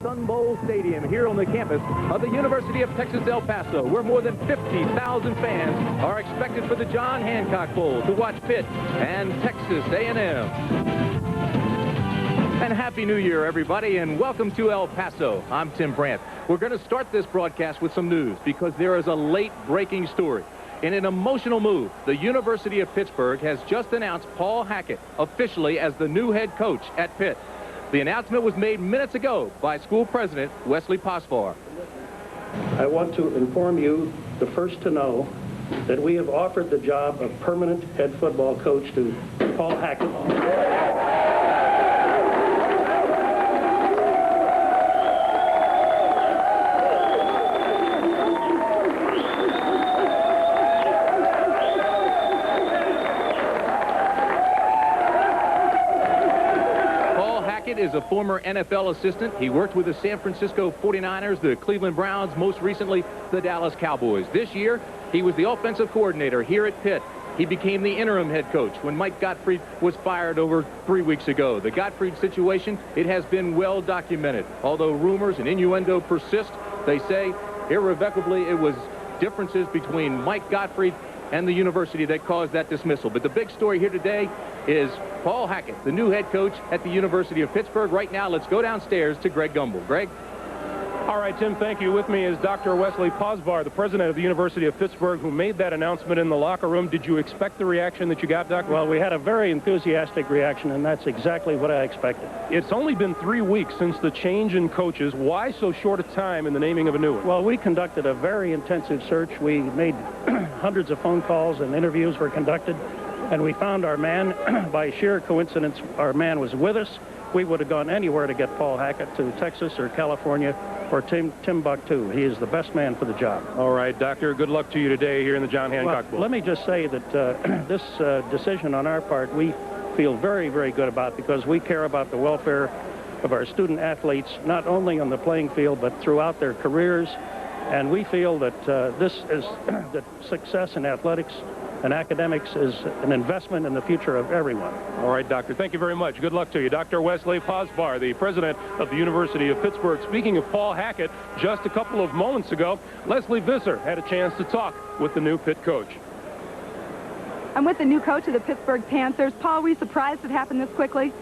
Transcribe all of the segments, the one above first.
Sun Bowl Stadium here on the campus of the University of Texas El Paso, where more than 50,000 fans are expected for the John Hancock Bowl to watch Pitt and Texas A&M. And Happy New Year, everybody, and welcome to El Paso. I'm Tim Brandt. We're going to start this broadcast with some news because there is a late-breaking story. In an emotional move, the University of Pittsburgh has just announced Paul Hackett officially as the new head coach at Pitt. The announcement was made minutes ago by school president Wesley Posvar. I want to inform you, the first to know, that we have offered the job of permanent head football coach to Paul Hackett. Is a former NFL assistant. He worked with the San Francisco 49ers, the Cleveland Browns, most recently the Dallas Cowboys. This year, he was the offensive coordinator here at Pitt. He became the interim head coach when Mike Gottfried was fired over 3 weeks ago. The Gottfried situation, it has been well documented. Although rumors and innuendo persist, they say irrevocably it was differences between Mike Gottfried and the university that caused that dismissal. But the big story here today is Paul Hackett, the new head coach at the University of Pittsburgh. Right now, let's go downstairs to Greg Gumbel. Greg? All right, Tim, thank you. With me is Dr. Wesley Posvar, the president of the University of Pittsburgh, who made that announcement in the locker room. Did you expect the reaction that you got, Doctor? Well, we had a very enthusiastic reaction, and that's exactly what I expected. It's only been 3 weeks since the change in coaches. Why so short a time in the naming of a new one? Well, we conducted a very intensive search. We made hundreds of phone calls, and interviews were conducted, and we found our man. By sheer coincidence, our man was with us. We would have gone anywhere to get Paul Hackett, to Texas or California or Timbuktu. He is the best man for the job. All right, Doctor, good luck to you today here in the John Hancock Bowl. Let me just say that this decision on our part, we feel very, very good about, because we care about the welfare of our student athletes, not only on the playing field, but throughout their careers. And we feel that this is that success in athletics and academics is an investment in the future of everyone. All right, Doctor, thank you very much. Good luck to you. Dr. Wesley Posvar, the president of the University of Pittsburgh. Speaking of Paul Hackett, just a couple of moments ago, Leslie Visser had a chance to talk with the new Pitt coach. I'm with the new coach of the Pittsburgh Panthers. Paul, were you surprised it happened this quickly?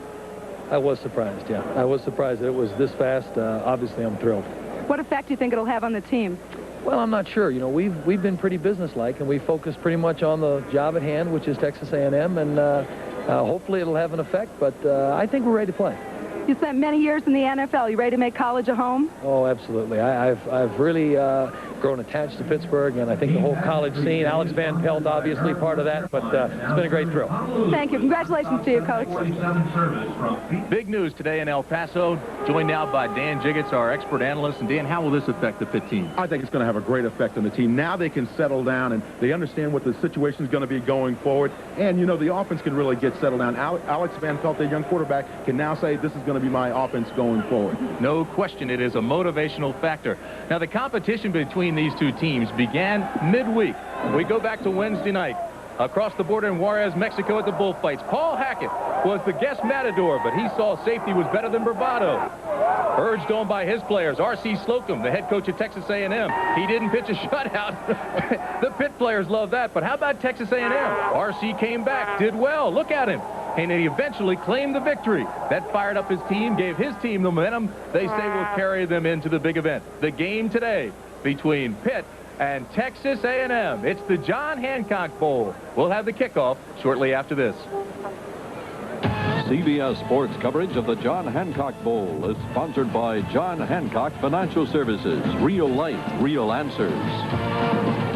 I was surprised, yeah. I was surprised that it was this fast. Obviously, I'm thrilled. What effect do you think it'll have on the team? Well, I'm not sure. You know, we've been pretty businesslike, and we focus pretty much on the job at hand, which is Texas A&M, and hopefully it'll have an effect, but I think we're ready to play. You spent many years in the NFL. You ready to make college a home? Oh, absolutely. I've really grown attached to Pittsburgh, and I think the whole college scene. Alex Van Pelt, obviously, part of that, but it's been a great thrill. Thank you. Congratulations to you, Coach. Big news today in El Paso, joined now by Dan Jiggets, our expert analyst. And Dan, how will this affect the Pitt team? I think it's going to have a great effect on the team. Now they can settle down, and they understand what the situation is going to be going forward. And, you know, the offense can really get settled down. Alex Van Pelt, their young quarterback, can now say, this is going to be my offense going forward. No question, it is a motivational factor. Now, the competition between these two teams began midweek. We go back to Wednesday night. Across the border in Juarez, Mexico at the bullfights. Paul Hackett was the guest matador, but he saw safety was better than bravado. Urged on by his players, R.C. Slocum, the head coach of Texas A&M. He didn't pitch a shutout. The Pitt players love that, but how about Texas A&M? R.C. came back, did well. Look at him. And he eventually claimed the victory. That fired up his team, gave his team the momentum they say will carry them into the big event. The game today between Pitt and Texas A&M. It's the John Hancock Bowl. We'll have the kickoff shortly after this. CBS Sports coverage of the John Hancock Bowl is sponsored by John Hancock Financial Services. Real life, real answers.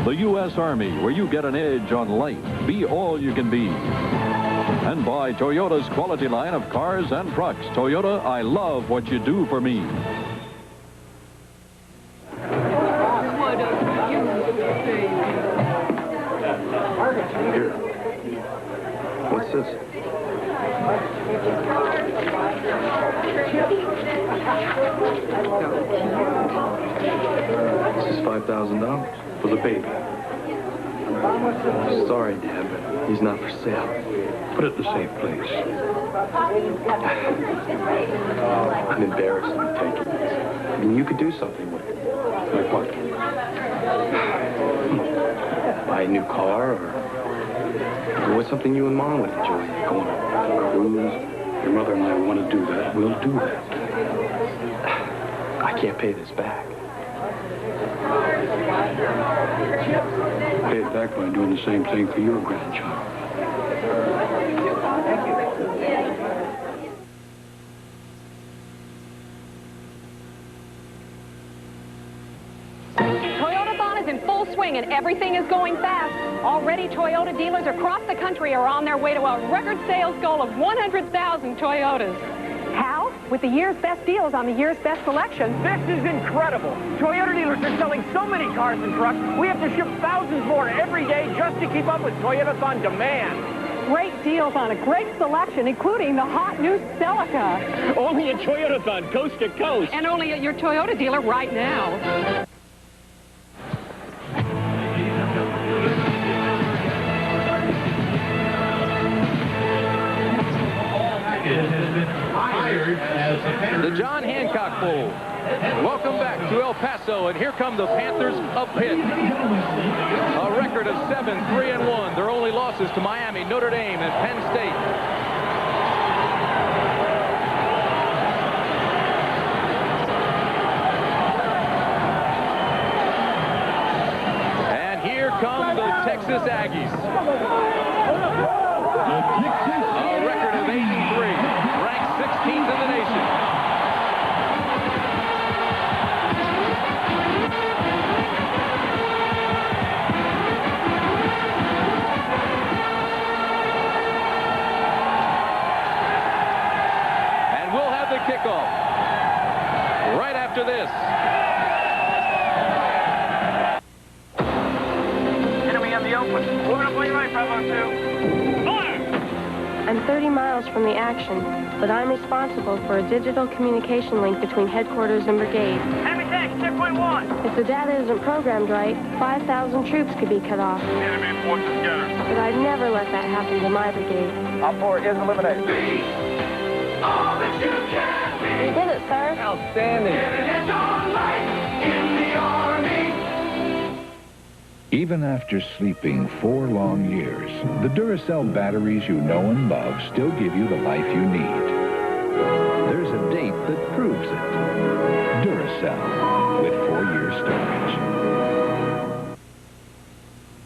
The U.S. Army, where you get an edge on life. Be all you can be. And by Toyota's quality line of cars and trucks. Toyota, I love what you do for me. Here. What's this? This is $5,000 for the baby. Sorry, Dad, but he's not for sale. Put it in a safe place. I'm embarrassed to be taking this. And you could do something with it. Like what? Buy a new car, or go with something you and Mom would enjoy. Go on a cruise. Your mother and I want to do that. We'll do that. I can't pay this back. Pay it back by doing the same thing for your grandchild. In full swing and everything is going fast. Already Toyota dealers across the country are on their way to a record sales goal of 100,000 Toyotas. How? With the year's best deals on the year's best selection. This is incredible. Toyota dealers are selling so many cars and trucks, we have to ship thousands more every day just to keep up with Toyotathon demand. Great deals on a great selection, including the hot new Celica. Only at Toyotathon, coast to coast. And only at your Toyota dealer right now. The John Hancock Bowl. Welcome back to El Paso, and here come the Panthers of Pitt. A record of 7-3-1. Their only losses to Miami, Notre Dame, and Penn State. And here come the Texas Aggies. A record of 8-3. 16th in the nation. And we'll have the kickoff right after this. Enemy on the open. We're going to play right, Bravo 2. Fire! I'm 30 miles from the action, but I'm responsible for a digital communication link between headquarters and brigade. Enemy tank, 10.1. If the data isn't programmed right, 5,000 troops could be cut off. Enemy forces scattered. But I'd never let that happen to my brigade. Op 4 is eliminated. We did it, sir. Outstanding. Even after sleeping 4 long years, the Duracell batteries you know and love still give you the life you need. There's a date that proves it. Duracell, with 4-year storage.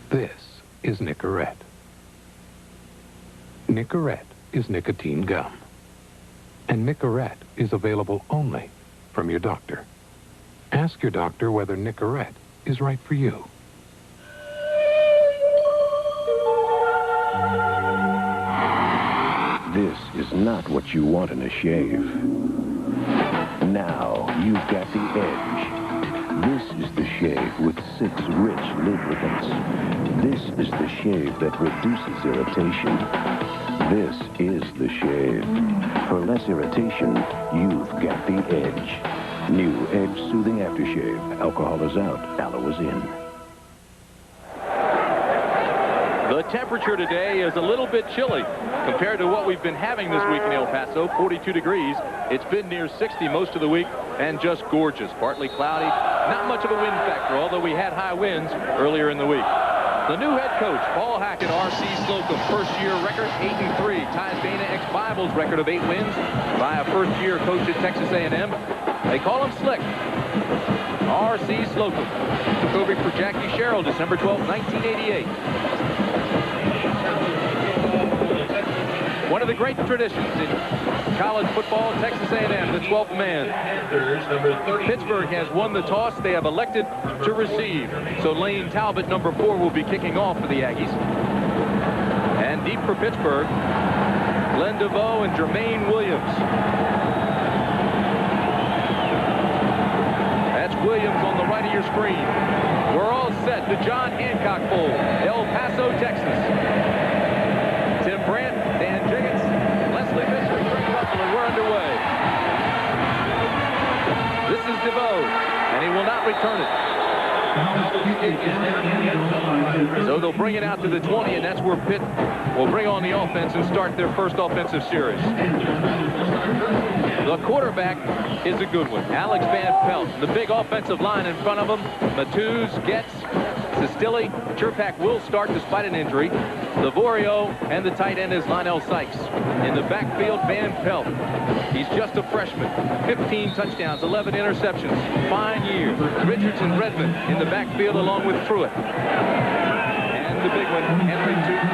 This is Nicorette. Nicorette is nicotine gum. And Nicorette is available only from your doctor. Ask your doctor whether Nicorette is right for you. This is not what you want in a shave. Now you've got the edge. This is the shave with 6 rich lubricants. This is the shave that reduces irritation. This is the shave. For less irritation, you've got the edge. New Edge Soothing Aftershave. Alcohol is out, aloe is in. The temperature today is a little bit chilly compared to what we've been having this week in El Paso, 42 degrees. It's been near 60 most of the week and just gorgeous. Partly cloudy, not much of a wind factor, although we had high winds earlier in the week. The new head coach, Paul Hackett, R.C. Slocum, first-year record 8-3, ties Dana X-Bible's record of 8 wins by a first-year coach at Texas A&M. They call him Slick. R.C. Slocum took over for Jackie Sherrill December 12, 1988. One of the great traditions in college football, Texas A&M, the 12th man. Pittsburgh has won the toss. They have elected to receive. So Lane Talbot, number 4, will be kicking off for the Aggies. And deep for Pittsburgh, Glenn DeVoe and Jermaine Williams. That's Williams on the right of your screen. We're all set. The John Hancock Bowl, El Paso, Texas. Tim Brandt, Dan Jiggins, Leslie Fisher, Greg Russell, and we're underway. This is DeVoe, and he will not return it. So they'll bring it out to the 20, and that's where Pitt will bring on the offense and start their first offensive series. The quarterback is a good one, Alex Van Pelt. The big offensive line in front of him, Matthews, Getz, Sestilli. Cherpak will start despite an injury. Livorio, and the tight end is Lionel Sykes. In the backfield, Van Pelt. He's just a freshman. 15 touchdowns, 11 interceptions. Fine year. Richards and Redmond in the backfield along with Pruitt. And the big one, Henry Tooten.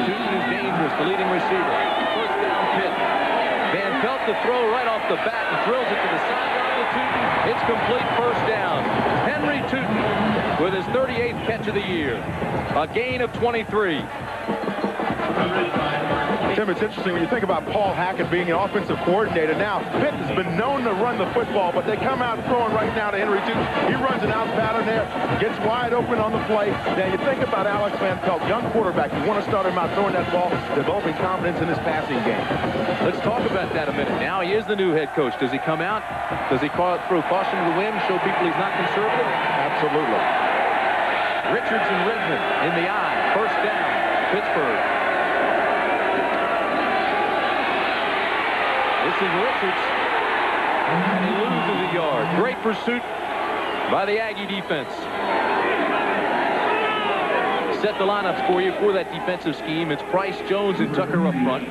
Tooten is dangerous, the leading receiver. First down, Pitt. Van Pelt to throw right off the bat and drills it to the sideline to Tooten. It's complete, first down. Henry Tooten with his 38th catch of the year. A gain of 23. Tim, it's interesting when you think about Paul Hackett being an offensive coordinator. Now, Pitt has been known to run the football, but they come out throwing right now to Henry Tooten. He runs an out pattern there, gets wide open on the play. Now, you think about Alex Van Pelt, young quarterback. You want to start him out throwing that ball, developing confidence in his passing game. Let's talk about that a minute. Now he is the new head coach. Does he come out? Does he throw caution to the wind, show people he's not conservative? Absolutely. Richards and Redmond in the eye. First down, Pittsburgh. This is Richards, and he loses a yard. Great pursuit by the Aggie defense. Set the lineups for you for that defensive scheme. It's Price, Jones, and Tucker up front.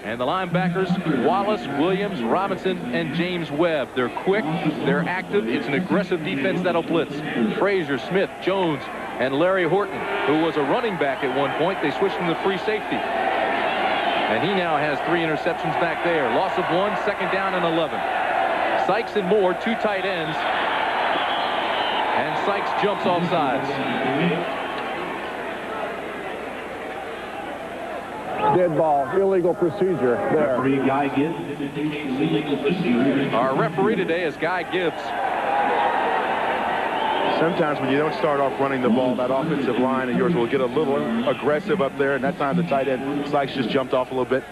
And the linebackers, Wallace, Williams, Robinson, and James Webb. They're quick, they're active. It's an aggressive defense that'll blitz. Frazier, Smith, Jones, and Larry Horton, who was a running back at one point. They switched him to free safety. And he now has 3 interceptions back there. Loss of 1, second down and 11. Sykes and Moore, 2 tight ends. And Sykes jumps off sides. Dead ball, illegal procedure there. Our referee today is Guy Gibbs. Sometimes when you don't start off running the ball, that offensive line of yours will get a little aggressive up there, and that time the tight end, Sykes, just jumped off a little bit.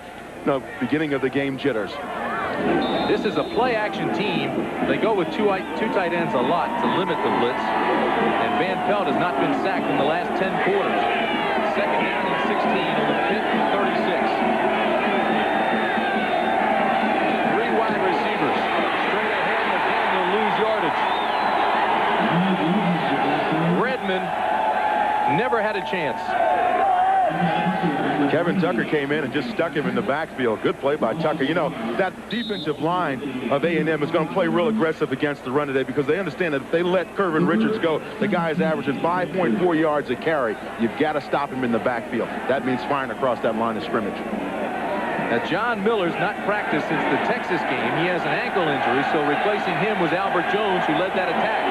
No, beginning of the game jitters. This is a play-action team. They go with two tight ends a lot to limit the blitz. And Van Pelt has not been sacked in the last 10 quarters. Second down and 16 on the Pitt 36. 3 wide receivers. Straight ahead, and again they'll lose yardage. Redmond never had a chance. Kevin Tucker came in and just stuck him in the backfield. Good play by Tucker. You know, that defensive line of A&M is going to play real aggressive against the run today because they understand that if they let Kervin Richards go, the guy is averaging 5.4 yards a carry. You've got to stop him in the backfield. That means firing across that line of scrimmage. Now, John Miller's not practiced since the Texas game. He has an ankle injury, so replacing him was Albert Jones, who led that attack.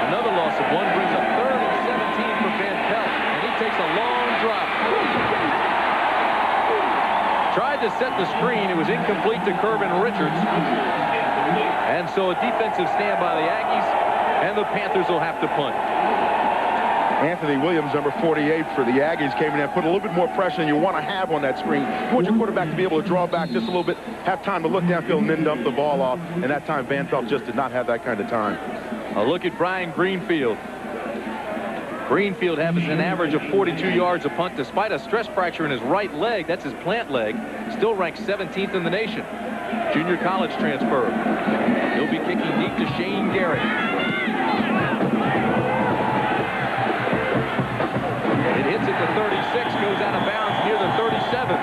Another loss of 1 brings up 3rd and 17 for Van Pelt, and he takes a long drop. Tried to set the screen. It was incomplete to Kervin Richards. And so a defensive stand by the Aggies, and the Panthers will have to punt. Anthony Williams, number 48 for the Aggies, came in and put a little bit more pressure than you want to have on that screen. You want your quarterback to be able to draw back just a little bit, have time to look downfield and then dump the ball off. And that time, Van Pelt just did not have that kind of time. A look at Brian Greenfield. Greenfield has an average of 42 yards a punt despite a stress fracture in his right leg. That's his plant leg. Still ranked 17th in the nation. Junior college transfer. He'll be kicking deep to Shane Garrett. It hits at the 36, goes out of bounds near the 37.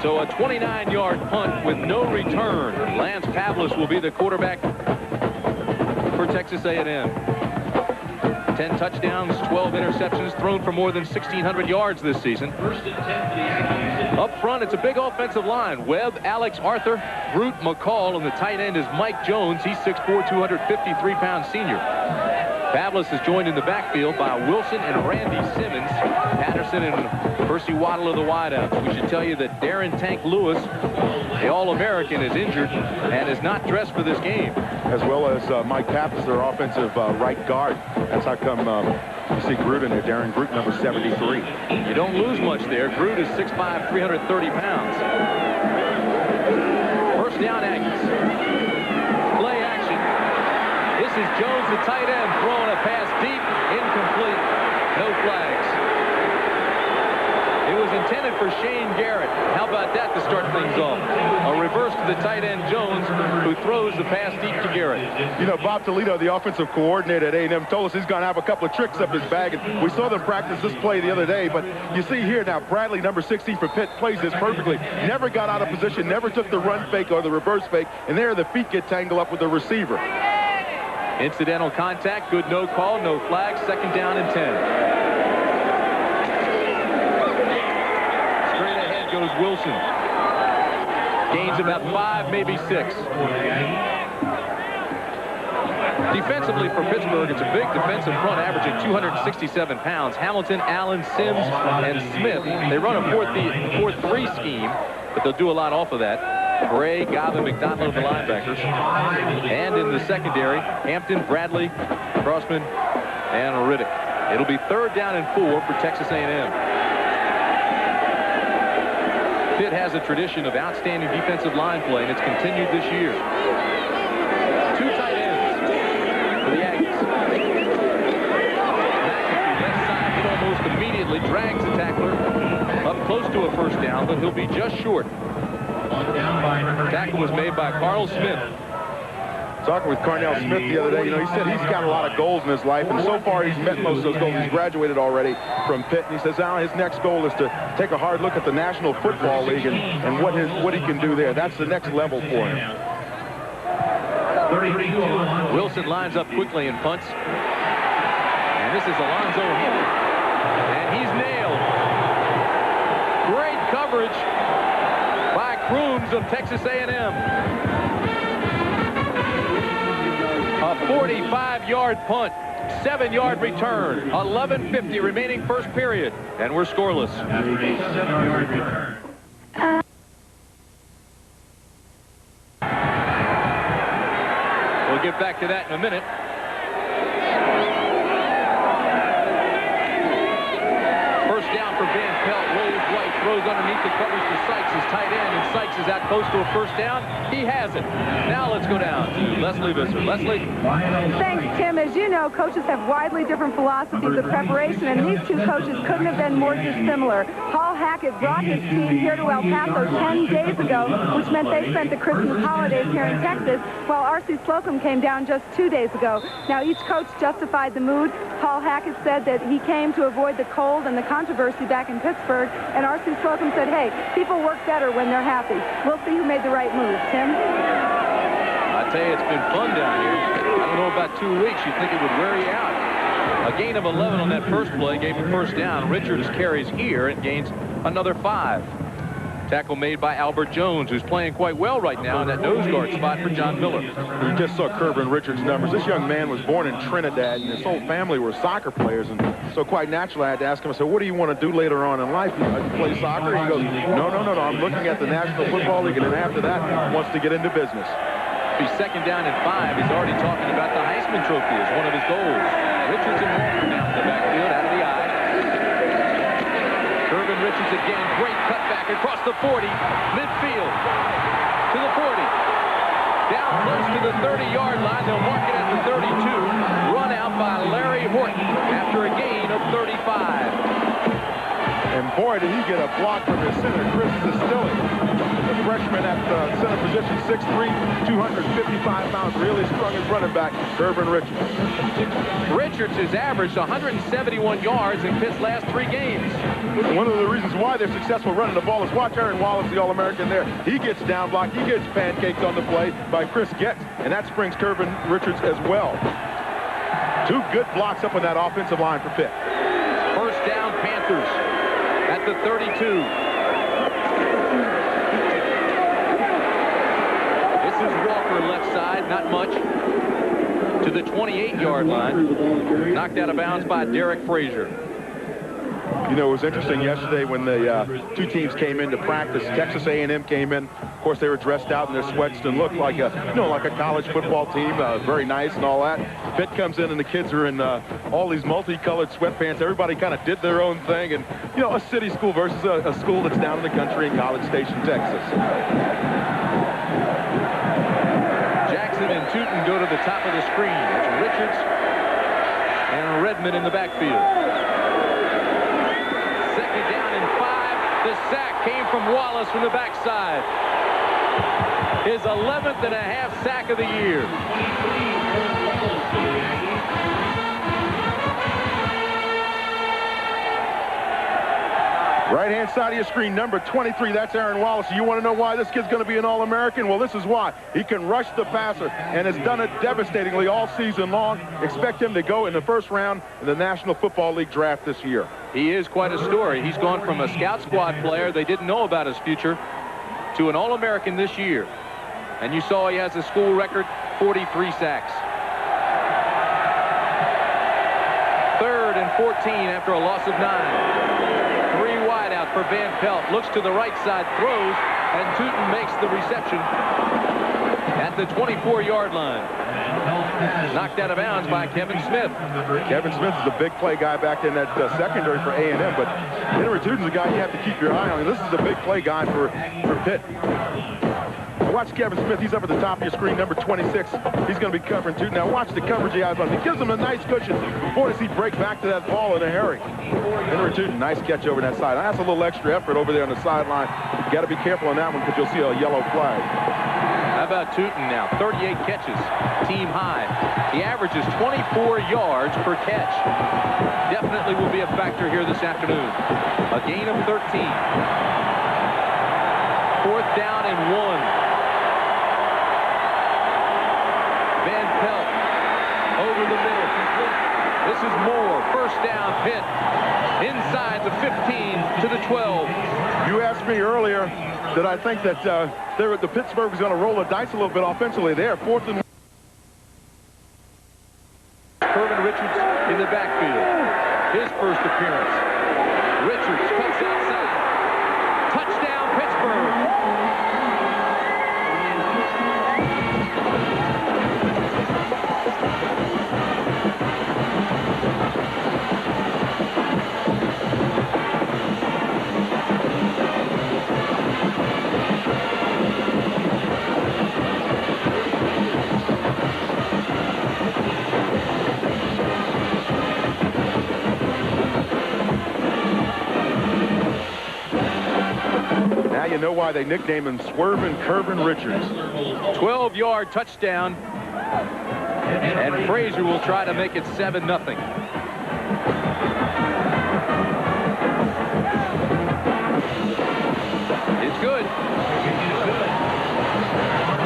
So a 29-yard punt with no return. Lance Pavlis will be the quarterback for Texas A&M. 10 touchdowns, 12 interceptions, thrown for more than 1,600 yards this season. Up front, it's a big offensive line. Webb, Alex, Arthur, Groot, McCall, and the tight end is Mike Jones. He's 6'4", 253-pound senior. Pavlis is joined in the backfield by Wilson and Randy Simmons. Patterson and Percy Waddle are the wideouts. We should tell you that Darren Tank Lewis, the All-American, is injured and is not dressed for this game. As well as Mike Pappas, their offensive right guard. That's how come you see Groot in there. Darren Groot, number 73. You don't lose much there. Groot is 6'5", 330 pounds. First down, Aggies. Play action. start things off. A reverse to the tight end, Jones, who throws the pass deep to Garrett. You know, Bob Toledo, the offensive coordinator at A&M, told us he's going to have a couple of tricks up his bag, and we saw them practice this play the other day. But you see here now, Bradley, number 16 for Pitt, plays this perfectly. Never got out of position, never took the run fake or the reverse fake, and there the feet get tangled up with the receiver. Incidental contact, good no call, no flag, second down and 10. Straight ahead goes Wilson. Gains about 5, maybe 6. Defensively for Pittsburgh, it's a big defensive front, averaging 267 pounds. Hamilton, Allen, Sims, and Smith. They run a 4-3 scheme, but they'll do a lot off of that. Gray, Gava, McDonald, the linebackers. And in the secondary, Hampton, Bradley, Crossman, and Riddick. It'll be 3rd down and 4 for Texas A&M. Pitt has a tradition of outstanding defensive line play, and it's continued this year. 2 tight ends for the Aggies. McAfee, left side, hit almost immediately, drags the tackler up close to a first down, but he'll be just short. Tackle was made by Carl Smith. Talking with Carnell Smith the other day, you know, he said he's got a lot of goals in his life, and so far he's met most of those goals. He's graduated already from Pitt, and he says now his next goal is to take a hard look at the National Football League and what he can do there. That's the next level for him. Wilson lines up quickly and punts. And this is Alonzo Hill. And he's nailed. Great coverage by Crooms of Texas A&M. A 45-yard punt, 7-yard return, 11:50 remaining first period, and we're scoreless. We'll get back to that in a minute. First down for Van Pelt, rolls right, throws underneath the coverage to Sykes, his tight end, and Sykes is out close to a first down. He has it. Now let's go down to Leslie Visser. Leslie? Thanks, Tim. As you know, coaches have widely different philosophies of preparation, and these two coaches couldn't have been more dissimilar. Paul Hackett brought his team here to El Paso 10 days ago, which meant they spent the Christmas holidays here in Texas, while R.C. Slocum came down just 2 days ago. Now, each coach justified the mood. Paul Hackett said that he came to avoid the cold and the controversy back in Pittsburgh, and R.C. Slocum said, hey, people work better when they're happy. We'll see who made the right move. Tim? I tell you, it's been fun down here. I don't know about 2 weeks. You'd think it would wear you out. A gain of 11 on that first play gave him first down. Richards carries here and gains another 5. Tackle made by Albert Jones, who's playing quite well right now in that nose guard spot for John Miller. We just saw Kervin Richards' numbers. This young man was born in Trinidad, and his whole family were soccer players, and so quite naturally I had to ask him, I said, what do you want to do later on in life? You play soccer? He goes, no, I'm looking at the National Football League, and then after that, wants to get into business. He's 2nd down and 5. He's already talking about the Heisman Trophy as one of his goals. Richards and Walker now in the backfield, out of the eye. Kervin Richards again, great cutback across the 40, midfield to the 40. Down close to the 30-yard line. They'll mark it at the 32. Run out by Larry Horton after a gain of 35. And boy, did he get a block from his center, Chris Sestilli. The freshman at center position, 6'3", 255 pounds, really strong as running back, Kervin Richards. Richards has averaged 171 yards in Pitt's last 3 games. One of the reasons why they're successful running the ball is watch Aaron Wallace, the All-American there. He gets down blocked, he gets pancaked on the play by Chris Getz, and that springs Kervin Richards as well. 2 good blocks up on that offensive line for Pitt. First down, Panthers at the 32. This is Walker left side, not much. To the 28-yard line. Knocked out of bounds by Derek Frazier. You know, it was interesting yesterday when the 2 teams came into practice. Texas A&M came in. Of course, they were dressed out in their sweats and looked like a, like a college football team, very nice and all that. Pitt comes in and the kids are in all these multicolored sweatpants. Everybody kind of did their own thing, and a city school versus a school that's down in the country in College Station, Texas. Jackson and Tooten go to the top of the screen. It's Richards and Redmond in the backfield. 2nd down and 5. The sack came from Wallace from the backside. His 11th and a half sack of the year. Right-hand side of your screen, number 23, that's Aaron Wallace. You want to know why this kid's going to be an All-American? Well, this is why. He can rush the passer and has done it devastatingly all season long. Expect him to go in the first round in the National Football League draft this year. He is quite a story. He's gone from a scout squad player they didn't know about his future to an All-American this year. And you saw he has a school record, 43 sacks. 3rd and 14 after a loss of 9. 3 wide out for Van Pelt. Looks to the right side, throws, and Tooten makes the reception at the 24-yard line. Knocked out of bounds by Kevin Smith. Kevin Smith is a big play guy back in that secondary for A&M, but Henry Tooten's a guy you have to keep your eye on. This is a big play guy for Pitt. Watch Kevin Smith. He's up at the top of your screen, number 26. He's going to be covering Tooten. Now watch the coverage he has on him. He gives him a nice cushion. Boy, does he break back to that ball in a hurry. Henry Tooten, nice catch over that side. That's a little extra effort over there on the sideline. You got to be careful on that one because you'll see a yellow flag. How about Tooten now? 38 catches, team high. He averages 24 yards per catch. Definitely will be a factor here this afternoon. A gain of 13. 4th down and 1. Van Pelt over the middle. This is Moore. 1st down, Pitt. Inside the 15 to the 12. You asked me earlier that I think that the Pittsburgh was going to roll the dice a little bit offensively there. 4th and 1. Herman Richards in the backfield. His first appearance. Richards cuts outside. Touchdown, Pittsburgh. You know why they nicknamed him Swervin' Curvin' Richards. 12-yard touchdown, and Frazier will try to make it 7-0. It's good.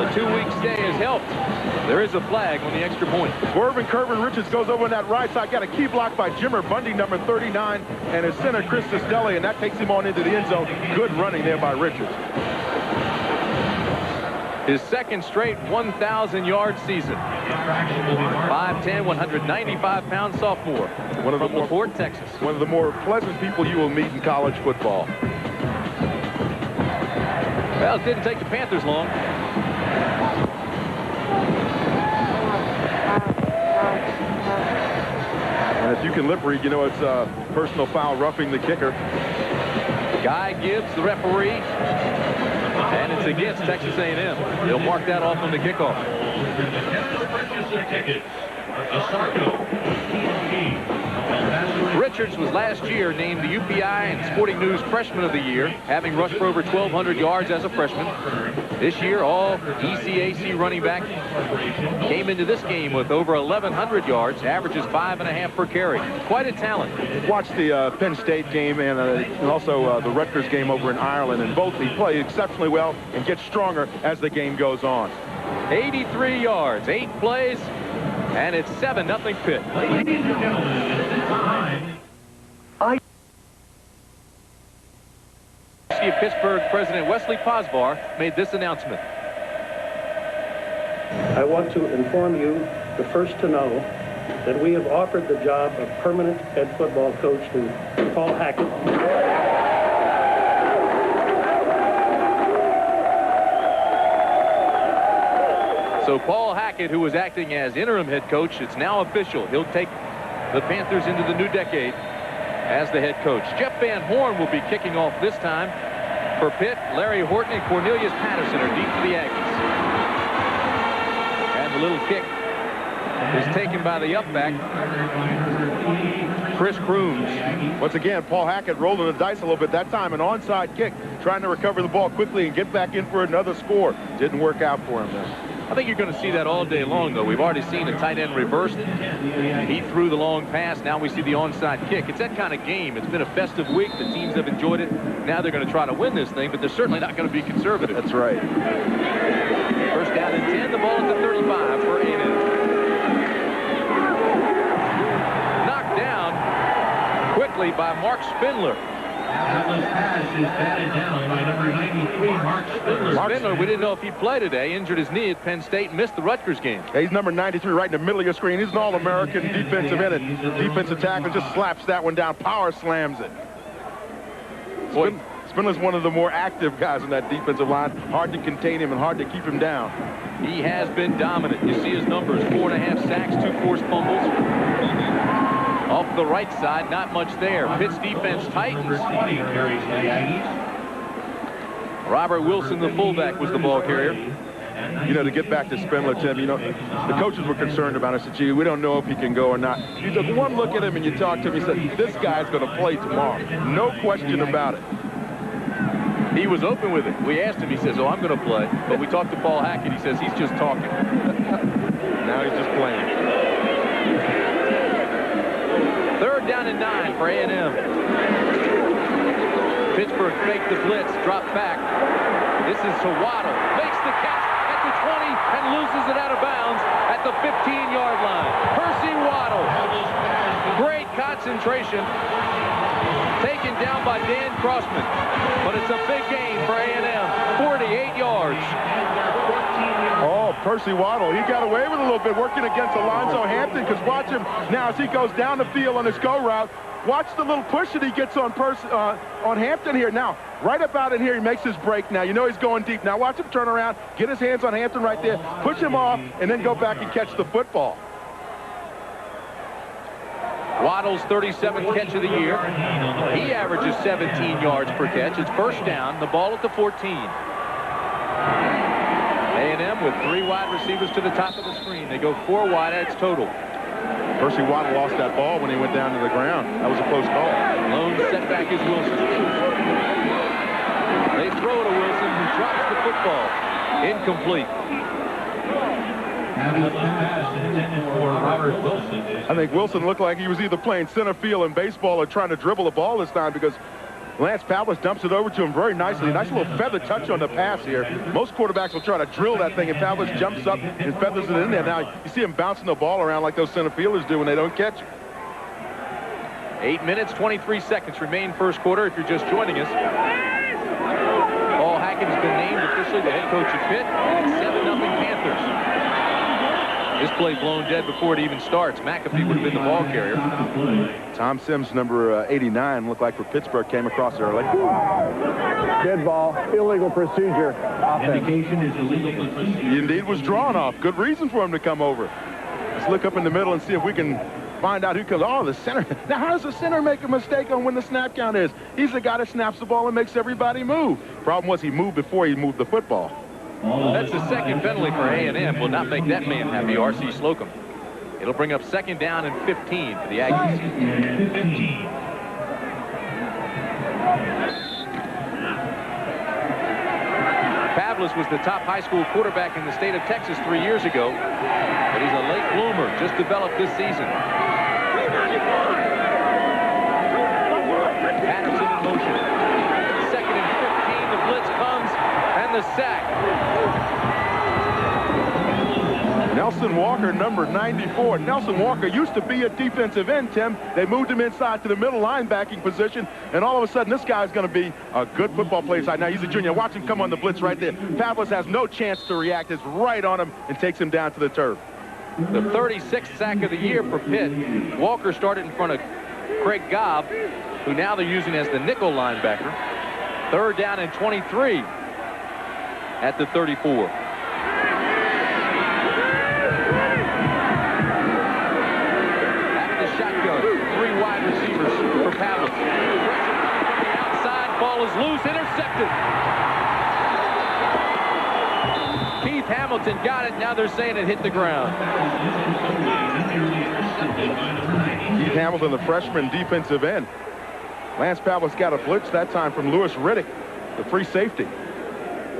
The 2-week stay has helped. There is a flag on the extra point. Swervin' Curvin' Richards goes over on that right side. Got a key block by Jimmer Bundy, number 39, and his center, Chris Sistelli, and that takes him on into the end zone. Good running there by Richards. His 2nd straight 1,000-yard season. 5'10", 195-pound sophomore from LaPorte, Texas. One of the more pleasant people you will meet in college football. Well, it didn't take the Panthers long. And if you can lip read, you know it's personal foul roughing the kicker. Guy Gibbs, the referee, and it's against Texas A&M. They'll mark that off on the kickoff. Richards was last year named the UPI and Sporting News Freshman of the Year, having rushed for over 1,200 yards as a freshman. This year, all ECAC running back came into this game with over 1,100 yards, averages 5.5 per carry. Quite a talent. Watch the Penn State game and also the Rutgers game over in Ireland, and both he played exceptionally well and gets stronger as the game goes on. 83 yards, 8 plays, and it's 7-0 Pitt. Ladies and gentlemen, at this time, Pittsburgh President Wesley Posvar made this announcement. I want to inform you, the first to know, that we have offered the job of permanent head football coach to Paul Hackett. So Paul Hackett, who was acting as interim head coach, it's now official. He'll take the Panthers into the new decade as the head coach. Jeff Van Horn will be kicking off this time for Pitt. Larry Horton and Cornelius Patterson are deep for the Aggies. And the little kick is taken by the upback, Chris Crooms. Once again, Paul Hackett rolling the dice a little bit. That time, an onside kick, trying to recover the ball quickly and get back in for another score. Didn't work out for him then. I think you're going to see that all day long, though. We've already seen a tight end reversed. He threw the long pass. Now we see the onside kick. It's that kind of game. It's been a festive week. The teams have enjoyed it. Now they're going to try to win this thing, but they're certainly not going to be conservative. That's right. First down and 10. The ball at the 35 for A&M. Knocked down quickly by Mark Spindler. Pass is batted down by number 93, Mark Spindler. Spindler, we didn't know if he'd play today. Injured his knee at Penn State and missed the Rutgers game. Yeah, he's number 93 right in the middle of your screen. He's an All-American defensive end. Defensive tackle just slaps that one down. Power slams it. Spindler's one of the more active guys on that defensive line. Hard to contain him and hard to keep him down. He has been dominant. You see his numbers, 4.5 sacks, 2 forced fumbles. Off the right side, not much there. Pitt's defense tightens. Robert Wilson, the fullback, was the ball carrier. You know, to get back to Spindler, Tim, you know, the coaches were concerned about it. Said, gee, we don't know if he can go or not. You took one look at him and you talked to him. He said, this guy's going to play tomorrow. No question about it. He was open with it. We asked him. He says, oh, I'm going to play. But we talked to Paul Hackett. He says he's just talking. Now he's just playing. Third down and 9 for A&M. Pittsburgh faked the blitz, dropped back. This is to Waddle. Makes the catch at the 20 and loses it out of bounds at the 15-yard line. Percy Waddle. Great concentration. Taken down by Dan Crossman. But it's a big gain for A&M. 48 yards. Oh, Percy Waddle, he got away with a little bit working against Alonzo Hampton, because watch him now as he goes down the field on his go route. Watch the little push that he gets on Hampton here. Now, right about in here, he makes his break now. You know he's going deep. Now watch him turn around, get his hands on Hampton right there, push him off, and then go back and catch the football. Waddle's 37th catch of the year. He averages 17 yards per catch. It's first down, the ball at the 14. A&M with 3 wide receivers to the top of the screen. They go 4 wide, it's total. Percy Waddle lost that ball when he went down to the ground. That was a close call. Lone setback is Wilson. They throw to Wilson, who drops the football. Incomplete. I think Wilson looked like he was either playing center field in baseball or trying to dribble the ball this time, because Lance Pavlis dumps it over to him very nicely. Nice little feather touch on the pass here. Most quarterbacks will try to drill that thing, and Pavlis jumps up and feathers it in there. Now, you see him bouncing the ball around like those center fielders do when they don't catch it. 8 minutes, 23 seconds remain first quarter if you're just joining us. Paul Hackett has been named officially the head coach of Pitt, and it's 7-0 Panthers. This play blown dead before it even starts. McAfee would have been the ball carrier. Tom Sims, number 89, looked like for Pittsburgh, came across early. Dead ball, illegal procedure. Indication is illegal procedure. He indeed was drawn off. Good reason for him to come over. Let's look up in the middle and see if we can find out who comes. Oh, the center. Now, how does the center make a mistake on when the snap count is? He's the guy that snaps the ball and makes everybody move. Problem was he moved before he moved the football. That's the second penalty for A&M. Will not make that man happy, R.C. Slocum. It'll bring up second down and 15 for the Aggies. Pavlis was the top high school quarterback in the state of Texas 3 years ago, but he's a late bloomer, just developed this season. Patterson in motion. Second and 15, the blitz comes, and the sack. Nelson Walker, number 94. Nelson Walker used to be a defensive end, Tim. They moved him inside to the middle linebacking position, and all of a sudden this guy's going to be a good football player side. Now he's a junior. Watch him come on the blitz right there. Pavlis has no chance to react. It's right on him and takes him down to the turf. The 36th sack of the year for Pitt. Walker started in front of Craig Gobb, who now they're using as the nickel linebacker. Third down and 23 at the 34. After the shotgun, 3 wide receivers for Pavlis. Pressure from the outside, ball is loose, intercepted. Keith Hamilton got it. Now they're saying it hit the ground. Keith Hamilton, the freshman defensive end. Lance Pavlis got a blitz that time from Lewis Riddick, the free safety.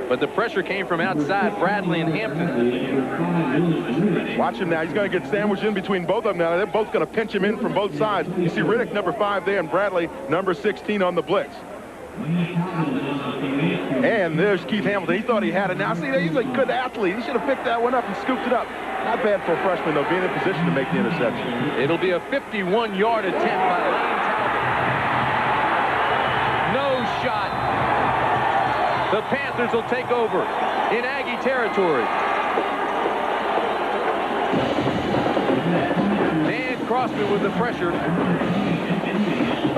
But the pressure came from outside Bradley and Hampton. Watch him now. He's going to get sandwiched in between both of them now. They're both going to pinch him in from both sides. You see Riddick, number 5 there, and Bradley, number 16 on the blitz. And there's Keith Hamilton. He thought he had it. Now, see, he's a good athlete. He should have picked that one up and scooped it up. Not bad for a freshman, though, being in position to make the interception. It'll be a 51-yard attempt by Lane Talbot. No shot. The Panthers will take over in Aggie territory. Dan Crossman with the pressure.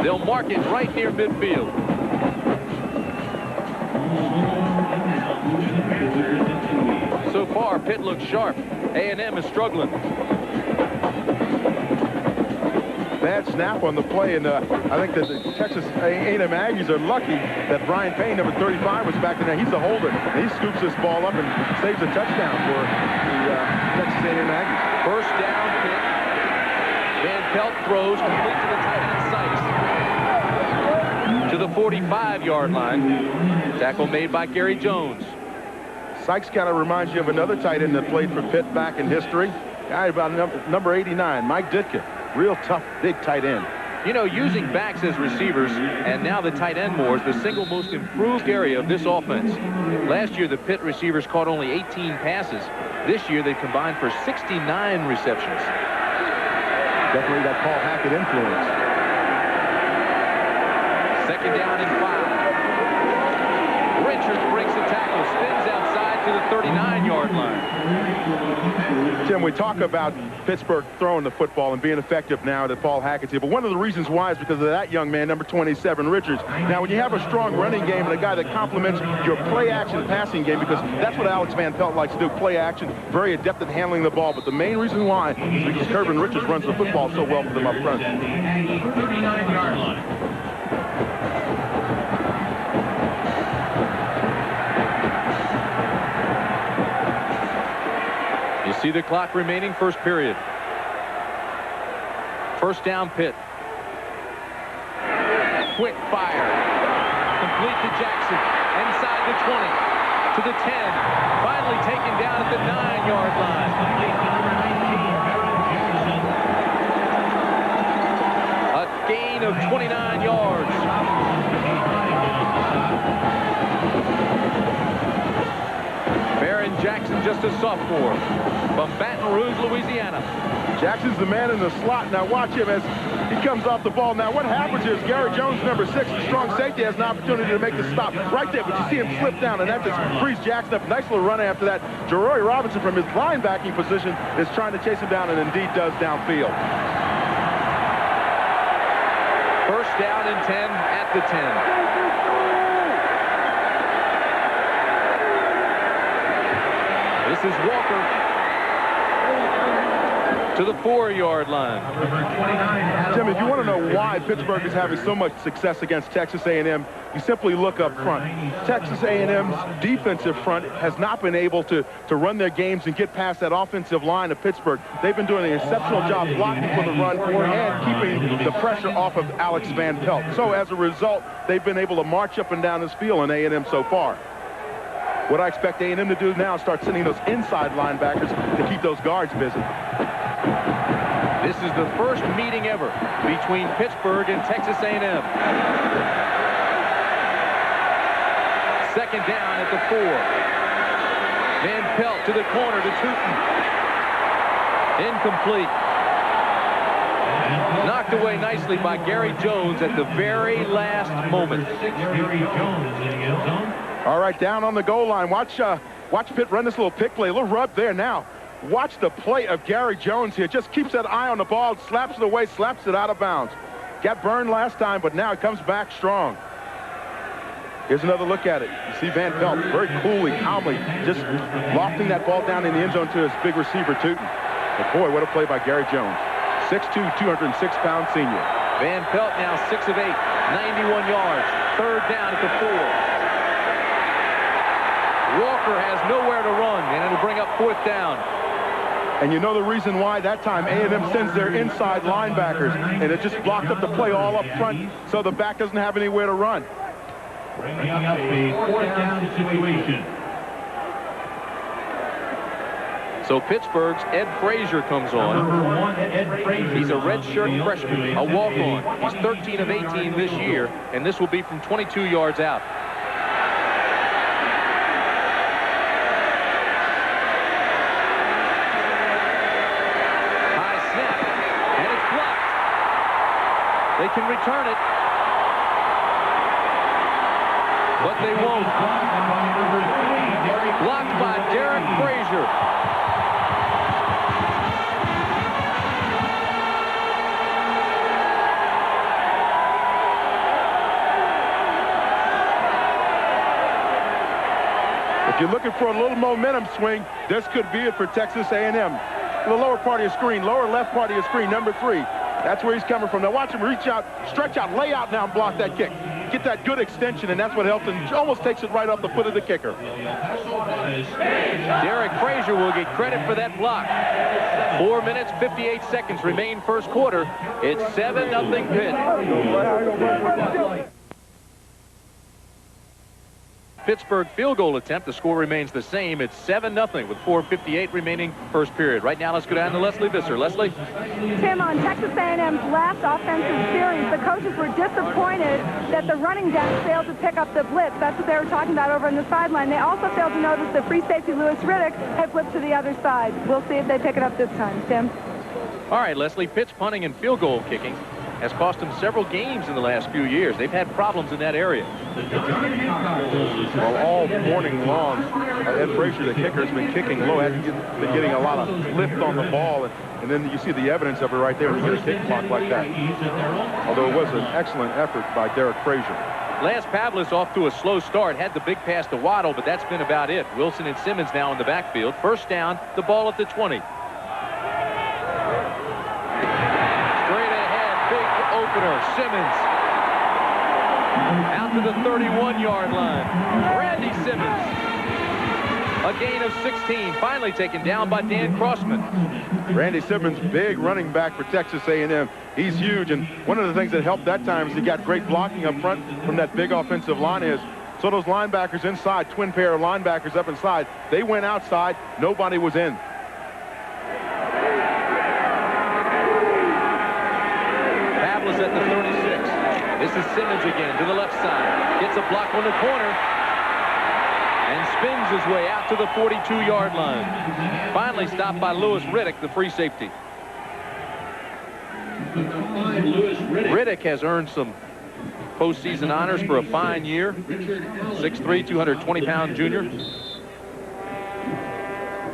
They'll mark it right near midfield. So far, Pitt looks sharp. A&M is struggling. Bad snap on the play, and I think that the Texas A&M Aggies are lucky that Brian Payne, number 35, was back there. He's the holder. And he scoops this ball up and saves a touchdown for the Texas A&M Aggies. First down, Pitt. Van Pelt throws complete to the tight end Sykes. To the 45-yard line. Tackle made by Gary Jones. Sykes kind of reminds you of another tight end that played for Pitt back in history. Guy about number 89, Mike Ditka. Real tough, big tight end. You know, using backs as receivers and now the tight end more is the single most improved area of this offense. Last year, the Pitt receivers caught only 18 passes. This year, they combined for 69 receptions. Definitely that Paul Hackett influence. Second down and 5. Richards breaks the tackle, spins outside to the 39-yard line. Tim, we talk about Pittsburgh throwing the football and being effective now that Paul Hackett's here. But one of the reasons why is because of that young man, number 27, Richards. Now, when you have a strong running game and a guy that complements your play-action passing game, because that's what Alex Van Pelt likes to do, play-action, very adept at handling the ball. But the main reason why is because Kirvin Richards runs the football so well for them up front. 39-yard line. See the clock remaining, first period. First down, Pitt. Quick fire. Complete to Jackson. Inside the 20. To the 10. Finally taken down at the 9-yard line. A gain of 29 yards. Baron Jackson, just a sophomore from Baton Rouge, Louisiana. Jackson's the man in the slot. Now watch him as he comes off the ball. Now what happens is Gary Jones, number 6, the strong safety, has an opportunity to make the stop right there. But you see him slip down, and that just frees Jackson up. Nice little run after that. Jeroy Robinson from his linebacking position is trying to chase him down, and indeed does downfield. First down and 10 at the 10. This is Walker to the 4-yard line. Jim, if you want to know why Pittsburgh is having so much success against Texas A&M, you simply look up front. Texas A&M's defensive front has not been able to run their games and get past that offensive line of Pittsburgh. They've been doing an exceptional job blocking for the run and keeping the pressure off of Alex Van Pelt. So as a result, they've been able to march up and down this field in A&M so far. What I expect A&M to do now is start sending those inside linebackers to keep those guards busy. This is the first meeting ever between Pittsburgh and Texas A&M. Second down at the 4. Van Pelt to the corner to Tooten. Incomplete. Knocked away nicely by Gary Jones at the very last moment. Gary Jones in the end zone. All right, down on the goal line. Watch Pitt run this little pick play. A little rub there now. Watch the play of Gary Jones here. Just keeps that eye on the ball, slaps it away, slaps it out of bounds. Got burned last time, but now it comes back strong. Here's another look at it. You see Van Pelt very coolly, calmly, just lofting that ball down in the end zone to his big receiver, Tooten. But boy, what a play by Gary Jones. 6'2", 206-pound senior. Van Pelt now 6 of 8, 91 yards. Third down at the 4. Walker kicker has nowhere to run, and it'll bring up 4th down. And you know the reason why? That time A&M sends their inside linebackers, and it just blocked up the play all up front, so the back doesn't have anywhere to run. Bringing up a 4th down situation. So Pittsburgh's Ed Frazier comes on. Number 1, Ed Frazier. He's a redshirt freshman, a walk-on. He's 13 of 18 this year, and this will be from 22 yards out. High snap, and it's blocked. They can return it, but they won't. Blocked by Derek Frazier. If you're looking for a little momentum swing, this could be it for Texas A&M. The lower part of your screen, lower left part of your screen, number 3. That's where he's coming from. Now watch him reach out, stretch out, lay out now and block that kick. Get that good extension, and that's what helps him. Almost takes it right off the foot of the kicker. Derek Frazier will get credit for that block. 4 minutes, 58 seconds remain first quarter. It's 7-0 Pitt. Pittsburgh field goal attempt. The score remains the same. It's 7-0 with 4:58 remaining first period. Right now, let's go down to Leslie Visser. Leslie? Tim, on Texas A&M's last offensive series, the coaches were disappointed that the running backs failed to pick up the blitz. That's what they were talking about over on the sideline. They also failed to notice that free safety Lewis Riddick had flipped to the other side. We'll see if they pick it up this time. Tim? All right, Leslie, Pitt's punting and field goal kicking has cost them several games in the last few years. They've had problems in that area. Well, all morning long, Ed Frazier, the kicker, has been kicking low. Hasn't been getting a lot of lift on the ball, and then you see the evidence of it right there when you get a kick block like that. Although it was an excellent effort by Derek Frazier. Lance Pavlis off to a slow start, had the big pass to Waddle, but that's been about it. Wilson and Simmons now in the backfield. First down, the ball at the 20. Opener, Simmons out to the 31-yard line. Randy Simmons, a gain of 16, finally taken down by Dan Crossman. Randy Simmons, big running back for Texas A&M. He's huge, and one of the things that helped that time is he got great blocking up front from that big offensive line. So those linebackers inside, twin pair of linebackers up inside, they went outside, nobody was in. At the 36. This is Simmons again to the left side. Gets a block on the corner and spins his way out to the 42-yard line. Finally stopped by Lewis Riddick, the free safety. Riddick has earned some postseason honors for a fine year. 6'3", 220-pound junior.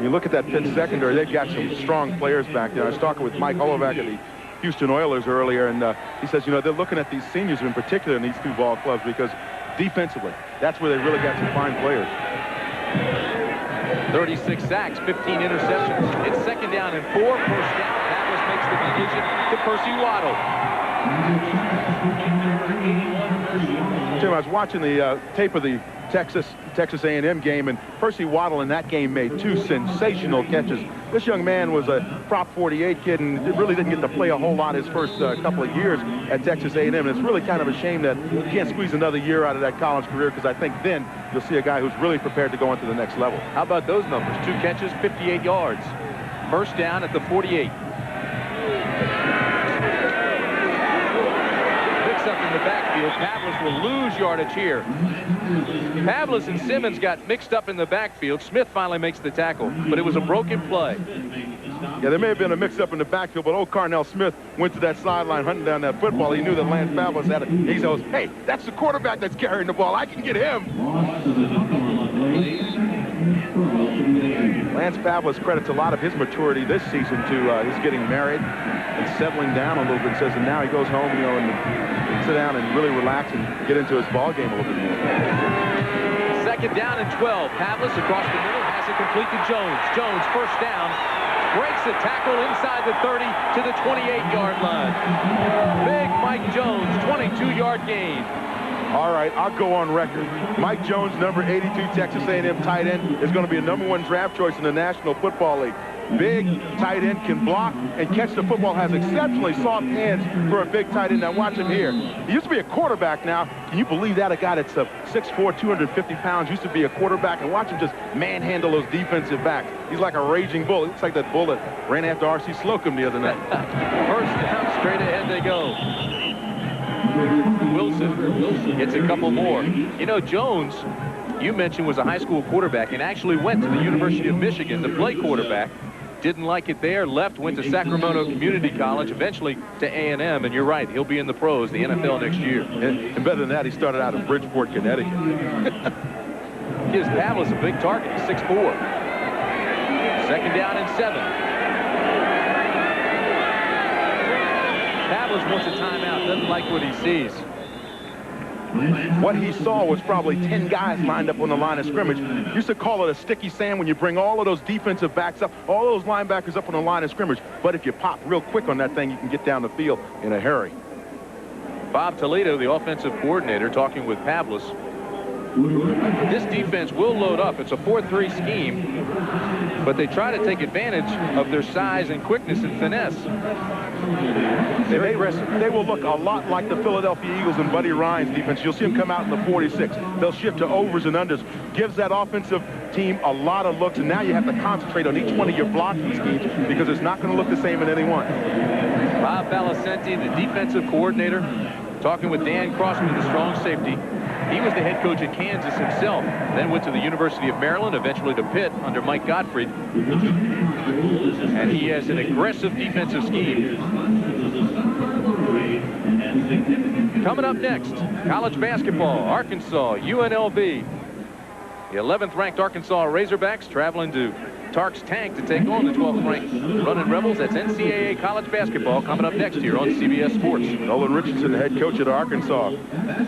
You look at that Pitt secondary, they've got some strong players back there. I was talking with Mike Holovac at the Houston Oilers earlier, and he says, you know, they're looking at these seniors in particular in these two ball clubs because defensively, that's where they really got some fine players. 36 sacks, 15 interceptions. It's second down and 4. First down. Pavlis makes the collision to Percy Waddle. Tim, I was watching the tape of the Texas A&M game, and Percy Waddle in that game made 2 sensational catches. This young man was a Prop 48 kid and really didn't get to play a whole lot his first couple of years at Texas A&M. And it's really kind of a shame that you can't squeeze another year out of that college career, because I think then you'll see a guy who's really prepared to go into the next level. How about those numbers? 2 catches, 58 yards. First down at the 48. Up in the backfield. Pavlis will lose yardage here. Pavlis and Simmons got mixed up in the backfield. Smith finally makes the tackle, but it was a broken play. Yeah, there may have been a mix-up in the backfield, but old Carnell Smith went to that sideline hunting down that football. He knew that Lance Pavlis had it. He goes, hey, that's the quarterback that's carrying the ball. I can get him. Lance Pavlis credits a lot of his maturity this season to his getting married and settling down a little bit. Says, and now he goes home, you know, and sit down and really relax and get into his ball game a little bit more. Second down and 12. Pavlis across the middle has it complete to Jones. Jones first down. Breaks a tackle inside the 30 to the 28-yard line. Big Mike Jones, 22-yard gain. All right, I'll go on record. Mike Jones, number 82, Texas A&M tight end, is going to be a #1 draft choice in the National Football League. Big tight end, can block and catch the football, has exceptionally soft hands for a big tight end. Now watch him here. He used to be a quarterback now. Can you believe that? A guy that's 6'4", 250 pounds, used to be a quarterback, and watch him just manhandle those defensive backs. He's like a raging bull. It looks like that bull that ran after R.C. Slocum the other night. First down, straight ahead they go. Wilson gets a couple more. You know, Jones, you mentioned, was a high school quarterback and actually went to the University of Michigan to play quarterback. Didn't like it there, left, went to Sacramento Community College, eventually to A&M, and you're right, he'll be in the pros, the NFL next year. And better than that, he started out in Bridgeport, Connecticut. Gives Pavlis a big target, 6'4". Second down and 7. Pavlis wants a timeout, doesn't like what he sees. What he saw was probably 10 guys lined up on the line of scrimmage. Used to call it a sticky sand when you bring all of those defensive backs up, all those linebackers up on the line of scrimmage. But if you pop real quick on that thing, you can get down the field in a hurry. Bob Toledo, the offensive coordinator, talking with Pavlis. This defense will load up. It's a 4-3 scheme, but they try to take advantage of their size and quickness and finesse. They will look a lot like the Philadelphia Eagles and Buddy Ryan's defense. You'll see them come out in the 46. They'll shift to overs and unders. Gives that offensive team a lot of looks, and now you have to concentrate on each one of your blocking schemes because it's not going to look the same in any one. Bob Valicenti, the defensive coordinator, talking with Dan Crossman, the strong safety. He was the head coach at Kansas himself, then went to the University of Maryland, eventually to Pitt under Mike Gottfried. And he has an aggressive defensive scheme. Coming up next, college basketball, Arkansas, UNLV. The 11th ranked Arkansas Razorbacks traveling to Tark's Tank to take on the 12th ranked Running Rebels. That's NCAA college basketball coming up next here on CBS Sports. Nolan Richardson, the head coach at Arkansas,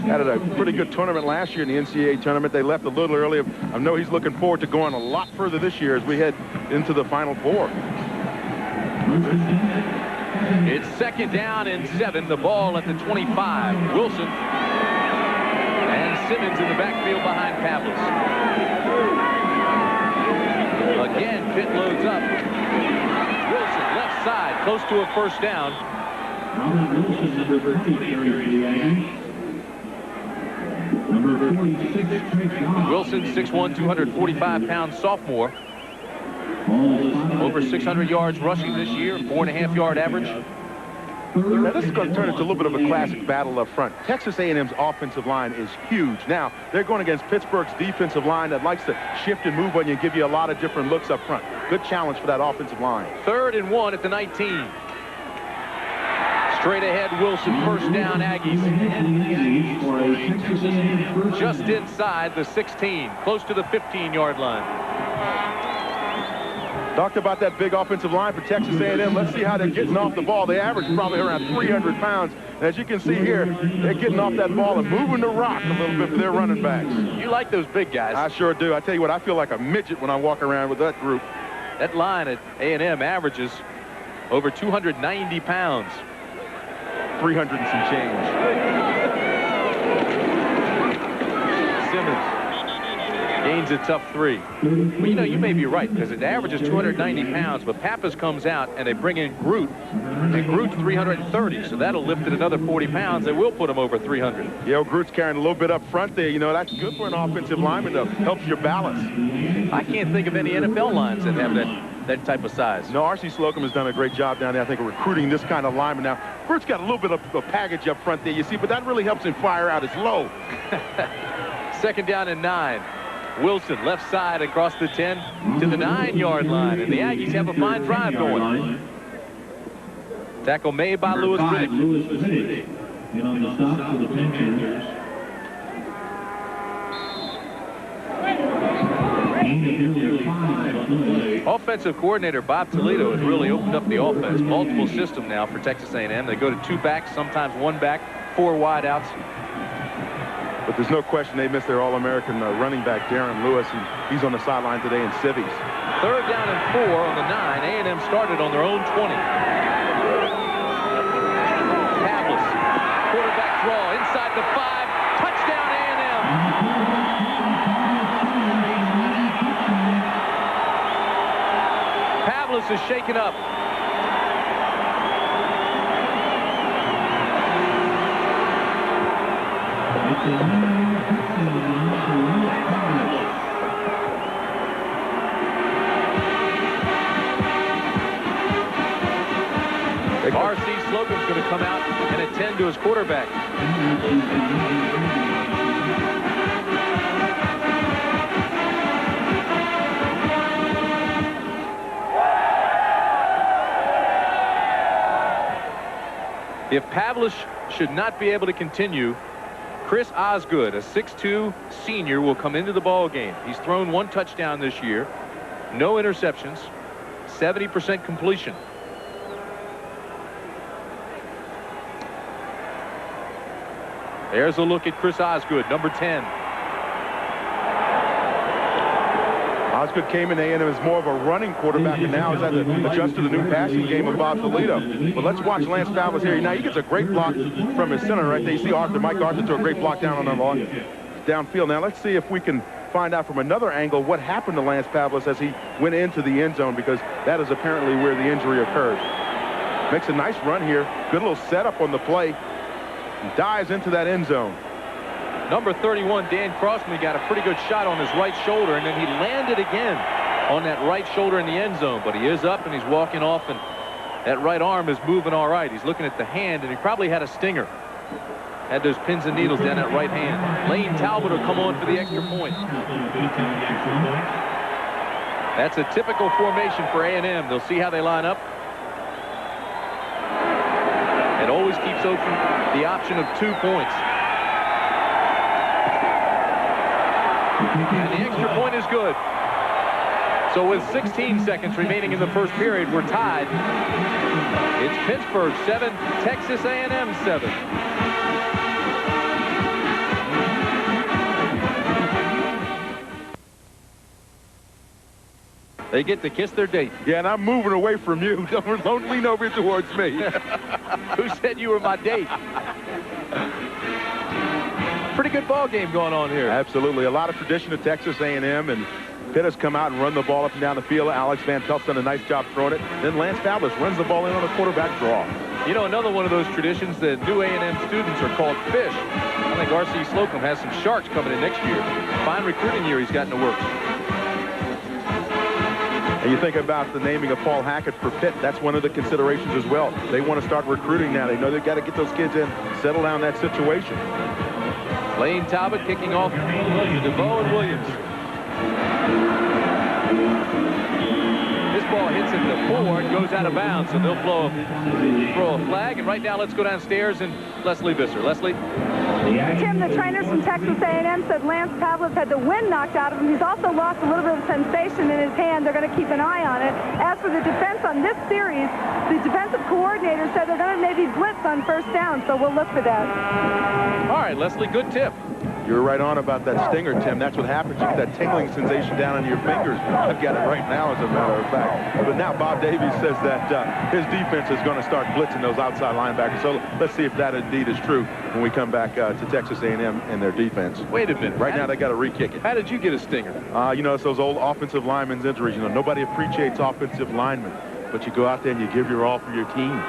had a pretty good tournament last year in the NCAA tournament. They left a little early. I know he's looking forward to going a lot further this year as we head into the Final Four. It's second down and 7. The ball at the 25. Wilson and Simmons in the backfield behind Pavlis. Again, Pitt loads up. Wilson, left side, close to a first down. Wilson, 6'1", 245-pound sophomore. Over 600 yards rushing this year, 4.5-yard average. Now, this is going to turn into a little bit of a classic battle up front. Texas A&M's offensive line is huge. Now, they're going against Pittsburgh's defensive line that likes to shift and move on you and give you a lot of different looks up front. Good challenge for that offensive line. 3rd and 1 at the 19. Straight ahead, Wilson, first down, Aggies. Just inside the 16, close to the 15-yard line. Talked about that big offensive line for Texas A&M. Let's see how they're getting off the ball. They average probably around 300 pounds. And as you can see here, they're getting off that ball and moving the rock a little bit for their running backs. You like those big guys. I sure do. I tell you what, I feel like a midget when I walk around with that group. That line at A&M averages over 290 pounds. 300 and some change. Simmons gains a tough 3. Well, you know, you may be right, because it averages 290 pounds, but Pappas comes out and they bring in Groot, and Groot's 330, so that'll lift it another 40 pounds. They will put him over 300. Yeah, well, Groot's carrying a little bit up front there. You know, that's good for an offensive lineman, though. Helps your balance. I can't think of any NFL lines that have that type of size. No, R.C. Slocum has done a great job down there, I think, of recruiting this kind of lineman. Now, Groot's got a little bit of a package up front there, you see, but that really helps him fire out. It's low. Second down and 9. Wilson, left side across the 10 to the 9-yard line, and the Aggies have a fine drive going. Tackle made by Lewis Riddick. And on the stop for the Panthers. Offensive coordinator Bob Toledo has really opened up the offense. Multiple system now for Texas A&M. They go to 2 backs, sometimes 1 back, 4 wideouts. But there's no question they missed their All-American running back, Darren Lewis. He's on the sideline today in civvies. 3rd down and 4 on the 9. A&M started on their own 20. Pavlis, quarterback draw inside the 5. Touchdown. Pavlis is shaken up. R.C. Slocum's going to come out and attend to his quarterback. If Pavlis should not be able to continue, Chris Osgood, a 6'2 senior, will come into the ball game. He's thrown 1 touchdown this year, no interceptions, 70% completion. There's a look at Chris Osgood, number 10. Osgood came in A&M as more of a running quarterback, and now has had to adjust to the new passing game of Bob Toledo. But let's watch Lance Pavlis here. Now he gets a great block from his center right there. You see Mike Arthur to a great block down on the line, downfield. Now let's see if we can find out from another angle what happened to Lance Pavlis as he went into the end zone, because that is apparently where the injury occurred. Makes a nice run here. Good little setup on the play. He dives into that end zone. Number 31, Dan Crossman, got a pretty good shot on his right shoulder, and then he landed again on that right shoulder in the end zone. But he is up and he's walking off, and that right arm is moving all right. He's looking at the hand, and he probably had a stinger. Had those pins and needles down that right hand. Lane Talbot will come on for the extra point. That's a typical formation for A&M. They'll see how they line up. It always keeps open the option of 2 points. And the extra point is good. So with 16 seconds remaining in the first period, we're tied. It's Pittsburgh 7, Texas A&M 7. They get to kiss their date. Yeah, and I'm moving away from you. Don't lean over towards me. Who said you were my date? Pretty good ball game going on here. Absolutely. A lot of tradition at Texas A&M, and Pitt has come out and run the ball up and down the field. Alex Van Pelt's done a nice job throwing it. Then Lance Pavlis runs the ball in on a quarterback draw. You know, another one of those traditions, the new A&M students are called fish. I think R.C. Slocum has some sharks coming in next year. Fine recruiting year he's got in the works. And you think about the naming of Paul Hackett for Pitt, that's one of the considerations as well. They want to start recruiting now. They know they've got to get those kids in, settle down that situation. Lane Talbot kicking off to DeVoe and Williams. This ball hits at the 4 and goes out of bounds, so they'll throw a flag. And right now, let's go downstairs and Leslie Visser. Leslie? Tim, the trainers from Texas A&M said Lance Pavlis had the wind knocked out of him. He's also lost a little bit of sensation in his hand. They're going to keep an eye on it. As for the defense on this series, the defensive coordinator said they're going to maybe blitz on first down, so we'll look for that. All right, Leslie, good tip. You're right on about that stinger, Tim. That's what happens. You get that tingling sensation down on your fingers. I've got it right now, as a matter of fact. But now Bob Davies says that his defense is going to start blitzing those outside linebackers. So let's see if that indeed is true when we come back to Texas A&M and their defense. Wait a minute. Right now they got to re-kick it. How did you get a stinger? You know, it's those old offensive linemen's injuries. You know, nobody appreciates offensive linemen, but you go out there and you give your all for your team.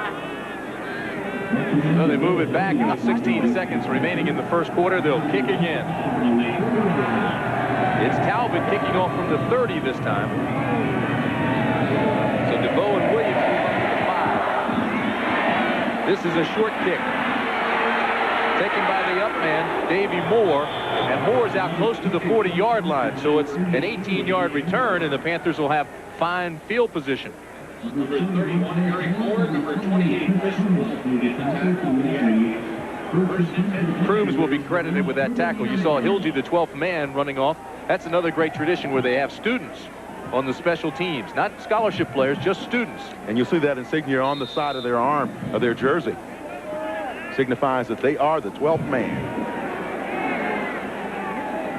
So they move it back, and with 16 seconds remaining in the first quarter, they'll kick again. It's Talbot kicking off from the 30 this time. So DeVoe and Williams move up to the 5. This is a short kick. Taken by the up man, Davey Moore, and Moore's out close to the 40-yard line. So it's an 18-yard return, and the Panthers will have fine field position. Number 31, Eric Moore. Number 28, Crooms will be credited with that tackle. You saw Hilge, the 12th man, running off. That's another great tradition where they have students on the special teams. Not scholarship players, just students. And you'll see that insignia on the side of their arm, of their jersey. Signifies that they are the 12th man.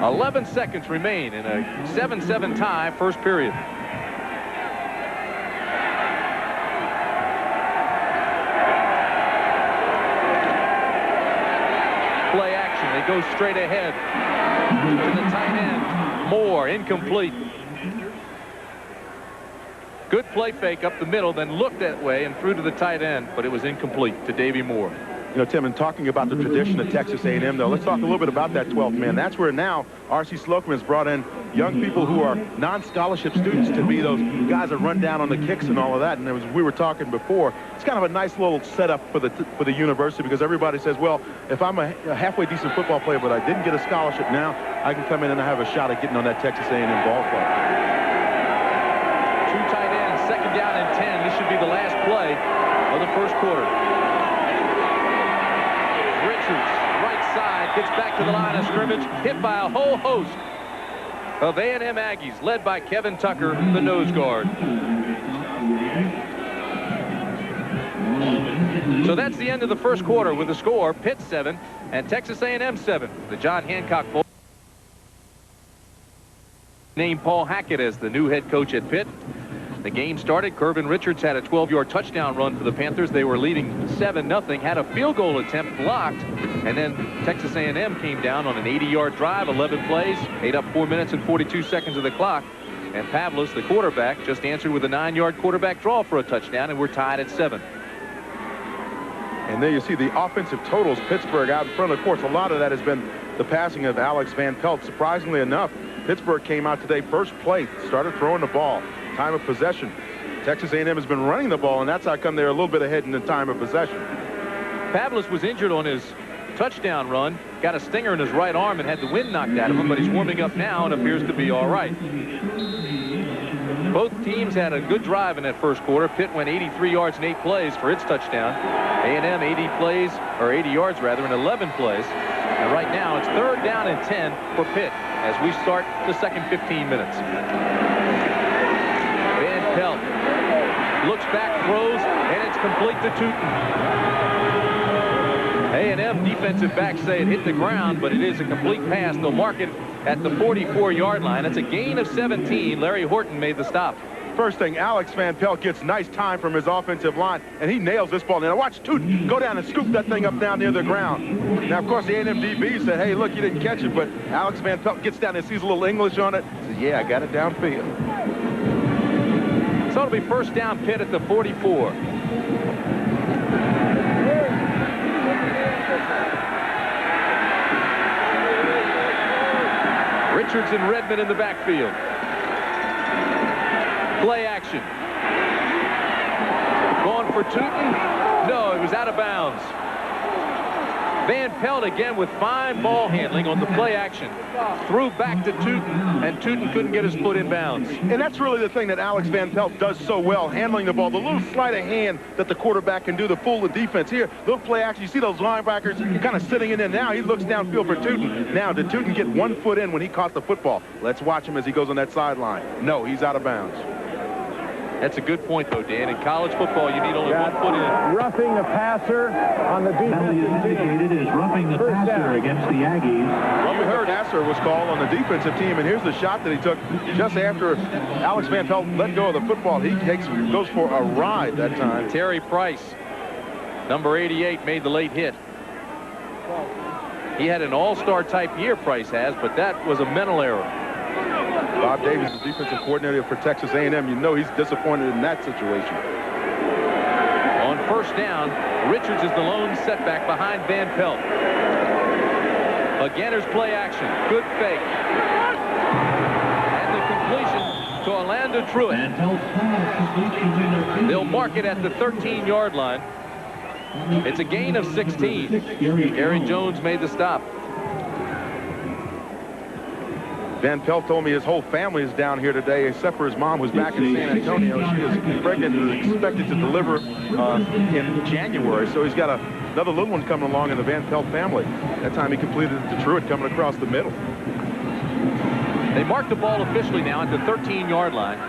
11 seconds remain in a 7-7 tie, first period. Play action. They go straight ahead to the tight end. Moore, incomplete. Good play fake up the middle, then looked that way and threw to the tight end, but it was incomplete to Davy Moore. You know, Tim, in talking about the tradition of Texas A&M, though, let's talk a little bit about that 12th man. That's where now R.C. Slocum has brought in young people who are non-scholarship students to be those guys that run down on the kicks and all of that. And as we were talking before, it's kind of a nice little setup for the university, because everybody says, well, if I'm a halfway decent football player but I didn't get a scholarship, now I can come in and I have a shot at getting on that Texas A&M ball club. 2 tight ends, 2nd down and 10. This should be the last play of the first quarter. Richards, right side, gets back to the line of scrimmage, hit by a whole host of A&M Aggies, led by Kevin Tucker, the nose guard. So that's the end of the first quarter with the score, Pitt 7 and Texas A&M 7. The John Hancock Bowl named Paul Hackett as the new head coach at Pitt. The game started. Kervin Richards had a 12-yard touchdown run for the Panthers. They were leading 7-0, had a field goal attempt blocked, and then Texas A&M came down on an 80-yard drive, 11 plays, ate up 4 minutes and 42 seconds of the clock. And Pavlis, the quarterback, just answered with a 9-yard quarterback draw for a touchdown, and we're tied at 7. And there you see the offensive totals. Pittsburgh out in front. Of course, a lot of that has been the passing of Alex Van Pelt. Surprisingly enough, Pittsburgh came out today first play, started throwing the ball. Time of possession. Texas A&M has been running the ball, and that's how come they're a little bit ahead in the time of possession. Pavlis was injured on his touchdown run, got a stinger in his right arm and had the wind knocked out of him, but he's warming up now and appears to be all right. Both teams had a good drive in that first quarter. Pitt went 83 yards and 8 plays for its touchdown. A&M 80 plays, or 80 yards rather, in 11 plays. And right now it's 3rd down and 10 for Pitt as we start the second 15 minutes. Pelt looks back, throws, and it's complete to Tooten. A&M defensive backs say it hit the ground, but it is a complete pass. They'll mark it at the 44-yard line. That's a gain of 17. Larry Horton made the stop. First thing, Alex Van Pelt gets nice time from his offensive line, and he nails this ball. Now watch Tooten go down and scoop that thing up down near the ground. Now, of course, the A&M DB said, hey, look, you didn't catch it, but Alex Van Pelt gets down and sees a little English on it. Says, yeah, I got it downfield. So it'll be first down, Pitt at the 44. Richards and Redmond in the backfield. Play action. Going for Tooten. No, it was out of bounds. Van Pelt again with fine ball handling on the play action. Threw back to Tooten, and Tooten couldn't get his foot in bounds. And that's really the thing that Alex Van Pelt does so well, handling the ball. The little sleight of hand that the quarterback can do to fool the defense. Here, little play action. You see those linebackers kind of sitting in there now. He looks downfield for Tooten. Now, did Tooten get 1 foot in when he caught the football? Let's watch him as he goes on that sideline. No, he's out of bounds. That's a good point, though, Dan. In college football, you need only 1 foot in. Roughing the passer on the defensive indicated is roughing the passer against the Aggies. Roughing the passer was called on the defensive team, and here's the shot that he took just after Alex Van Pelt let go of the football. He goes for a ride that time. Terry Price, number 88, made the late hit. He had an all-star type year, Price has, but that was a mental error. Bob Davies, the defensive coordinator for Texas A&M, you know he's disappointed in that situation. On first down, Richards is the lone setback behind Van Pelt. Again, there's play action. Good fake. And the completion to Orlando Truitt. They'll mark it at the 13-yard line. It's a gain of 16. Aaron Jones made the stop. Van Pelt told me his whole family is down here today, except for his mom, who's back in San Antonio. She is pregnant and is expected to deliver in January. So he's got another little one coming along in the Van Pelt family. That time he completed it to Truitt coming across the middle. They mark the ball officially now at the 13-yard line.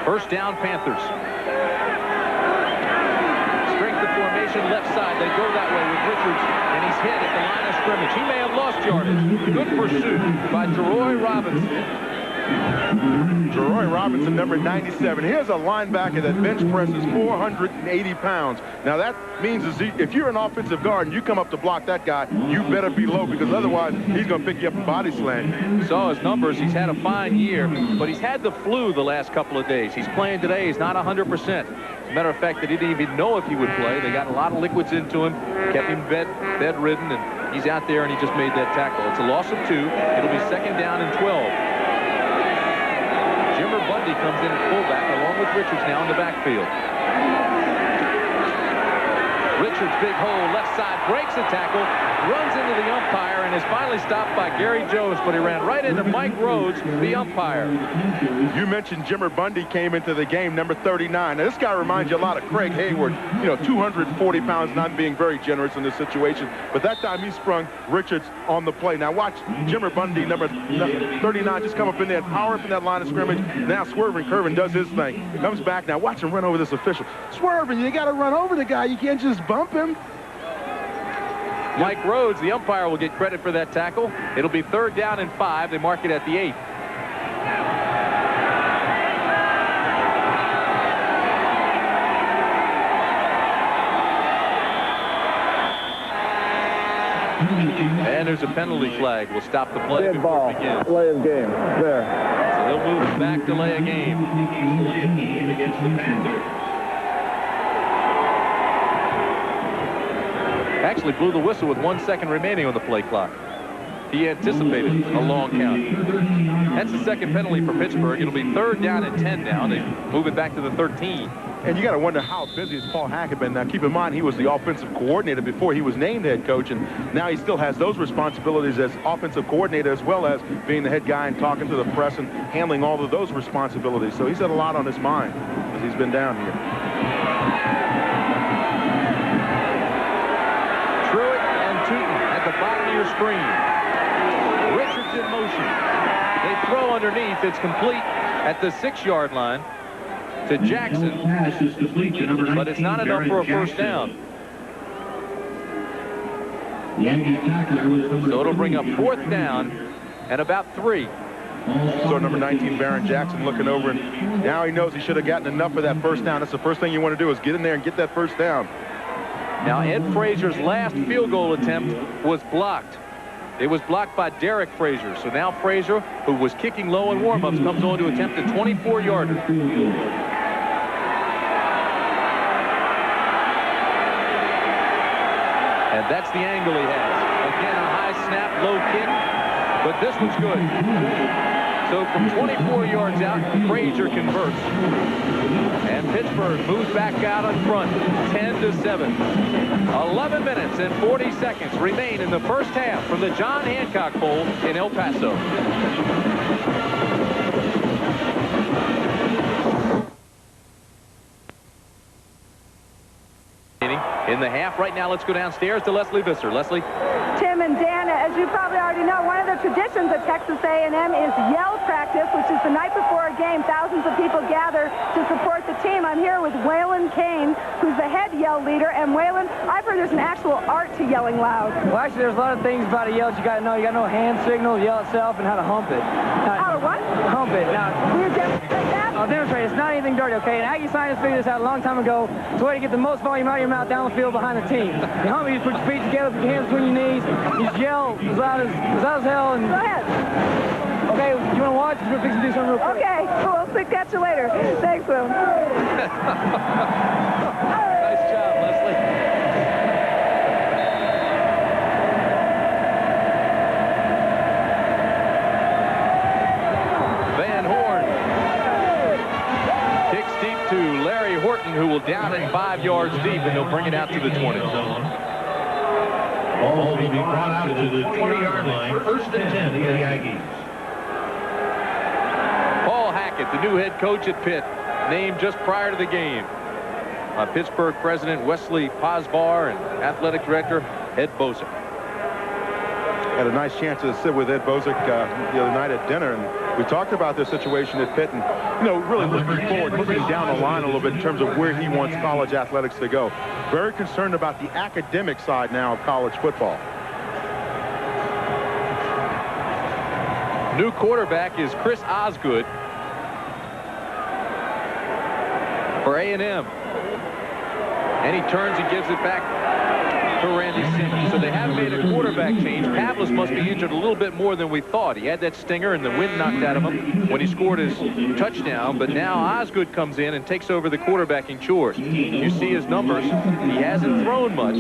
First down, Panthers. Strength of formation, left side. They go that way with Richards, and he's hit at the line of scrimmage. He may have lost yardage. Good pursuit by Jeroy Robinson. Jeroy Robinson, number 97. Here's a linebacker that bench presses 480 pounds. Now that means if you're an offensive guard and you come up to block that guy, you better be low, because otherwise he's going to pick you up and body slam. You saw his numbers. He's had a fine year, but he's had the flu the last couple of days. He's playing today. He's not 100%. As a matter of fact, they didn't even know if he would play. They got a lot of liquids into him, kept him bedridden, and he's out there, and he just made that tackle. It's a loss of 2. It'll be 2nd down and 12. Jimmer Bundy comes in at fullback along with Richards now in the backfield. Richards, big hole, left side, breaks a tackle, runs into the umpire, and is finally stopped by Gary Jones, but he ran right into Mike Rhodes, the umpire. You mentioned Jimmer Bundy came into the game, number 39. Now, this guy reminds you a lot of Craig Hayward. You know, 240 pounds, not being very generous in this situation. But that time he sprung Richards on the play. Now watch Jimmer Bundy, number 39, just come up in there, power up in that line of scrimmage. Now swerving, curving, does his thing. Comes back. Now watch him run over this official. Swerving, you got to run over the guy. You can't just bump him. Mike Rhodes, the umpire, will get credit for that tackle. It'll be 3rd down and 5. They mark it at the 8. And there's a penalty flag. We'll stop the play before it begins. Delay of game. There. So they'll move it back, delay a game. Against the Panthers. Actually blew the whistle with 1 second remaining on the play clock. He anticipated a long count. That's the 2nd penalty for Pittsburgh. It'll be 3rd down and 10 now. They move it back to the 13. And you got to wonder how busy has Paul Hackett been. Now, keep in mind, he was the offensive coordinator before he was named head coach, and now he still has those responsibilities as offensive coordinator, as well as being the head guy and talking to the press and handling all of those responsibilities. So he's had a lot on his mind as he's been down here. Tooten at the bottom of your screen. Richards in motion. They throw underneath. It's complete at the 6-yard line to Jackson. But it's not enough for a first down. So it'll bring up 4th down and about 3. So number 19, Baron Jackson, looking over, and now he knows he should have gotten enough for that first down. That's the first thing you want to do, is get in there and get that first down. Now, Ed Frazier's last field goal attempt was blocked. It was blocked by Derek Frazier. So now Frazier, who was kicking low in warm-ups, comes on to attempt a 24-yarder. And that's the angle he has. Again, a high snap, low kick, but this one's good. So from 24 yards out, Frazier converts. And Pittsburgh moves back out in front, 10-7. 11 minutes and 40 seconds remain in the first half from the John Hancock Bowl in El Paso. In the half right now, let's go downstairs to Leslie Visser. Leslie. Tim and Dan, as you probably already know, one of the traditions at Texas A&M is yell practice, which is the night before a game. Thousands of people gather to support the team. I'm here with Waylon Kane, who's the head yell leader. And Waylon, I've heard there's an actual art to yelling loud. Well, actually, there's a lot of things about a yell that you got to know. You got to know hand signal, yell itself, and how to hump it. How to what? Hump it. Now, will you demonstrate that? I'll demonstrate. It's not anything dirty, okay? And Aggie scientists figured this out a long time ago. It's a way to get the most volume out of your mouth down the field behind the team. You hump it, you put your feet together, put your hands between your knees, you just yell as loud as hell. And go ahead. Okay, you want to watch? We're fixing to do something real quick. Okay, cool. We'll catch you later. Thanks, Will. Nice job, Leslie. Van Horn kicks deep to Larry Horton, who will down it 5 yards deep, and he'll bring it out to the 20. Ball will be brought out to the 20-yard line. 1st and 10 to the Aggies. Paul Hackett, the new head coach at Pitt, named just prior to the game. Pittsburgh president Wesley Posbar and athletic director Ed Bozick. Had a nice chance to sit with Ed Bozick the other night at dinner, and we talked about this situation at Pitt, and really looking forward, looking down the line a little bit in terms of where he wants college athletics to go. Very concerned about the academic side now of college football. New quarterback is Chris Osgood for A&M. And he turns and gives it back to Randy Simmons. So they have made a quarterback change. Pavlis must be injured a little bit more than we thought. He had that stinger and the wind knocked out of him when he scored his touchdown. But now Osgood comes in and takes over the quarterbacking chores. You see his numbers. He hasn't thrown much,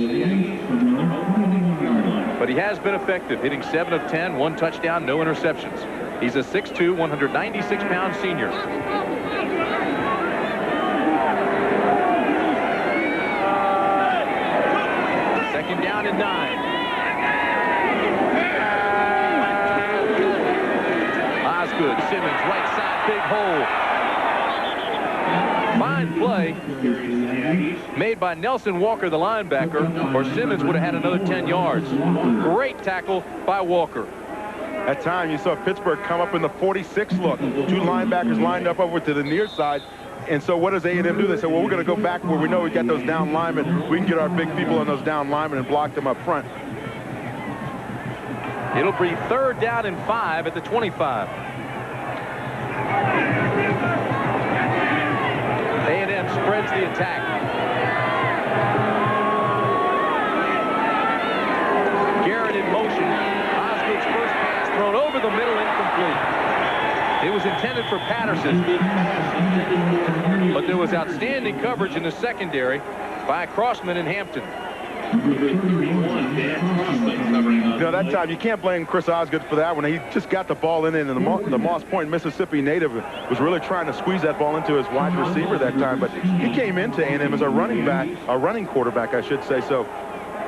but he has been effective, hitting 7 of 10, 1 touchdown, no interceptions. He's a 6'2", 196-pound senior. Second down and 9. Osgood, Simmons, right side, big hole. Fine play made by Nelson Walker, the linebacker, or Simmons would have had another 10 yards. Great tackle by Walker. At time, you saw Pittsburgh come up in the 46 look. 2 linebackers lined up over to the near side. And so what does A&M do? They say, well, we're going to go back where we know we got those down linemen. We can get our big people on those down linemen and block them up front. It'll be 3rd down and 5 at the 25. A&M spreads the attack. Garrett in motion. Osgood's first pass thrown over the middle, incomplete. It was intended for Patterson, but there was outstanding coverage in the secondary by Crossman and Hampton. You know, that time you can't blame Chris Osgood for that one. He just got the ball in, and the Moss Point, Mississippi native was really trying to squeeze that ball into his wide receiver that time. But he came into A&M as a running back, a running quarterback, I should say. So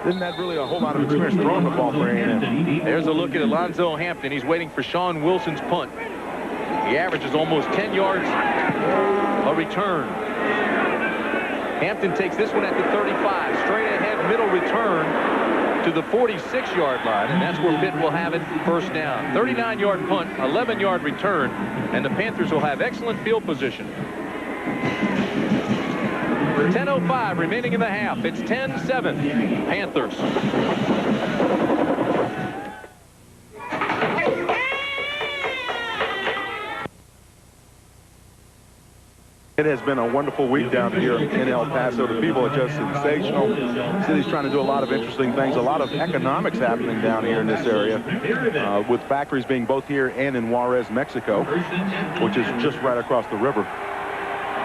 didn't have really a whole lot of experience throwing the ball for A&M. There's a look at Alonzo Hampton. He's waiting for Sean Wilson's punt. He averages almost 10 yards a return. Hampton takes this one at the 35. Straight ahead, middle return to the 46-yard line, and that's where Pitt will have it first down. 39-yard punt, 11-yard return, and the Panthers will have excellent field position. 10:05 remaining in the half. It's 10-7. Panthers. It has been a wonderful week down here in El Paso. The people are just sensational. The city's trying to do a lot of interesting things, a lot of economics happening down here in this area, with factories being both here and in Juarez, Mexico, which is just right across the river.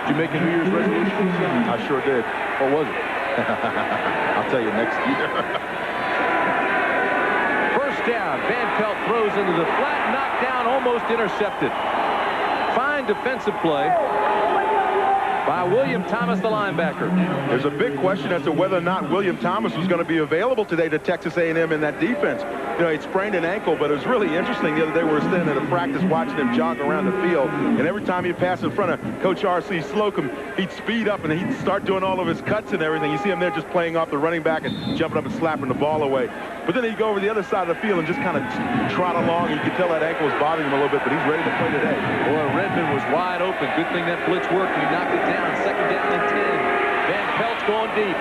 Did you make a New Year's resolution? I sure did. What was it? I'll tell you next year. First down. Van Pelt throws into the flat, knocked down, almost intercepted. Fine defensive play by William Thomas, the linebacker. There's a big question as to whether or not William Thomas was going to be available today to Texas A&M in that defense. You know, he'd sprained an ankle, but it was really interesting. The other day we were standing at a practice watching him jog around the field, and every time he'd pass in front of Coach R.C. Slocum, he'd speed up and he'd start doing all of his cuts and everything. You see him there just playing off the running back and jumping up and slapping the ball away. But then he'd go over the other side of the field and just kind of trot along. You could tell that ankle was bothering him a little bit, but he's ready to play today. Boy, Redmond was wide open. Good thing that blitz worked. He knocked it down. Second down and 10. Van Pelt's going deep.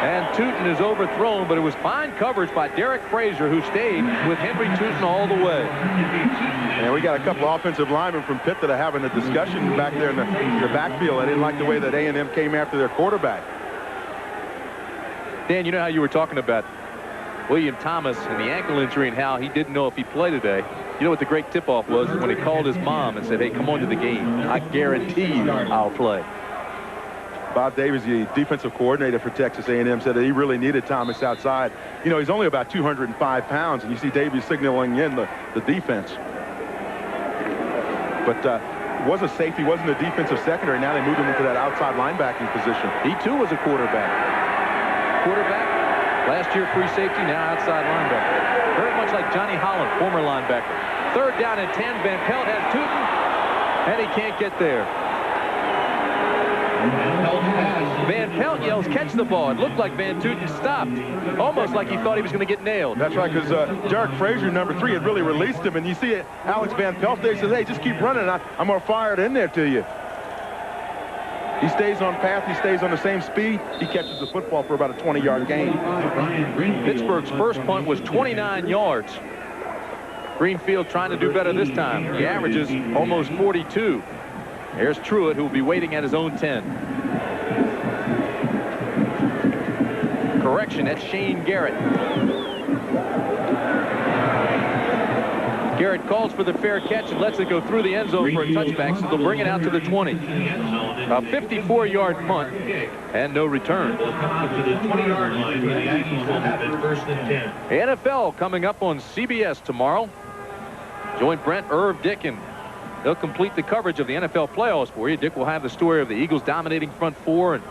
And Tooten is overthrown, but it was fine coverage by Derek Frazier, who stayed with Henry Tooten all the way. And we got a couple of offensive linemen from Pitt that are having a discussion back there in the backfield. I didn't like the way that A&M came after their quarterback. Dan, you know how you were talking about William Thomas and the ankle injury and how he didn't know if he'd play today. You know what the great tip-off was when he called his mom and said, hey, come on to the game. I guarantee you I'll play. Bob Davies, the defensive coordinator for Texas A&M, said that he really needed Thomas outside. You know, he's only about 205 pounds, and you see Davies signaling in the defense. But wasn't safety, wasn't a defensive secondary. Now they moved him into that outside linebacking position. He, too, was a quarterback. Last year, free safety, now outside linebacker. Very much like Johnny Holland, former linebacker. Third down and 10. Van Pelt has Tooten, and he can't get there. Van Pelt yells, catch the ball. It looked like Van Tooten stopped, almost like he thought he was going to get nailed. That's right, because Derek Frazier, number 3, had really released him, and you see it, Alex Van Pelt there says, hey, just keep running. I'm going to fire it in there to you. He stays on path. He stays on the same speed. He catches the football for about a 20-yard gain. Pittsburgh's first punt was 29 yards. Greenfield trying to do better this time. He averages almost 42. Here's Truitt, who will be waiting at his own 10. Correction, that's Shane Garrett. Garrett calls for the fair catch and lets it go through the end zone for a touchback, so they'll bring it out to the 20. A 54-yard punt and no return. To the 20-yard line, the Aggies will have it 1st and 10. The NFL coming up on CBS tomorrow. Join Brent, Irv, Dick, and they'll complete the coverage of the NFL playoffs for you. Dick will have the story of the Eagles dominating front four, and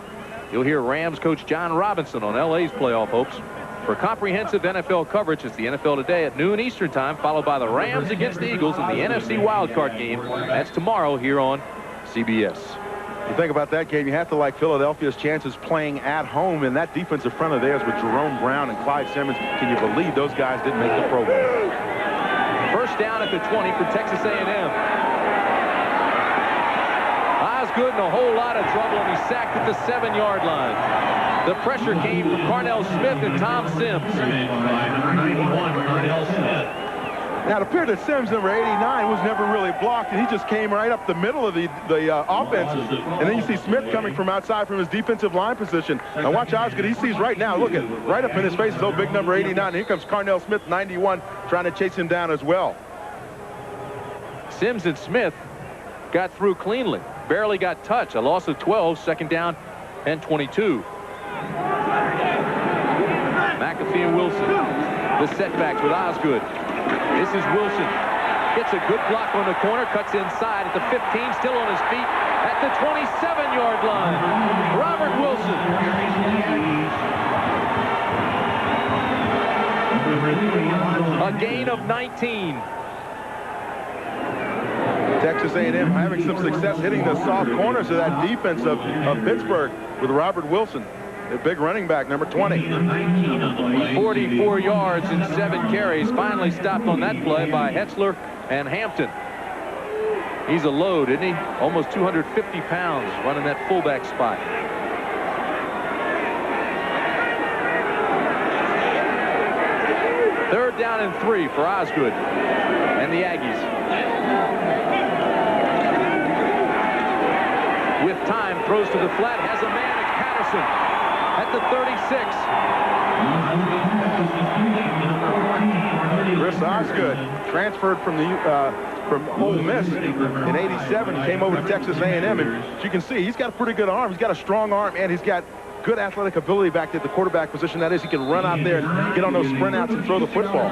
you'll hear Rams coach John Robinson on LA's playoff hopes. For comprehensive NFL coverage, it's the NFL Today at noon Eastern time, followed by the Rams against the Eagles in the NFC wildcard game. That's tomorrow here on CBS. You think about that game, you have to like Philadelphia's chances playing at home, and that defensive front of theirs with Jerome Brown and Clyde Simmons. Can you believe those guys didn't make the program? First down at the 20 for Texas A&M. Osgood in a whole lot of trouble, and he's sacked at the 7-yard line. The pressure came from Carnell Smith and Tom Sims. Now, it appeared that Sims, number 89, was never really blocked, and he just came right up the middle of the offense. And then you see Smith coming from outside from his defensive line position. Now, watch Osgood. He sees right now, look at right up in his face is old big number 89. And here comes Carnell Smith, 91, trying to chase him down as well. Sims and Smith got through cleanly. Barely got touched. A loss of 12, second down and 22. McAfee and Wilson. The setbacks with Osgood. This is Wilson. Gets a good block on the corner. Cuts inside at the 15. Still on his feet at the 27-yard line. Robert Wilson. A gain of 19. Texas A&M having some success hitting the soft corners of that defense of Pittsburgh with Robert Wilson. The big running back, number 20. 44 yards and 7 carries. Finally stopped on that play by Hetzler and Hampton. He's a load, isn't he? Almost 250 pounds running that fullback spot. Third down and 3 for Osgood and the Aggies. With time, throws to the flat, has a man, it's Patterson. At the 36. Chris Osgood transferred from Ole Miss in '87, came over to Texas A&M, and as you can see, he's got a pretty good arm. He's got a strong arm, and he's got good athletic ability back at the quarterback position. That is, he can run out there and get on those sprint outs and throw the football.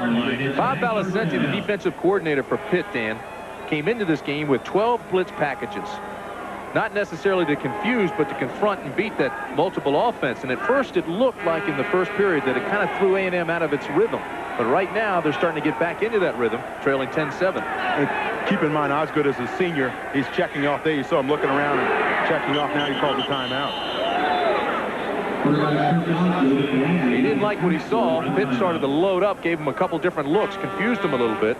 Bob Balasenti, the defensive coordinator for Pitt, Dan, came into this game with 12 blitz packages. Not necessarily to confuse, but to confront and beat that multiple offense. And at first, it looked like in the first period that it kind of threw A&M out of its rhythm. But right now, they're starting to get back into that rhythm, trailing 10-7. And keep in mind, Osgood is a senior. He's checking off there. You saw him looking around and checking off. Now he calls a timeout. He didn't like what he saw. Pitt started to load up, gave him a couple different looks, confused him a little bit.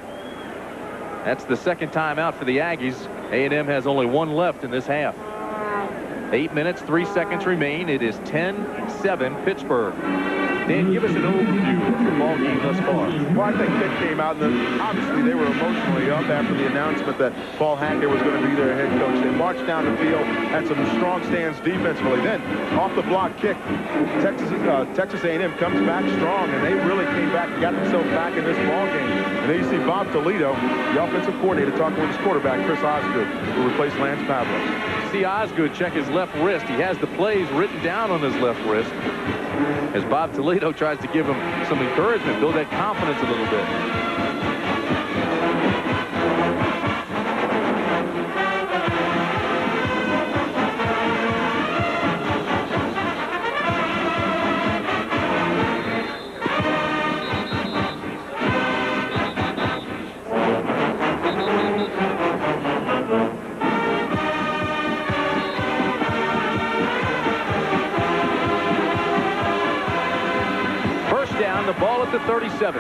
That's the second timeout for the Aggies. A&M has only one left in this half. 8 minutes, 3 seconds remain. It is 10-7 Pittsburgh. Dan, give us an overview of the ball game thus far. Well, I think Pitt came out, and obviously they were emotionally up after the announcement that Paul Hackett was going to be their head coach. They marched down the field, had some strong stands defensively. Then, off the block kick, Texas A&M comes back strong, and they really came back and got themselves back in this ball game. And then you see Bob Toledo, the offensive coordinator, talking with his quarterback, Chris Osgood, who replaced Lance Pavlos. See Osgood check his left wrist. He has the plays written down on his left wrist as Bob Toledo tries to give him some encouragement, build that confidence a little bit. The ball at the 37.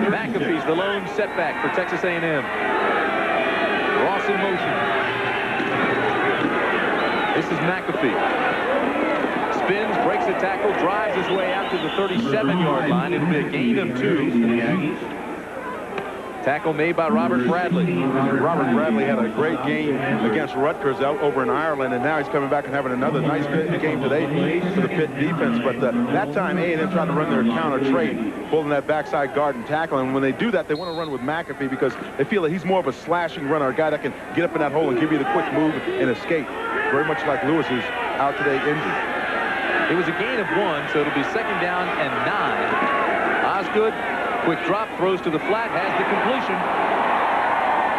McAfee's the lone setback for Texas A&M. Ross in motion. This is McAfee. Spins, breaks a tackle, drives his way out to the 37-yard line. It'll be a gain of 2. Tackle made by Robert Bradley. Robert Bradley had a great game against Rutgers out over in Ireland, and now he's coming back and having another nice game today for the Pitt defense. But that time, A&M tried to run their counter trade, pulling that backside guard and tackle. And when they do that, they want to run with McAfee because they feel that he's more of a slashing runner, a guy that can get up in that hole and give you the quick move and escape. Very much like Lewis, who's out today injured. It was a gain of 1, so it'll be 2nd down and 9. Osgood, quick drop, throws to the flat, has the completion.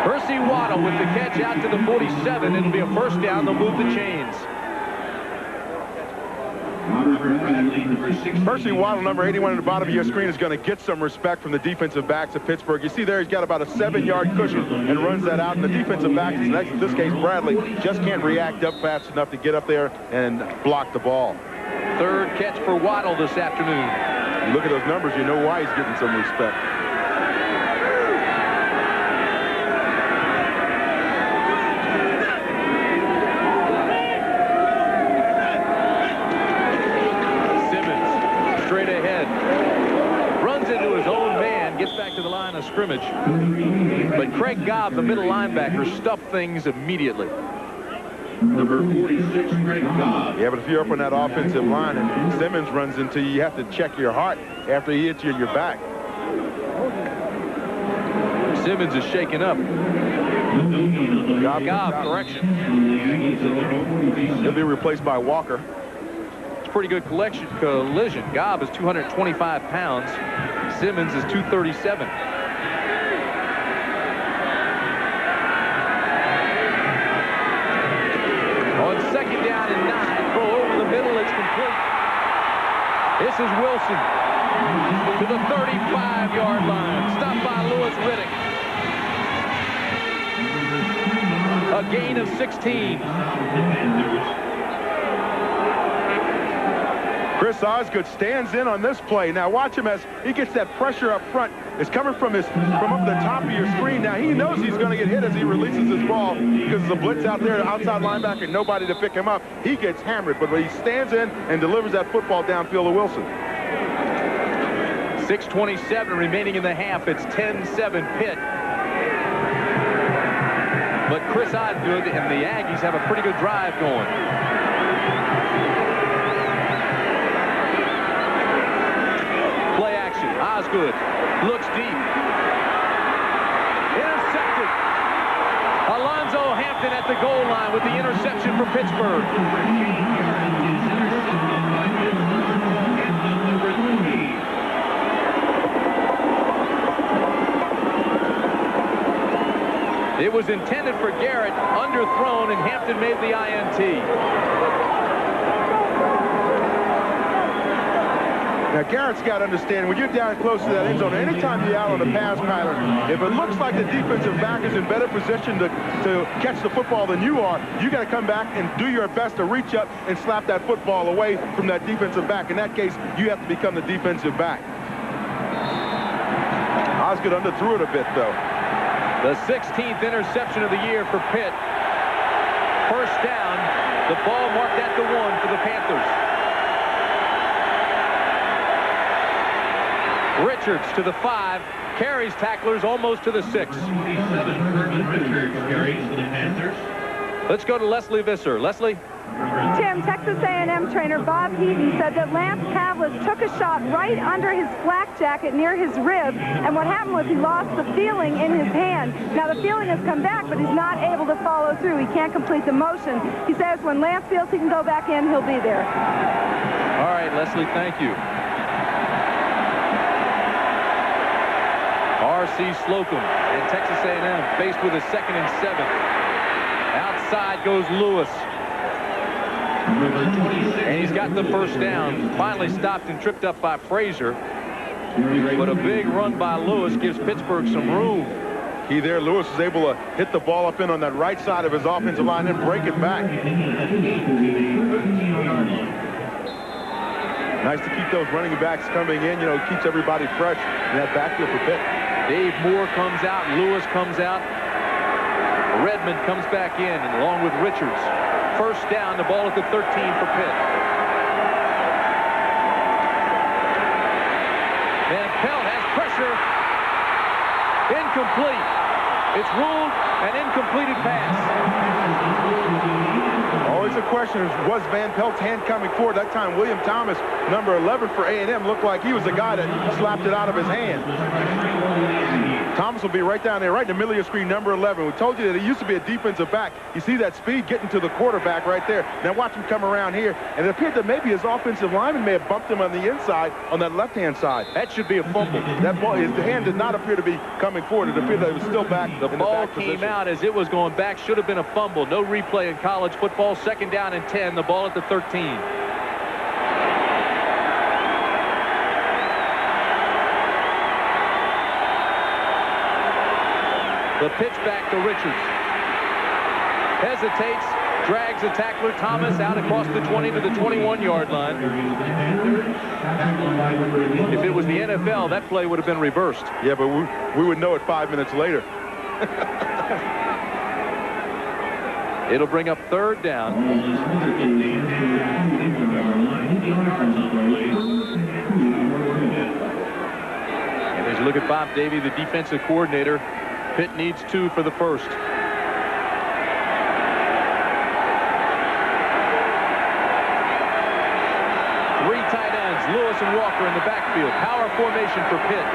Percy Waddle with the catch out to the 47. It'll be a 1st down. They'll move the chains. Percy Waddle, number 81 at the bottom of your screen, is going to get some respect from the defensive backs of Pittsburgh. You see there, he's got about a 7-yard cushion and runs that out. And the defensive backs, in this case Bradley, just can't react up fast enough to get up there and block the ball. 3rd catch for Waddle this afternoon. You look at those numbers, you know why he's getting some respect. Simmons, straight ahead. Runs into his own man, gets back to the line of scrimmage. But Craig Gobb, the middle linebacker, stuffed things immediately. Number 46, Craig Gobb. Yeah, but if you're up on that offensive line and Simmons runs into you, you have to check your heart after he hits you in your back. Simmons is shaken up. Gobb, correction. He'll be replaced by Walker. It's a pretty good collision. Gobb is 225 pounds. Simmons is 237. On 2nd down and 9, throw over the middle, it's complete. This is Wilson to the 35-yard line. Stopped by Louis Riddick. A gain of 16. Chris Osgood stands in on this play. Now watch him as he gets that pressure up front. It's coming from up the top of your screen. Now he knows he's going to get hit as he releases his ball because there's a blitz out there, outside linebacker, nobody to pick him up. He gets hammered, but when he stands in and delivers that football downfield to Wilson. 6:27 remaining in the half. It's 10-7 Pitt. But Chris Osgood and the Aggies have a pretty good drive going. Play action. Osgood looks deep. Intercepted. Alonzo Hampton at the goal line with the interception for Pittsburgh. It was intended for Garrett, underthrown, and Hampton made the INT. Now, Garrett's got to understand, when you're down close to that end zone, anytime you're out on a pass pattern, if it looks like the defensive back is in better position to catch the football than you are, you got to come back and do your best to reach up and slap that football away from that defensive back. In that case, you have to become the defensive back. Osgood underthrew it a bit, though. The 16th interception of the year for Pitt. 1st down. The ball marked at the 1 for the Panthers. Richards to the 5. Carries tacklers almost to the 6. Richards carries for the Panthers. Let's go to Leslie Visser. Leslie? Tim, Texas A&M trainer Bob Heaton said that Lance Pavlis took a shot right under his flak jacket near his rib, and what happened was he lost the feeling in his hand. Now the feeling has come back, but he's not able to follow through. He can't complete the motion. He says when Lance feels he can go back in, he'll be there. All right, Leslie, thank you. R.C. Slocum and Texas A&M faced with a 2nd and 7. Outside goes Lewis. And he's got the 1st down. Finally stopped and tripped up by Frazier. But a big run by Lewis gives Pittsburgh some room. Key there, Lewis is able to hit the ball up in on that right side of his offensive line and break it back. Nice to keep those running backs coming in. You know, keeps everybody fresh in that backfield for Pitt. Dave Moore comes out. Lewis comes out. Redmond comes back in, and along with Richards. 1st down, the ball at the 13 for Pitt. incomplete. It's ruled an incompleted pass. Always a question is, was Van Pelt's hand coming forward? That time, William Thomas, number 11 for A&M, looked like he was the guy that slapped it out of his hand. Thomas will be right down there, right in the middle of your screen, number 11. We told you that he used to be a defensive back. You see that speed getting to the quarterback right there. Now watch him come around here, and it appeared that maybe his offensive lineman may have bumped him on the inside, on that left-hand side. That should be a fumble. That ball, his hand did not appear to be coming forward. It appeared that it was still back. The ball came out as it was going back. Should have been a fumble. No replay in college football. Second down and 10. The ball at the 13. The pitch back to Richards. Hesitates, drags the tackler Thomas out across the 20 to the 21-yard line. If it was the NFL, that play would have been reversed. Yeah, but we would know it 5 minutes later. It'll bring up third down. And as you look at Bob Davie, the defensive coordinator, Pitt needs 2 for the first. 3 tight ends, Lewis and Walker in the backfield. Power formation for Pitt.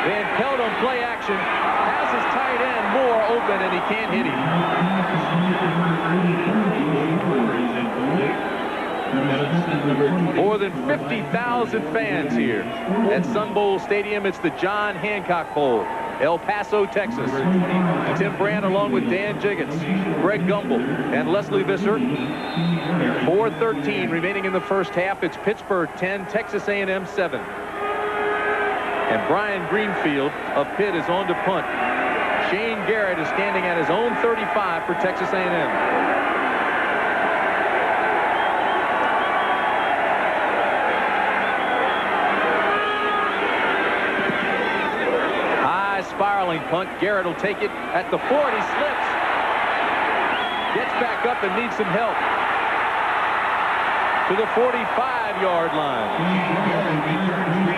Van Pelt on play action. Has his tight end Moore open, and he can't hit him. More than 50,000 fans here at Sun Bowl Stadium. It's the John Hancock Bowl, El Paso, Texas. Tim Brand along with Dan Jiggins, Greg Gumbel, and Leslie Visser. 4:13 remaining in the first half. It's Pittsburgh 10, Texas A&M 7. And Brian Greenfield of Pitt is on to punt. Shane Garrett is standing at his own 35 for Texas A&M. High spiraling punt. Garrett will take it at the 40. Slips. Gets back up and needs some help. To the 45-yard line.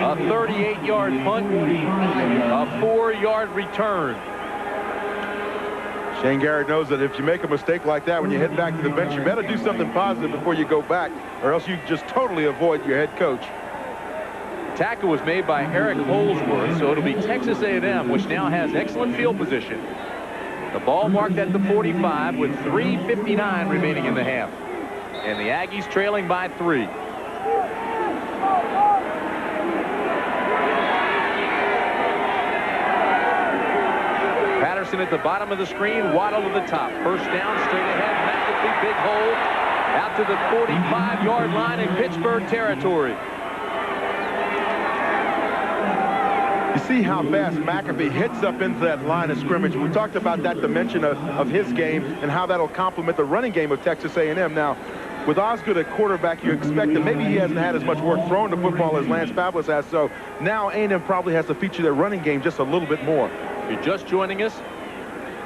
A 38-yard punt, a 4-yard return. Shane Garrett knows that if you make a mistake like that when you head back to the bench, you better do something positive before you go back, or else you just totally avoid your head coach. Tackle was made by Eric Holsworth, so it'll be Texas A&M, which now has excellent field position. The ball marked at the 45 with 3:59 remaining in the half. And the Aggies trailing by 3. Patterson at the bottom of the screen, Waddle to the top. First down, straight ahead, McAfee, big hole, out to the 45-yard line in Pittsburgh territory. You see how fast McAfee hits up into that line of scrimmage. We talked about that dimension of his game and how that'll complement the running game of Texas A&M. Now, with Osgood at quarterback, you expect that maybe he hasn't had as much work throwing the football as Lance Pavlis has, so now A&M probably has to feature their running game just a little bit more. If you're just joining us,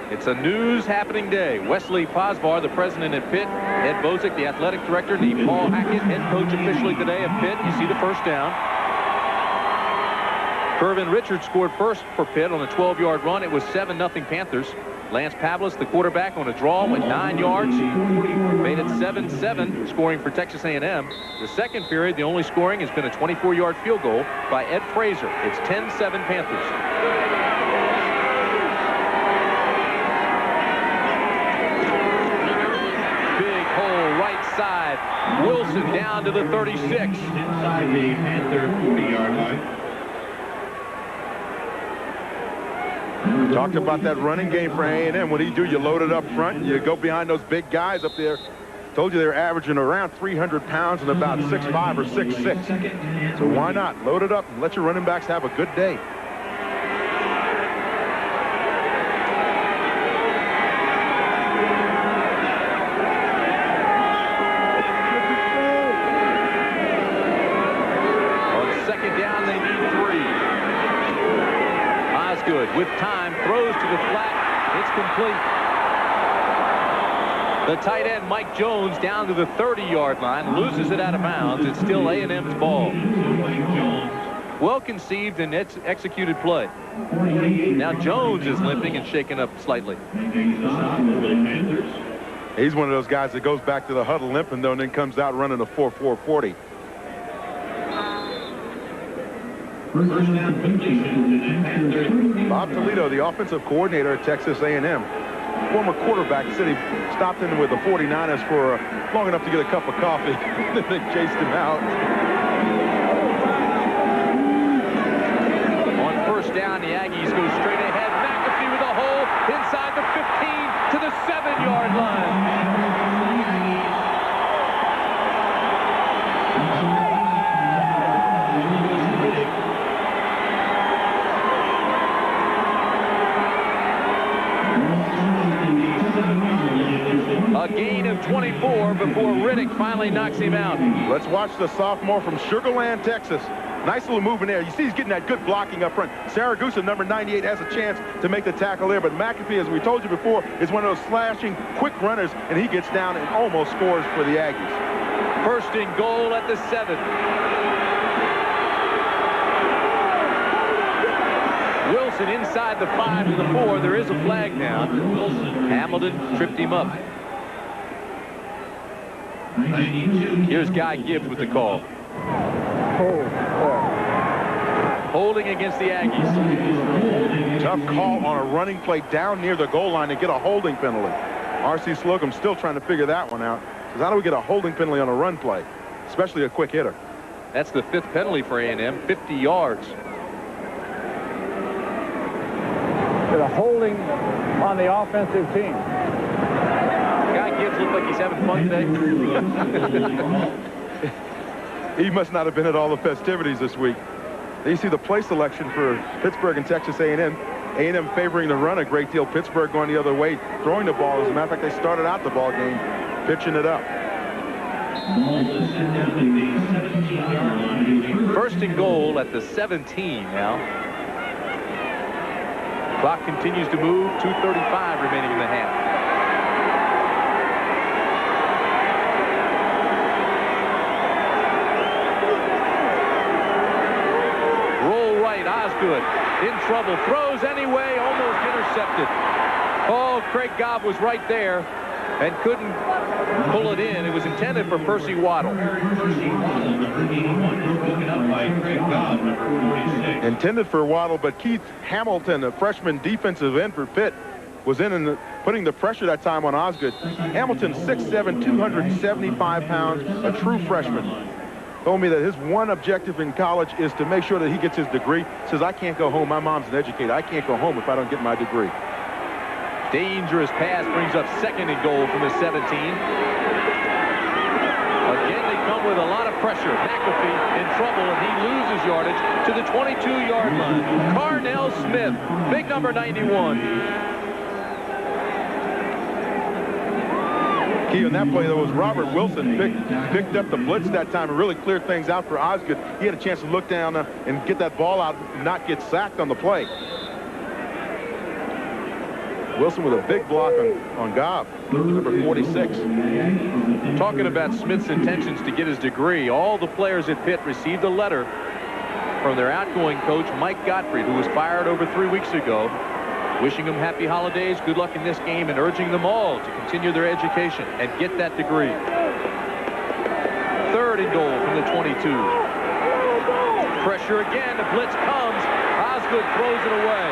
it's a news happening day. Wesley Posvar, the president at Pitt, Ed Bozick, the athletic director, the Paul Hackett, head coach officially today at Pitt. You see the first down. Kervin Richards scored first for Pitt on a 12-yard run. It was 7-0 Panthers. Lance Pavlis, the quarterback, on a draw, went 9 yards. Made it 7-7, scoring for Texas A&M. The second period, the only scoring has been a 24-yard field goal by Ed Fraser. It's 10-7 Panthers. Big hole right side. Wilson down to the 36. Inside the Panther 40-yard line. We talked about that running game for A&M. What do? You load it up front. You go behind those big guys up there. Told you they're averaging around 300 pounds and about 6'5" or 6'6". So why not? Load it up and let your running backs have a good day. On second down, they need 3. Osgood with time, throws to the flat. It's complete. The tight end, Mike Jones, down to the 30-yard line, loses it out of bounds. It's still A&M's ball. Well conceived and executed play. Now Jones is limping and shaken up slightly. He's one of those guys that goes back to the huddle limping, though, and then comes out running a 4.440. Bob Toledo, the offensive coordinator at Texas A&M. Former quarterback, said he stopped in with the 49ers for long enough to get a cup of coffee. Then they chased him out. On first down, the Aggies go straight ahead. McAfee with a hole inside the 15 to the 7-yard line. A gain of 24 before Riddick finally knocks him out. Let's watch the sophomore from Sugar Land, Texas. Nice little move in there. You see he's getting that good blocking up front. Saragusa, number 98, has a chance to make the tackle there, but McAfee, as we told you before, is one of those slashing, quick runners, and he gets down and almost scores for the Aggies. First and goal at the 7. Wilson inside the 5 to the 4. There is a flag now. Hamilton tripped him up. Here's Guy Gibbs with the call. Holding against the Aggies. Tough call on a running play down near the goal line to get a holding penalty. R.C. Slocum still trying to figure that one out. Because how do we get a holding penalty on a run play, especially a quick hitter? That's the 5th penalty for A&M, 50 yards. Get a holding on the offensive team. Guy Gibbs looks like he's having fun today. He must not have been at all the festivities this week. There you see the play selection for Pittsburgh and Texas A&M. A&M favoring the run a great deal. Pittsburgh going the other way, throwing the ball. As a matter of fact, they started out the ball game pitching it up. First and goal at the 17 now. Clock continues to move. 2:35 remaining in the half. Osgood in trouble, throws anyway, almost intercepted. Oh, Craig Gobb was right there and couldn't pull it in. It was intended for Percy Waddle. Intended for Waddle, but Keith Hamilton, a freshman defensive end for Pitt, was in and putting the pressure that time on Osgood. Hamilton, 6'7", 275 pounds, a true freshman. Told me that his one objective in college is to make sure that he gets his degree. Says, I can't go home. My mom's an educator. I can't go home if I don't get my degree. Dangerous pass brings up second and goal from the 17. Again, they come with a lot of pressure. McAfee in trouble, and he loses yardage to the 22-yard line. Carnell Smith, big number 91. Key on that play, though, was Robert Wilson picked up the blitz that time and really cleared things out for Osgood. He had a chance to look down and get that ball out and not get sacked on the play. Wilson with a big block on Gobb, number 46. Talking about Smith's intentions to get his degree, all the players at Pitt received a letter from their outgoing coach, Mike Gottfried, who was fired over 3 weeks ago, wishing them happy holidays, good luck in this game, and urging them all to continue their education and get that degree. Third and goal from the 22. Pressure again, the blitz comes. Osgood throws it away.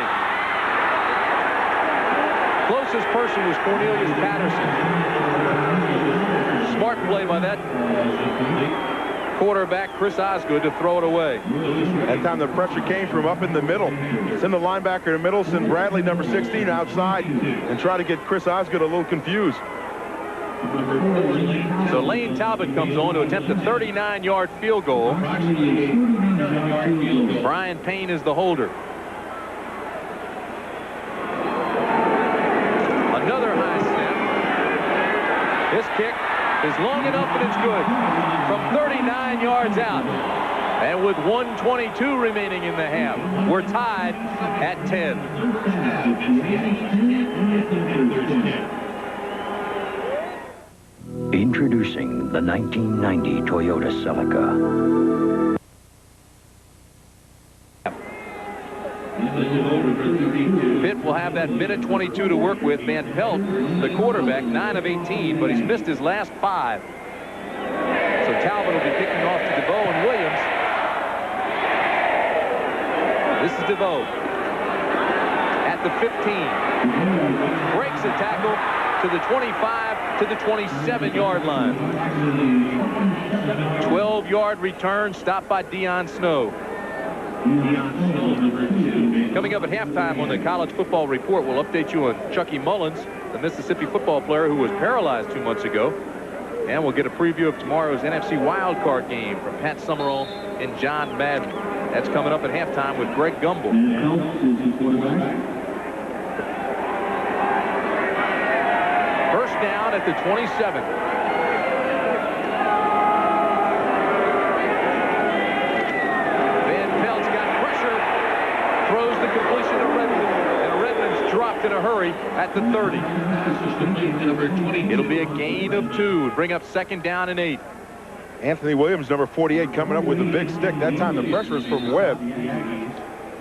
Closest person was Cornelius Patterson. Smart play by that quarterback, Chris Osgood, to throw it away. That time the pressure came from up in the middle. Send the linebacker in the middle, send Bradley, number 16, outside, and try to get Chris Osgood a little confused. So Lane Talbot comes on to attempt a 39-yard field goal. Brian Payne is the holder. Another high snap. This kick is long enough and it's good from 39 yards out. And with 1:22 remaining in the half, we're tied at 10. Introducing the 1990 Toyota Celica. Pitt will have that minute 22 to work with. Van Pelt, the quarterback, 9 of 18, but he's missed his last 5. So Talbot will be kicking off to DeVoe and Williams. This is DeVoe at the 15. Breaks a tackle to the 25 to the 27-yard line. 12-yard return stopped by Deion Snow. Coming up at halftime on the College Football Report, we'll update you on Chucky Mullins, the Mississippi football player who was paralyzed 2 months ago. And we'll get a preview of tomorrow's NFC wildcard game from Pat Summerall and John Madden. That's coming up at halftime with Greg Gumbel. First down at the 27. Van Pelt's got pressure. Throws the completion to Redmond. And Redmond's dropped in a hurry at the 30. It'll be a gain of 2. Bring up second down and 8. Anthony Williams, number 48, coming up with a big stick. That time the pressure is from Webb.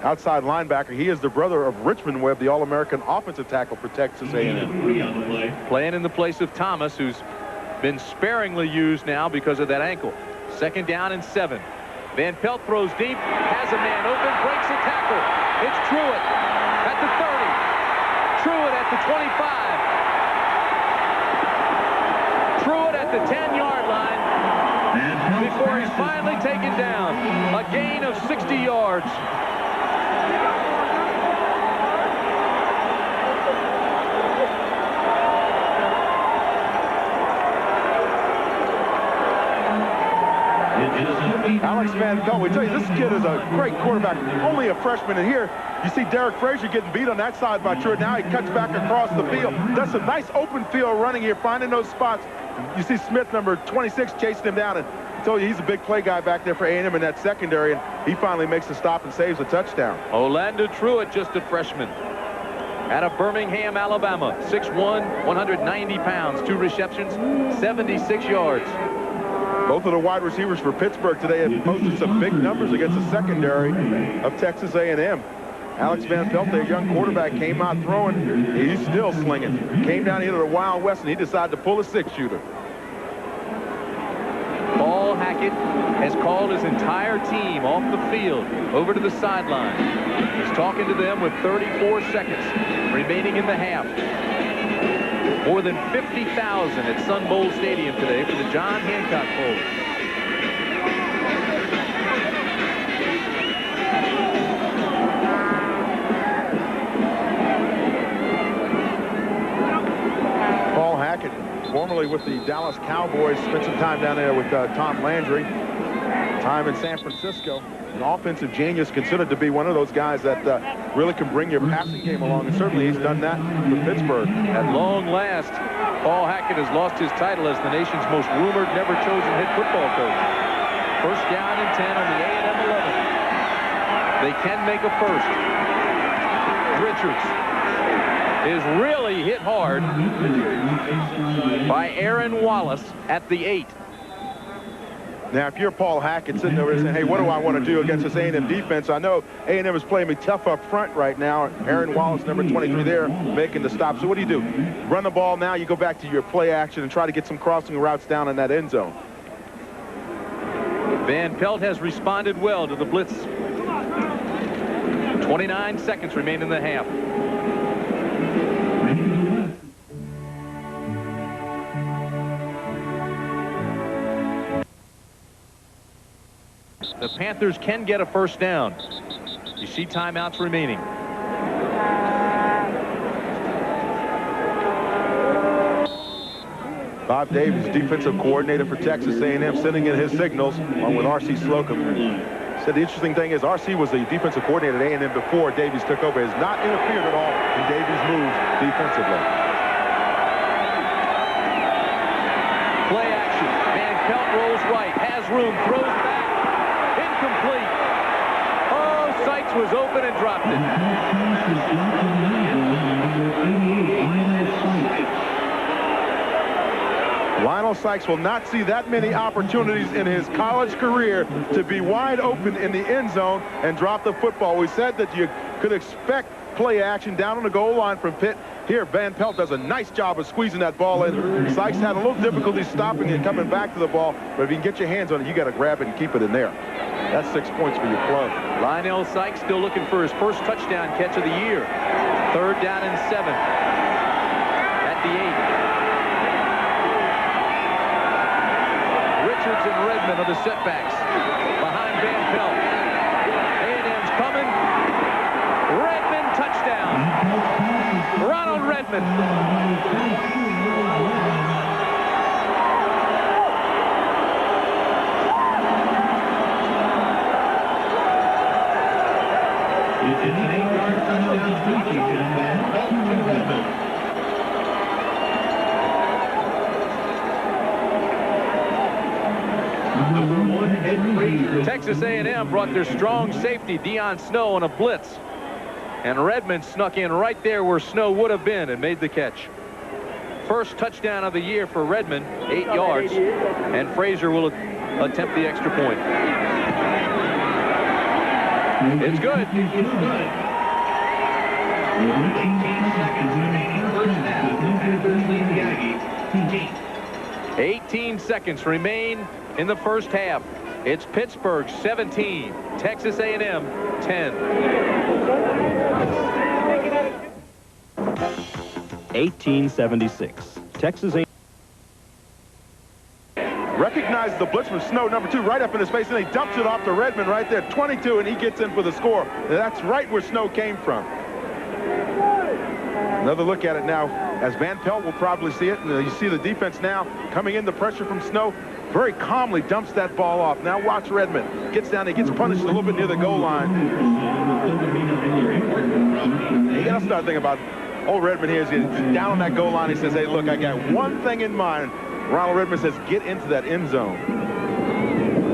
Outside linebacker. He is the brother of Richmond Webb, the All-American offensive tackle for Texas A&M. Playing in the place of Thomas, who's been sparingly used now because of that ankle. Second down and 7. Van Pelt throws deep, has a man open, breaks a tackle. It's Truitt at the 30. Truitt at the 25. Truitt at the 10-yard line before he's finally taken down. A gain of 60 yards. Alex Van Pelt, we tell you, this kid is a great quarterback, only a freshman. And here, you see Derek Frazier getting beat on that side by Truitt. Now he cuts back across the field. That's a nice open field running here, finding those spots. You see Smith, number 26, chasing him down. And I told you, he's a big play guy back there for A&M in that secondary. And he finally makes a stop and saves a touchdown. Orlando Truitt, just a freshman. Out of Birmingham, Alabama. 6'1", 190 pounds. 2 receptions, 76 yards. Both of the wide receivers for Pittsburgh today have posted some big numbers against the secondary of Texas A&M. Alex Van Pelt, their young quarterback, came out throwing. He's still slinging. Came down here to the Wild West, and he decided to pull a 6-shooter. Paul Hackett has called his entire team off the field over to the sideline. He's talking to them with 34 seconds remaining in the half. More than 50,000 at Sun Bowl Stadium today for the John Hancock Bowl. Paul Hackett, formerly with the Dallas Cowboys, spent some time down there with Tom Landry. Time in San Francisco. An offensive genius, considered to be one of those guys that really can bring your passing game along, and certainly he's done that for Pittsburgh. At long last, Paul Hackett has lost his title as the nation's most rumored, never-chosen head football coach. First down and 10 on the A&M 11. They can make a first. Richards is really hit hard by Aaron Wallace at the 8. Now, if you're Paul Hackett sitting over there saying, hey, what do I want to do against this A&M defense? I know A&M is playing me tough up front right now. Aaron Wallace, number 23 there, making the stop. So what do? Run the ball now. You go back to your play action and try to get some crossing routes down in that end zone. Van Pelt has responded well to the blitz. 29 seconds remain in the half. The Panthers can get a first down. You see timeouts remaining. Bob Davies, defensive coordinator for Texas A&M, sending in his signals along with R.C. Slocum. Said the interesting thing is R.C. was the defensive coordinator at A&M before Davies took over. Has not interfered at all in Davies' moves defensively. Play action. Van Pelt rolls right, has room, throws back. Incomplete. Oh, Sykes was open and dropped it. Lionel Sykes will not see that many opportunities in his college career to be wide open in the end zone and drop the football. We said that you could expect play action down on the goal line from Pitt. Here, Van Pelt does a nice job of squeezing that ball in. Sykes had a little difficulty stopping it, coming back to the ball, but if you can get your hands on it, you got to grab it and keep it in there. That's 6 points for your club. Lionel Sykes still looking for his first touchdown catch of the year. 3rd down and 7 at the 8. Richards and Redmond are the setbacks behind Van Pelt. A&M's coming. Redmond touchdown. Ronald Redmond. It's an 8-yard touchdown completion by Redmond. Texas A&M brought their strong safety, Deion Snow, on a blitz. And Redmond snuck in right there where Snow would have been and made the catch. First touchdown of the year for Redmond, 8 yards. And Frazier will attempt the extra point. It's good. 18 seconds remain in the first half. It's Pittsburgh 17, Texas A&M 10. 1876. Texas A&M recognizes the blitz from Snow, number 2, right up in his face, and he dumps it off to Redmond right there, 22, and he gets in for the score. That's right where Snow came from. Another look at it now, as Van Pelt will probably see it, and you see the defense now coming in, the pressure from Snow, very calmly dumps that ball off. Now watch Redmond. Gets down, he gets punished a little bit near the goal line. You got to start thinking about old Redmond here. He's down on that goal line. He says, hey, look, I got one thing in mind. Ronald Redmond says, get into that end zone.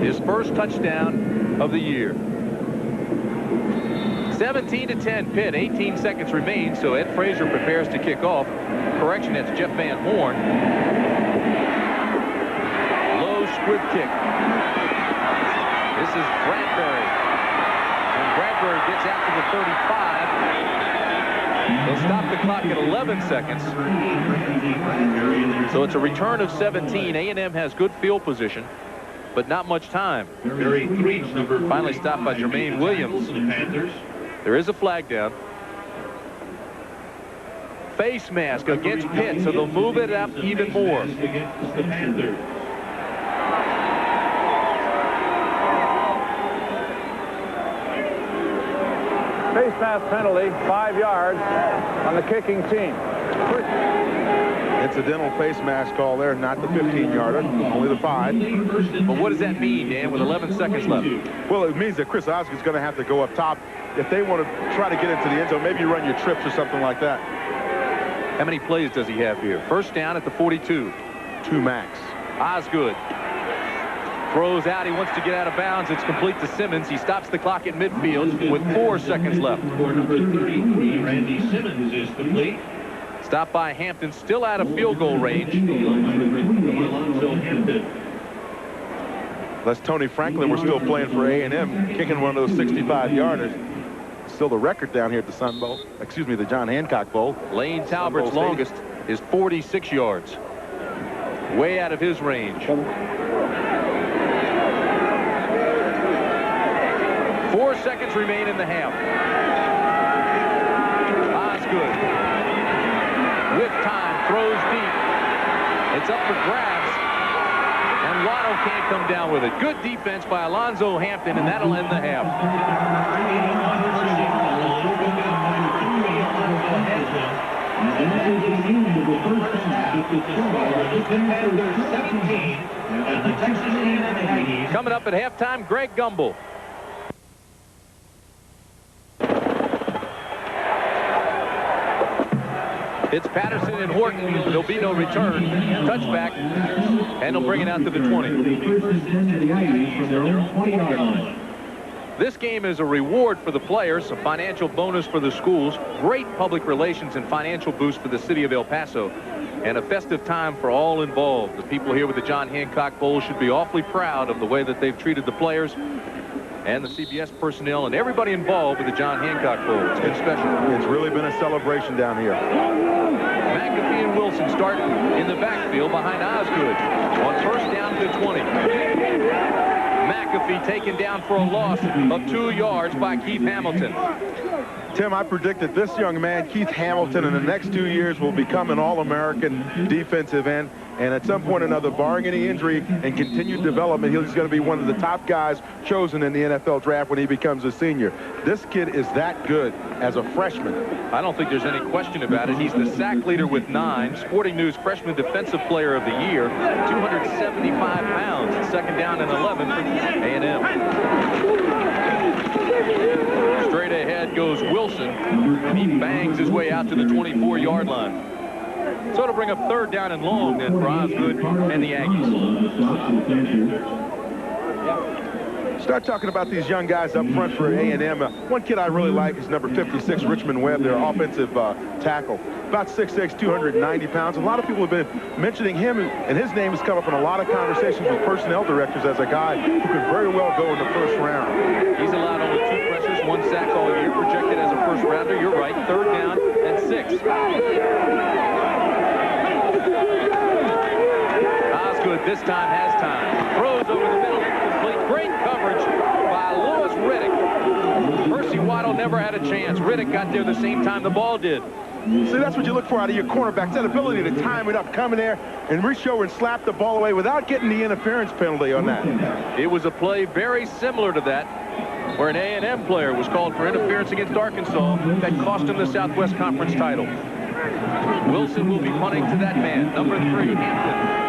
His first touchdown of the year. 17-10 Pitt. 18 seconds remain, so Ed Frazier prepares to kick off. Correction, it's Jeff Van Horn. Low squib kick. This is Bradbury. And Bradbury gets out to the 35. They'll stop the clock at 11 seconds. So it's a return of 17. A&M has good field position, but not much time. Finally stopped by Jermaine Williams. There is a flag down. Face mask against Pitt, so they'll move it up even more. Face mask penalty, 5 yards on the kicking team. Incidental face mask call there, not the 15-yarder, only the 5. But what does that mean, Dan, with 11 seconds left? Well, it means that Chris Osgood's going to have to go up top. If they want to try to get into the end zone, maybe you run your trips or something like that. How many plays does he have here? First down at the 42. 2 max. Osgood throws out. He wants to get out of bounds. It's complete to Simmons. He stops the clock at midfield with 4 seconds left. For number 33, Randy Simmons is complete. Stopped by Hampton, still out of field goal range. Unless Tony Franklin were still playing for A&M, kicking one of those 65-yarders. Still the record down here at the Sun Bowl. Excuse me, the John Hancock Bowl. Lane Talbert's longest is 46 yards. Way out of his range. 4 seconds remain in the half. Osgood. With time, throws deep. It's up for grabs. And Waddle can't come down with it. Good defense by Alonzo Hampton, and that'll end the half. Coming up at halftime, Greg Gumbel. It's Patterson and Horton. There'll be no return. Touchback. And they'll bring it out to the 20. This game is a reward for the players, a financial bonus for the schools, great public relations and financial boost for the city of El Paso, and a festive time for all involved. The people here with the John Hancock Bowl should be awfully proud of the way that they've treated the players. and the CBS personnel and everybody involved with the John Hancock Bowl. It's been special. It's really been a celebration down here. McAfee and Wilson start in the backfield behind Osgood on first down to 20. McAfee taken down for a loss of 2 yards by Keith Hamilton. Tim, I predict that this young man, Keith Hamilton, in the next 2 years will become an All-American defensive end. And at some point or another, barring any injury and continued development, he's going to be one of the top guys chosen in the NFL draft when he becomes a senior. This kid is that good as a freshman. I don't think there's any question about it. He's the sack leader with 9. Sporting News Freshman Defensive Player of the Year. 275 pounds. Second down and 11 for A&M. Straight ahead goes Wilson. He bangs his way out to the 24-yard line. So it'll bring up third down and long then for Osgood and the Aggies. Start talking about these young guys up front for A&M. One kid I really like is number 56, Richmond Webb, their offensive tackle. About 6'6", 290 pounds. A lot of people have been mentioning him, and his name has come up in a lot of conversations with personnel directors as a guy who could very well go in the first round. He's allowed only 2 pressures, 1 sack all year, projected as a first rounder. You're right, third down and 6. Osgood this time has time. Throws over the middle, incomplete. Great coverage by Lewis Riddick. Percy Waddle never had a chance. Riddick got there the same time the ball did. See, that's what you look for out of your cornerbacks, that ability to time it up, come in there and reach over and slap the ball away without getting the interference penalty on that. It was a play very similar to that, where an A&M player was called for interference against Arkansas that cost him the Southwest Conference title. Wilson will be punting to that man, number 3, Hampton.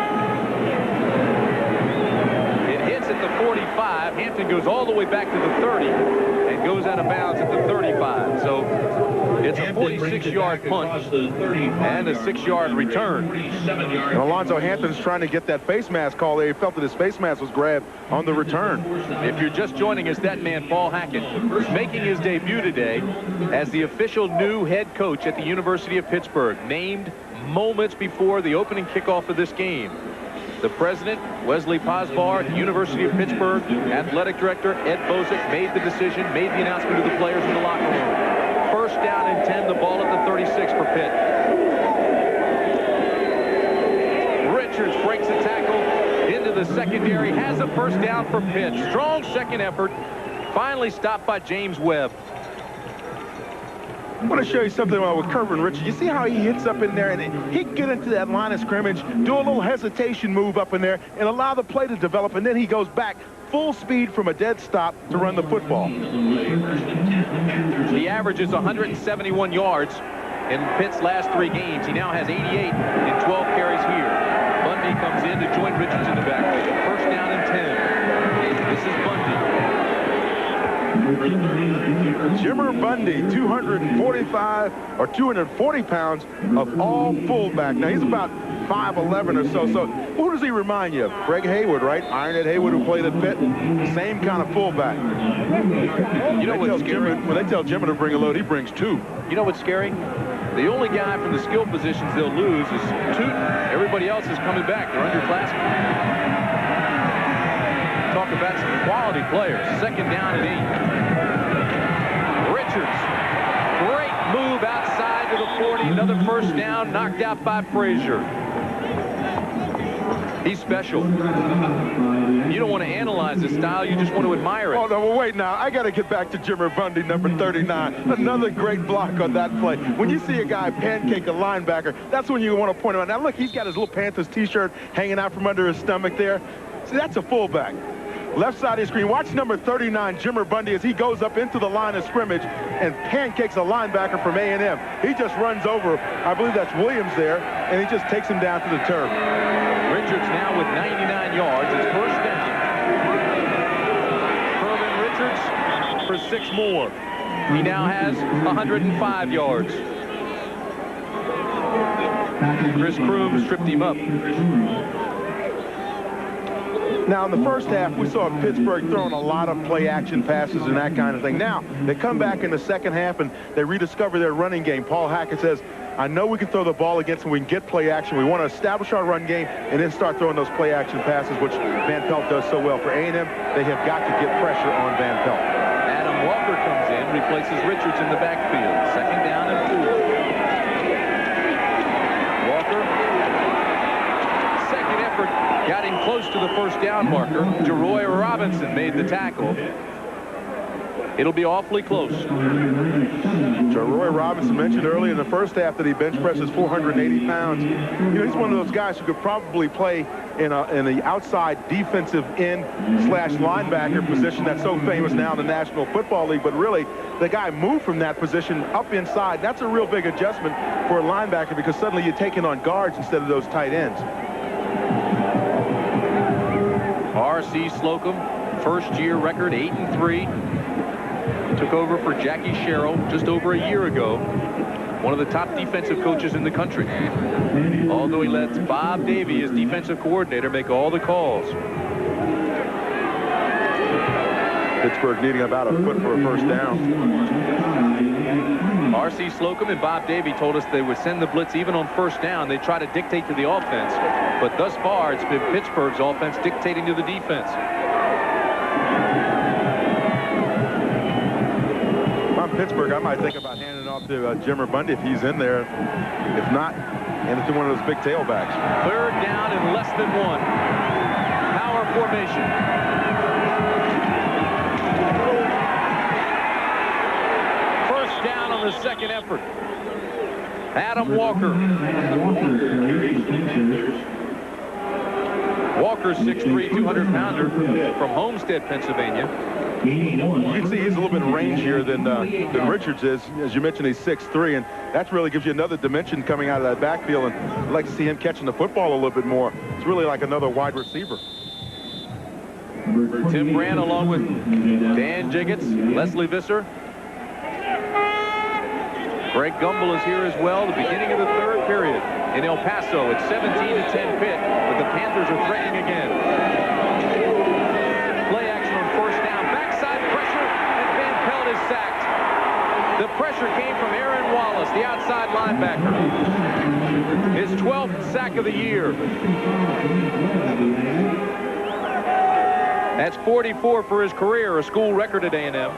It hits at the 45. Hampton goes all the way back to the 30 and goes out of bounds at the 35. So it's a 46-yard punt and a 6-yard return. And Alonzo Hampton's trying to get that face mask call there. He felt that his face mask was grabbed on the return. If you're just joining us, that man, Paul Hackett, making his debut today as the official new head coach at the University of Pittsburgh, named moments before the opening kickoff of this game. The president, Wesley Posbar, the University of Pittsburgh, athletic director, Ed Bozek, made the decision, made the announcement to the players in the locker room. First down and 10, the ball at the 36 for Pitt. Richards breaks a tackle into the secondary, has a first down for Pitt. Strong second effort, finally stopped by James Webb. I want to show you something with Kervin Richards. You see how he hits up in there, and he can get into that line of scrimmage, do a little hesitation move up in there, and allow the play to develop, and then he goes back full speed from a dead stop to run the football. The average is 171 yards in Pitt's last 3 games. He now has 88 in 12 carries here. Bundy comes in to join Richards in the backfield. First down and 10. This is Bundy. Jimmer Bundy, 245 or 240 pounds of all fullback. Now, he's about 5'11" or so. So who does he remind you of? Greg Hayward, right? Ironhead Hayward, who played at Pitt. Same kind of fullback. You know what's scary? When they tell Jimmer to bring a load, he brings 2. You know what's scary? The only guy from the skill positions they'll lose is Tooten. Everybody else is coming back. They're underclassmen. Talk about some quality players. Second down and 8. Richards. Great move outside to the 40. Another first down, knocked out by Frazier. He's special. You don't want to analyze his style. You just want to admire it. Oh, no, well, wait now. I got to get back to Jimmer Bundy, number 39. Another great block on that play. When you see a guy pancake a linebacker, that's when you want to point him out. Now, look, he's got his little Panthers T-shirt hanging out from under his stomach there. See, that's a fullback. Left side of the screen. Watch number 39, Jimmer Bundy, as he goes up into the line of scrimmage and pancakes a linebacker from A&M. He just runs over, I believe that's Williams there, and he just takes him down to the turf. Richards now with 99 yards. It's first down. Kervin Richards for 6 more. He now has 105 yards. Chris Kroom stripped him up. Now, in the first half, we saw Pittsburgh throwing a lot of play-action passes and that kind of thing. Now, they come back in the second half, and they rediscover their running game. Paul Hackett says, I know we can throw the ball against them. We can get play action. We want to establish our run game and then start throwing those play action passes, which Van Pelt does so well. For A&M, they have got to get pressure on Van Pelt. Adam Walker comes in, replaces Richards in the backfield. 2nd down and 4. Walker, second effort, got him close to the first down marker. Jeroy Robinson made the tackle. It'll be awfully close. Jeroy Robinson mentioned earlier in the first half that he bench presses 480 pounds. You know, he's one of those guys who could probably play in the outside defensive end / linebacker position that's so famous now in the National Football League. But really, the guy moved from that position up inside. That's a real big adjustment for a linebacker because suddenly you're taking on guards instead of those tight ends. R.C. Slocum, first-year record 8-3. Took over for Jackie Sherrill just over a year ago. One of the top defensive coaches in the country. Although he lets Bob Davie, his defensive coordinator, make all the calls. Pittsburgh needing about a foot for a first down. R.C. Slocum and Bob Davie told us they would send the blitz even on first down. They try to dictate to the offense. But thus far, it's been Pittsburgh's offense dictating to the defense. Pittsburgh, I might think about handing it off to Jimmer Bundy if he's in there. If not, hand it to one of those big tailbacks. 3rd down and less than 1. Power formation. First down on the second effort. Adam Walker. Walker's 6'3", 200-pounder from Homestead, Pennsylvania. You can see he's a little bit rangier than Richards is. As you mentioned, he's 6'3", and that really gives you another dimension coming out of that backfield. And I'd like to see him catching the football a little bit more. It's really like another wide receiver. Tim Brand along with Dan Jiggets, Leslie Visser. Greg Gumbel is here as well. The beginning of the 3rd period in El Paso. It's 17-10 Pitt, but the Panthers are threatening again. Play action on first down. Backside pressure, and Van Pelt is sacked. The pressure came from Aaron Wallace, the outside linebacker. His 12th sack of the year. That's 44 for his career, a school record at A&M.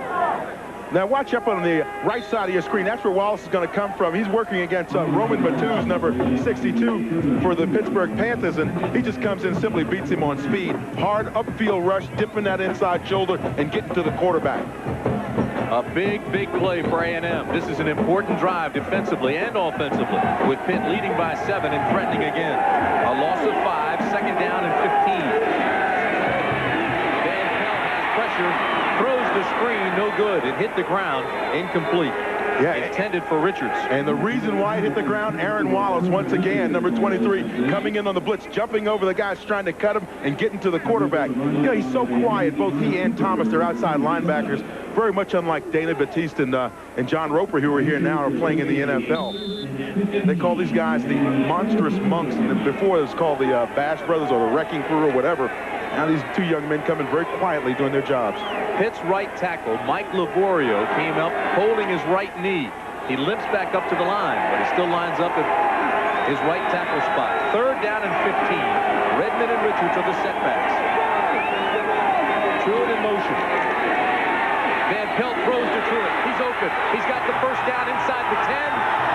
Now watch up on the right side of your screen. That's where Wallace is going to come from. He's working against Roman Batu's number 62 for the Pittsburgh Panthers, and he just comes in, simply beats him on speed. Hard upfield rush, dipping that inside shoulder and getting to the quarterback. A big play for A&M. This is an important drive defensively and offensively, with Pitt leading by 7 and threatening again. A loss of 5, 2nd down and 15. Van Pelt has pressure. Throws the screen, no good. It hit the ground, incomplete. Yeah, intended for Richards. And the reason why it hit the ground, Aaron Wallace, once again, number 23, coming in on the blitz, jumping over the guys trying to cut him and getting to the quarterback. You know, he's so quiet. Both he and Thomas, their outside linebackers, very much unlike Dana Batiste and John Roper, who are here now, are playing in the NFL. They call these guys the monstrous monks. And before it was called the Bash Brothers or the Wrecking Crew or whatever. Now these two young men coming very quietly doing their jobs. Pitt's right tackle, Mike Laborio, came up holding his right knee. He limps back up to the line, but he still lines up at his right tackle spot. 3rd down and 15. Redmond and Richards are the setbacks. Tooten in motion. Van Pelt throws to Tooten. He's open. He's got the first down inside the 10.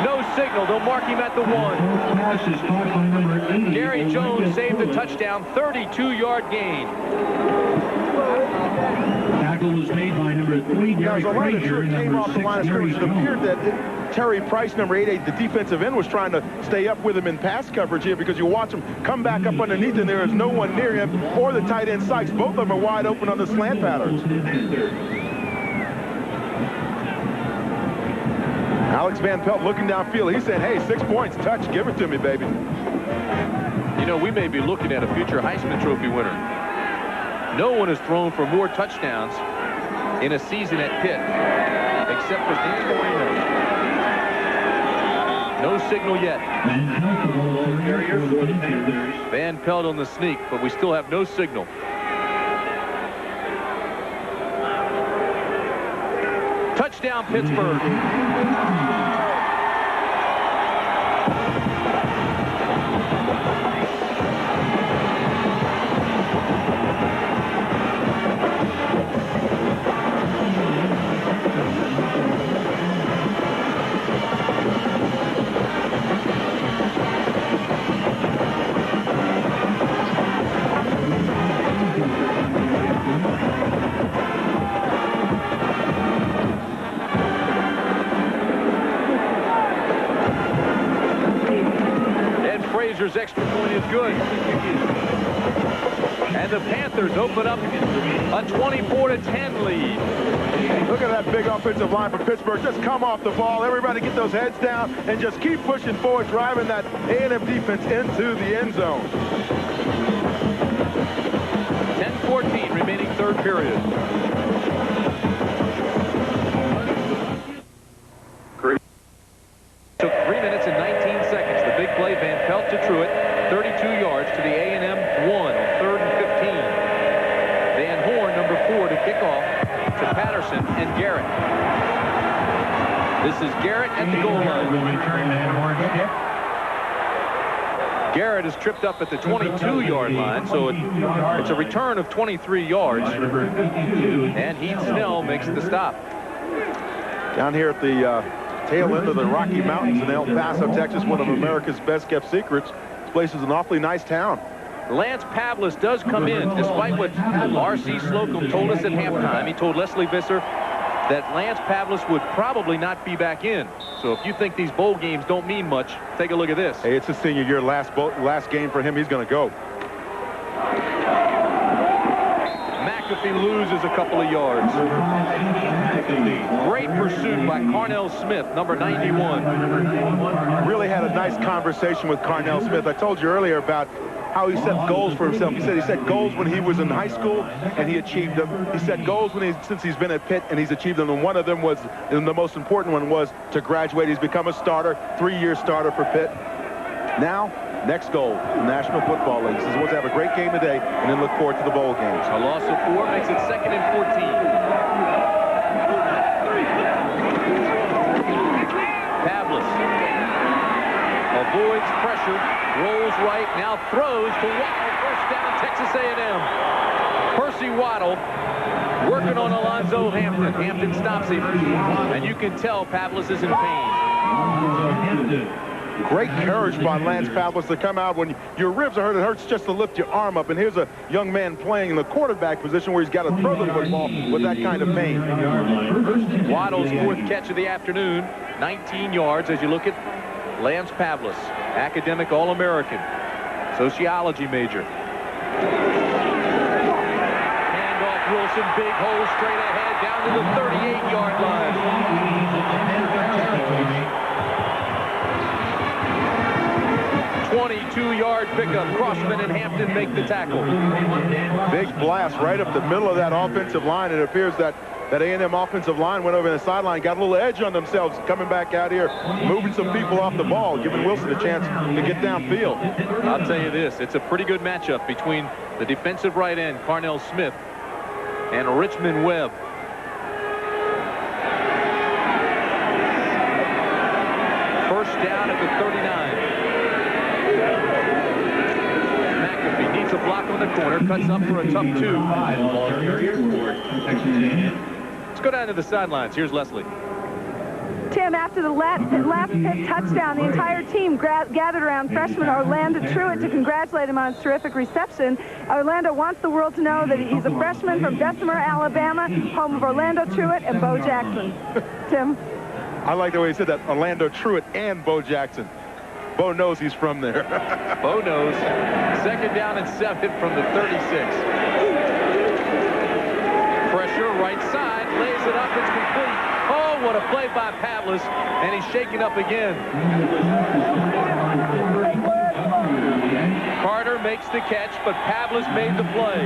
No signal. They'll mark him at the 1. Gary Jones saved the touchdown. 32-yard gain. Tackle was made by number 3, Derek Ranger. Came off the line of scrimmage. It appeared that Terry Price, number 88, the defensive end, was trying to stay up with him in pass coverage here because you watch him come back up underneath and there is no one near him or the tight end Sykes. Both of them are wide open on the slant patterns. Alex Van Pelt looking downfield. He said, hey, 6 points, touch, give it to me, baby. You know, we may be looking at a future Heisman Trophy winner. No one has thrown for more touchdowns in a season at Pitt, except for Dan Marino. No signal yet. Van Pelt on the sneak, but we still have no signal. Touchdown. Touchdown, Pittsburgh. Frazier's extra point is good. And the Panthers open up a 24-10 lead. Look at that big offensive line for Pittsburgh. Just come off the ball. Everybody get those heads down and just keep pushing forward, driving that A&M defense into the end zone. 10-14 remaining third period. Took 3 minutes and 19 seconds. The big play, Van Pelt to Truitt, 32 yards to the A&M 1 on 3rd and 15. Van Horn, number 4, to kick off to Patterson and Garrett. This is Garrett at the goal line. Garrett is tripped up at the 22-yard line, so it's a return of 23 yards. And Heath Snell makes the stop. Down here at the tail end of the Rocky Mountains in El Paso, Texas, one of America's best-kept secrets. This place is an awfully nice town. Lance Pavlis does come in, despite what R.C. Slocum told us at halftime. He told Leslie Visser that Lance Pavlis would probably not be back in. So if you think these bowl games don't mean much, take a look at this. Hey, it's his senior year, last game for him. He's going to go. McAfee loses a couple of yards. Great pursuit by Carnell Smith, number 91. Really had a nice conversation with Carnell Smith. I told you earlier about how he set goals for himself. He said he set goals when he was in high school, and he achieved them. He set goals since he's been at Pitt, and he's achieved them. And one of them was, and the most important one was to graduate. He's become a starter, 3-year starter for Pitt. Now, next goal, the National Football League. He says, "Let's have a great game today, and then look forward to the bowl games." A loss of 4 makes it 2nd and 14. Pavlis avoids pressure, rolls right, now throws to Waddle. First down, Texas A&M. Percy Waddle working on Alonzo Hampton. Hampton stops him, and you can tell Pavlis is in pain. Great courage by Lance Pavlis to come out when your ribs are hurt. It hurts just to lift your arm up. And here's a young man playing in the quarterback position where he's got to throw the football with that kind of pain. Waddle's 4th catch of the afternoon, 19 yards as you look at Lance Pavlis, academic All-American, sociology major. Handoff Wilson, big hole straight ahead, down to the 38-yard line. 22-yard pickup. Crossman and Hampton make the tackle. Big blast right up the middle of that offensive line. It appears that A&M offensive line went over the sideline, got a little edge on themselves, coming back out here, moving some people off the ball, giving Wilson a chance to get downfield. I'll tell you this, it's a pretty good matchup between the defensive right end, Carnell Smith, and Richmond Webb. First down at the 39. McAfee needs a block on the corner, cuts up for a tough 2. Let's go down to the sidelines. Here's Leslie. Tim, after the last Pitt touchdown, the entire team gathered around freshman Orlando Truitt to congratulate him on his terrific reception. Orlando wants the world to know that he's a freshman from Bessemer, Alabama, home of Orlando Truitt and Bo Jackson. Tim? I like the way he said that, Orlando Truitt and Bo Jackson. Bo knows he's from there. Bo knows. 2nd down and 7 from the 36. Pressure, right side, lays it up, it's complete. Oh, what a play by Pavlis, and he's shaken up again. Carter makes the catch, but Pavlis made the play.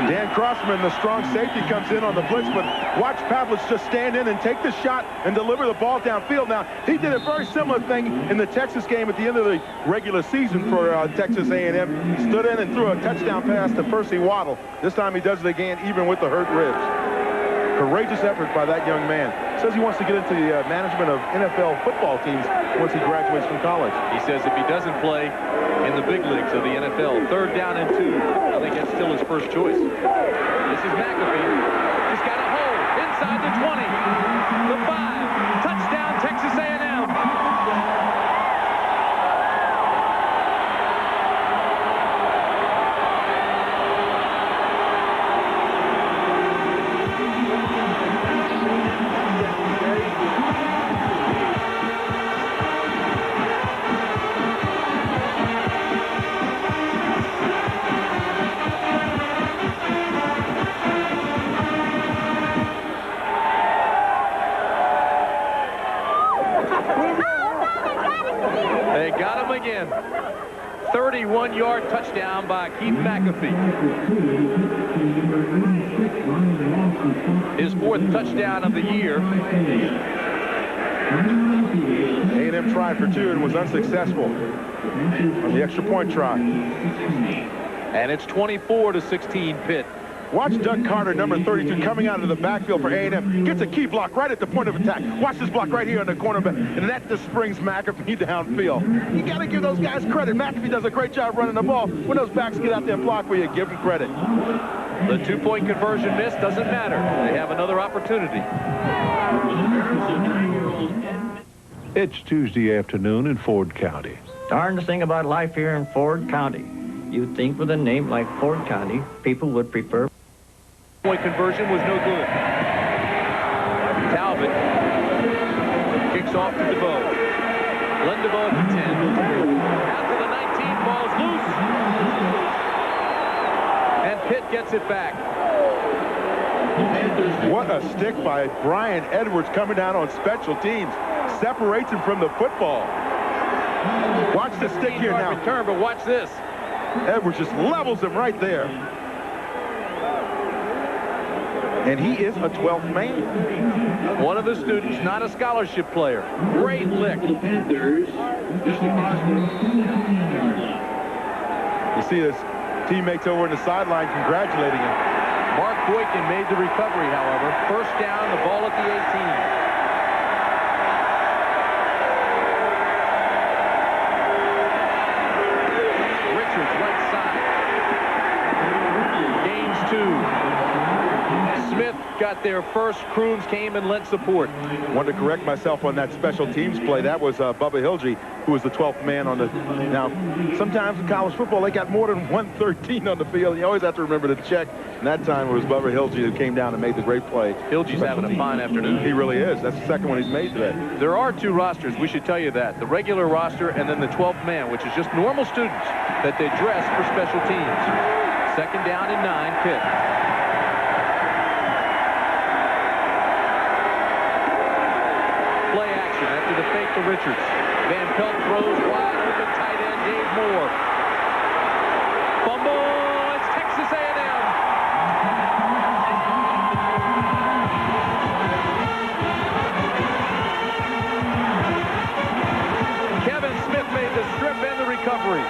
Dan Crossman, the strong safety, comes in on the blitz, but watch Pavlis just stand in and take the shot and deliver the ball downfield. Now, he did a very similar thing in the Texas game at the end of the regular season for Texas A&M. He stood in and threw a touchdown pass to Percy Waddle. This time he does it again, even with the hurt ribs. Courageous effort by that young man. Says he wants to get into the management of NFL football teams once he graduates from college. He says if he doesn't play in the big leagues of the NFL, 3rd down and 2, I think that's still his first choice. This is McAfee. He's got a hole inside the 20, the 5, touchdown Texas A&M. They got him again. 31-yard touchdown by Keith McAfee. His 4th touchdown of the year. A&M tried for 2 and was unsuccessful on the extra point try. And it's 24-16 Pitt. Watch Doug Carter, number 32, coming out of the backfield for A&M. Gets a key block right at the point of attack. Watch this block right here on the cornerback. And that just springs McAfee downfield. You got to give those guys credit. McAfee does a great job running the ball. When those backs get out there and block for you, give them credit. The 2-point conversion miss doesn't matter. They have another opportunity. It's Tuesday afternoon in Ford County. Darndest thing about life here in Ford County. You'd think with a name like Ford County, people would prefer. Point conversion was no good. Talbot kicks off to DeVoe. Glenn DeVoe at the 10. Out to the 19, ball's loose. And Pitt gets it back. What a stick by Brian Edwards coming down on special teams. Separates him from the football. Watch the stick here now. Return, but watch this. Edwards just levels him right there. And he is a 12th man. One of the students, not a scholarship player. Great lick. You see his teammates over on the sideline congratulating him. Mark Boykin made the recovery, however. 1st down, the ball at the 18. Smith got there first. Crooms came and lent support. Wanted to correct myself on that special teams play. That was Bubba Hilge, who was the 12th man on the... Now, sometimes in college football, they got more than 113 on the field. You always have to remember to check. And that time it was Bubba Hilge who came down and made the great play. Hilge's having a fine afternoon. He really is. That's the second one he's made today. There are 2 rosters. We should tell you that. The regular roster and then the 12th man, which is just normal students that they dress for special teams. 2nd down and 9, Pitt. Play action after the fake to Richards. Van Pelt throws wide open tight end Dave Moore. Fumble. It's Texas A&M. Kevin Smith made the strip and the recovery.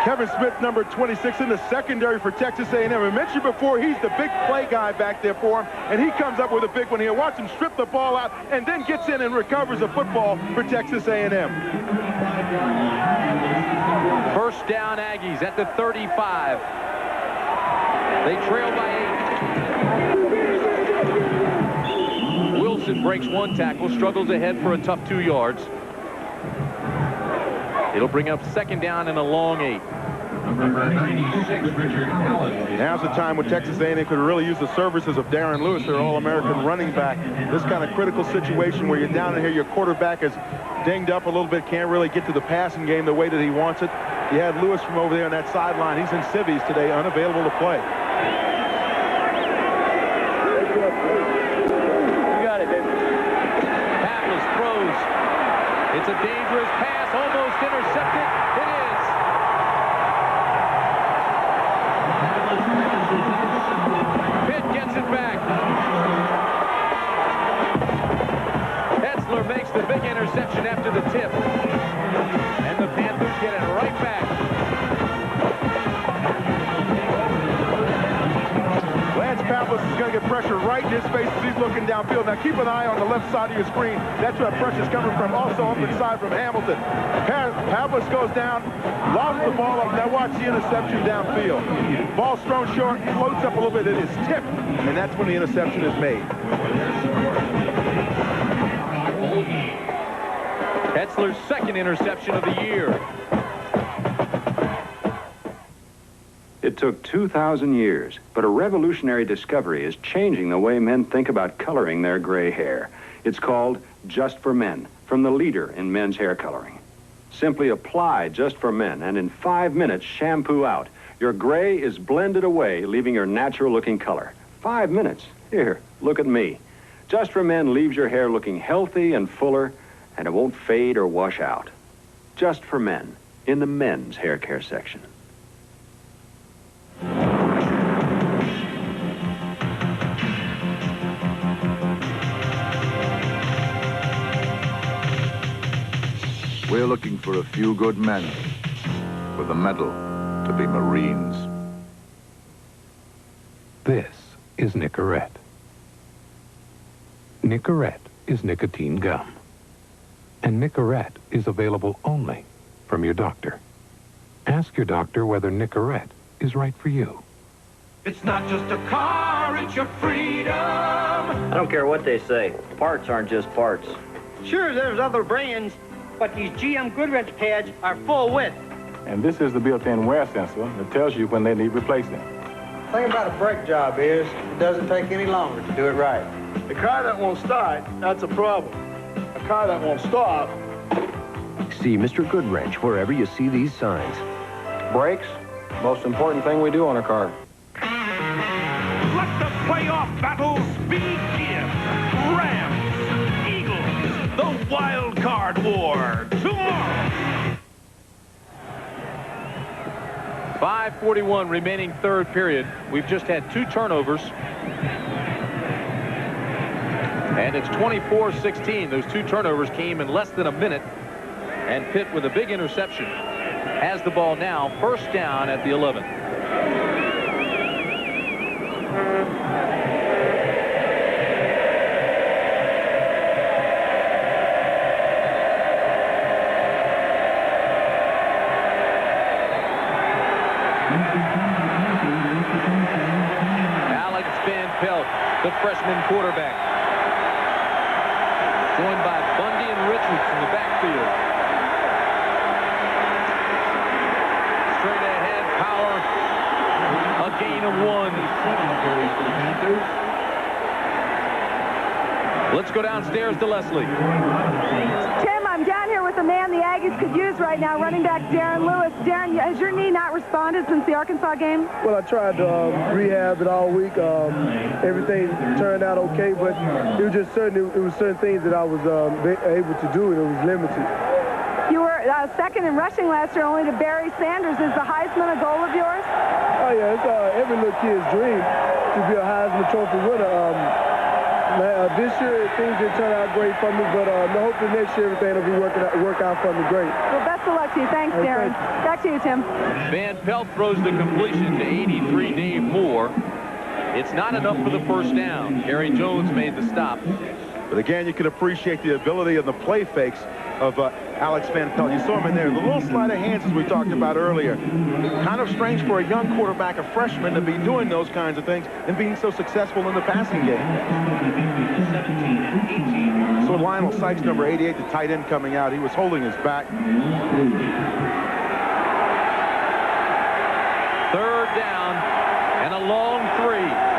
Kevin Smith, number 26, in the secondary for Texas A&M. I mentioned before, he's the big play guy back there for him, and he comes up with a big one here. Watch him strip the ball out and then gets in and recovers the football for Texas A&M. 1st down, Aggies at the 35. They trail by 8. Wilson breaks 1 tackle, struggles ahead for a tough 2 yards. It'll bring up 2nd down and a long 8. Number 96, Richard Allen. Now's the time when Texas A&M could really use the services of Darren Lewis, their All-American running back. This kind of critical situation where you're down in here, your quarterback is dinged up a little bit, can't really get to the passing game the way that he wants it. You had Lewis from over there on that sideline. He's in civvies today, unavailable to play. You got it, baby. Pappas throws. It's a dangerous pass, almost intercepted. It is. Pitt gets it back. Etzler makes the big interception after the tip. And the Panthers get it right back. Pavlis is going to get pressure right in his face as he's looking downfield. Now keep an eye on the left side of your screen. That's where pressure's coming from. Also up inside from Hamilton. Pavlis goes down, lobs the ball up. Now watch the interception downfield. Ball thrown short, floats up a little bit. It is tipped, and that's when the interception is made. Hetzler's second interception of the year. It took 2,000 years, but a revolutionary discovery is changing the way men think about coloring their gray hair. It's called Just for Men, from the leader in men's hair coloring. Simply apply Just for Men, and in 5 minutes, shampoo out. Your gray is blended away, leaving your natural-looking color. 5 minutes. Here, look at me. Just for Men leaves your hair looking healthy and fuller, and it won't fade or wash out. Just for Men, in the men's hair care section. We're looking for a few good men with a medal to be Marines. This is Nicorette. Nicorette is nicotine gum. And Nicorette is available only from your doctor. Ask your doctor whether Nicorette is right for you. It's not just a car, it's your freedom. I don't care what they say. Parts aren't just parts. Sure, there's other brands, but these GM Goodrich pads are full width. And this is the built-in wear sensor that tells you when they need replacing. The thing about a brake job is it doesn't take any longer to do it right. A car that won't start, that's a problem. A car that won't stop. See Mr. Goodwrench wherever you see these signs. Brakes, most important thing we do on a car. Let the playoff battles begin. Rams, Eagles, the wild card war tomorrow. 5:41 remaining third period. We've just had 2 turnovers. And it's 24-16. Those 2 turnovers came in less than a minute. And Pitt with a big interception has the ball now, first down at the 11. Alex Van Pelt, the freshman quarterback, joined by Bundy and Richards in the backfield. Straight ahead, power, a gain of 1. Let's go downstairs to Leslie. Tim, I'm down here with the man the Aggies could use right now, running back Darren Lewis. Darren, has your knee not responded since the Arkansas game? Well, I tried to rehab it all week. Everything turned out okay, but it was just certain things that I was able to do, and it was limited. You were second in rushing last year, only to Barry Sanders. Is the Heisman a goal of yours? Oh yeah, it's every little kid's dream to be a Heisman Trophy winner. This year things didn't turn out great for me, but hopefully next year everything will be work out for me great. Well, best of luck to you. Thanks, Darren. Back to you, Tim. Van Pelt throws the completion to 83, Dave Moore. It's not enough for the first down. Gary Jones made the stop. But again, you can appreciate the ability and the play fakes of Alex Van Pelt. You saw him in there. The little sleight of hands, as we talked about earlier. Kind of strange for a young quarterback, a freshman, to be doing those kinds of things and being so successful in the passing game. So Lionel Sykes, number 88, the tight end coming out. He was holding his back. Third down and a long 3.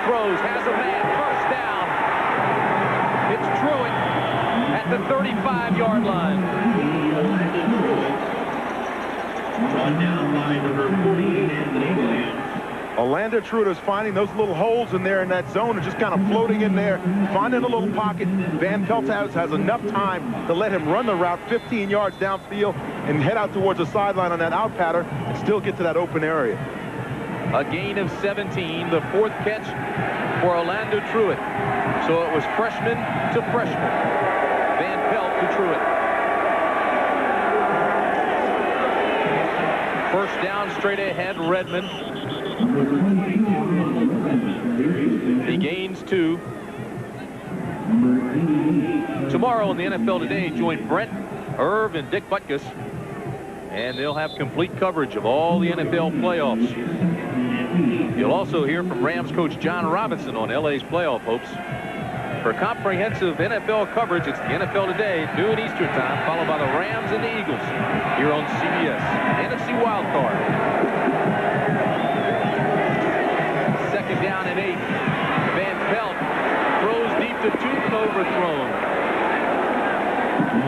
Throws, has a man, first down. It's Truitt at the 35-yard line. Brought down by number 48, Anthony Williams. Orlando Truitt is finding those little holes in there in that zone and just kind of floating in there, finding a little pocket. Van Pelt has enough time to let him run the route 15 yards downfield and head out towards the sideline on that out pattern and still get to that open area. A gain of 17, the 4th catch for Orlando Truitt. So it was freshman to freshman. Van Pelt to Truitt. down straight ahead, Redmond. He gains 2. Tomorrow in the NFL Today, join Brent, Irv, and Dick Butkus. And they'll have complete coverage of all the NFL playoffs. You'll also hear from Rams coach John Robinson on LA's playoff hopes. For comprehensive NFL coverage, it's the NFL Today, noon Eastern time, followed by the Rams and the Eagles here on CBS. NFC Wildcard. 2nd down and 8. Van Pelt throws deep to Tooten, overthrown.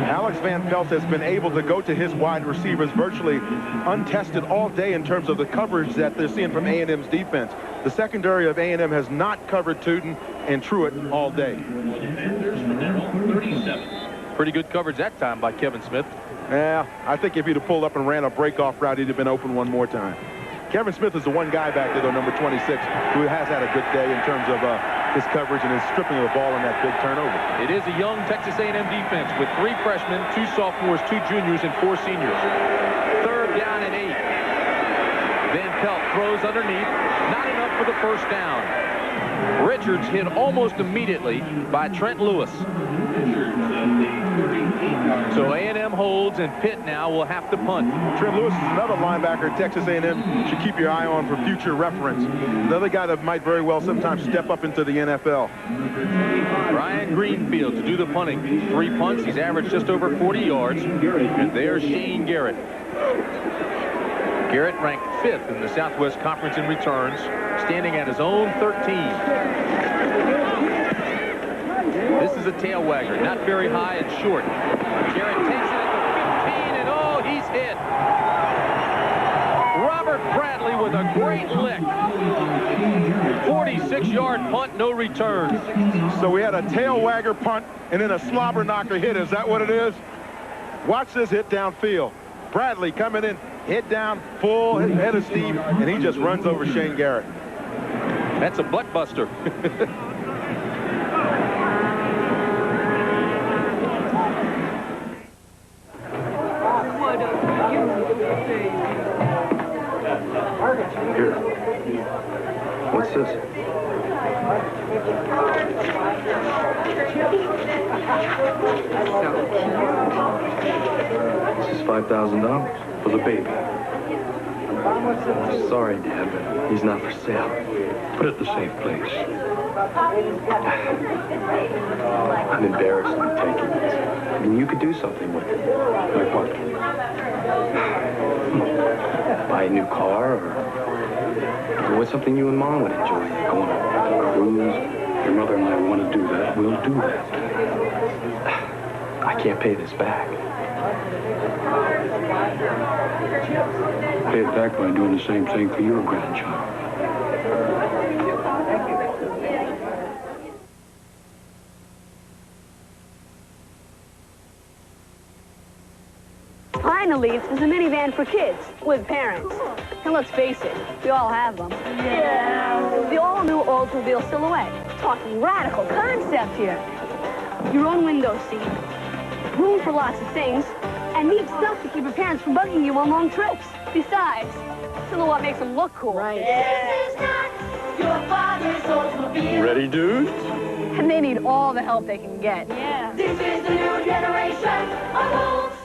Alex Van Pelt has been able to go to his wide receivers virtually untested all day in terms of the coverage that they're seeing from A&M's defense. The secondary of A&M has not covered Tooten and Truitt all day. Pretty good coverage that time by Kevin Smith. Yeah, I think if he'd have pulled up and ran a break-off route, he'd have been open one more time. Kevin Smith is the one guy back there, though, number 26, who has had a good day in terms of his coverage and his stripping of the ball in that big turnover. It is a young Texas A&M defense with 3 freshmen, 2 sophomores, 2 juniors, and 4 seniors. 3rd down and 8. Van Pelt throws underneath. Not enough for the first down. Richards hit almost immediately by Trent Lewis. So A&M holds, and Pitt now will have to punt. Trent Lewis is another linebacker Texas A&M should keep your eye on for future reference. Another guy that might very well sometimes step up into the NFL. Brian Greenfield to do the punting. 3 punts. He's averaged just over 40 yards. And there's Shane Garrett. Garrett ranked 5th in the Southwest Conference in returns, standing at his own 13. This is a tail wagger, not very high and short. Garrett takes it at the 15, and he's hit. Robert Bradley with a great lick. 46-yard punt, no return. So we had a tail wagger punt and then a slobber knocker hit. Is that what it is? Watch this hit downfield. Bradley coming in, hit down, full head of steam, and he just runs over Shane Garrett. That's a butt buster. Here. What's this? This is $5,000 for the baby. Sorry, Dad, but he's not for sale. Put it in the safe place. I'm embarrassed to be taking this. I mean, you could do something with it. Like what? Buy a new car, or what's something you and Mom would enjoy? Going on a cruise. Your mother and I want to do that. We'll do that. I can't pay this back. Pay it back by doing the same thing for your grandchild. Behind the Leafs is a minivan for kids with parents. And let's face it, we all have them. Yeah. The all-new Oldsmobile Silhouette. Talking radical concept here. Your own window seat. Room for lots of things. And neat stuff to keep your parents from bugging you on long trips. Besides, Silhouette makes them look cool. Right. This is not your father's Oldsmobile. Ready, dudes? And they need all the help they can get. Yeah. This is the new generation of Olds.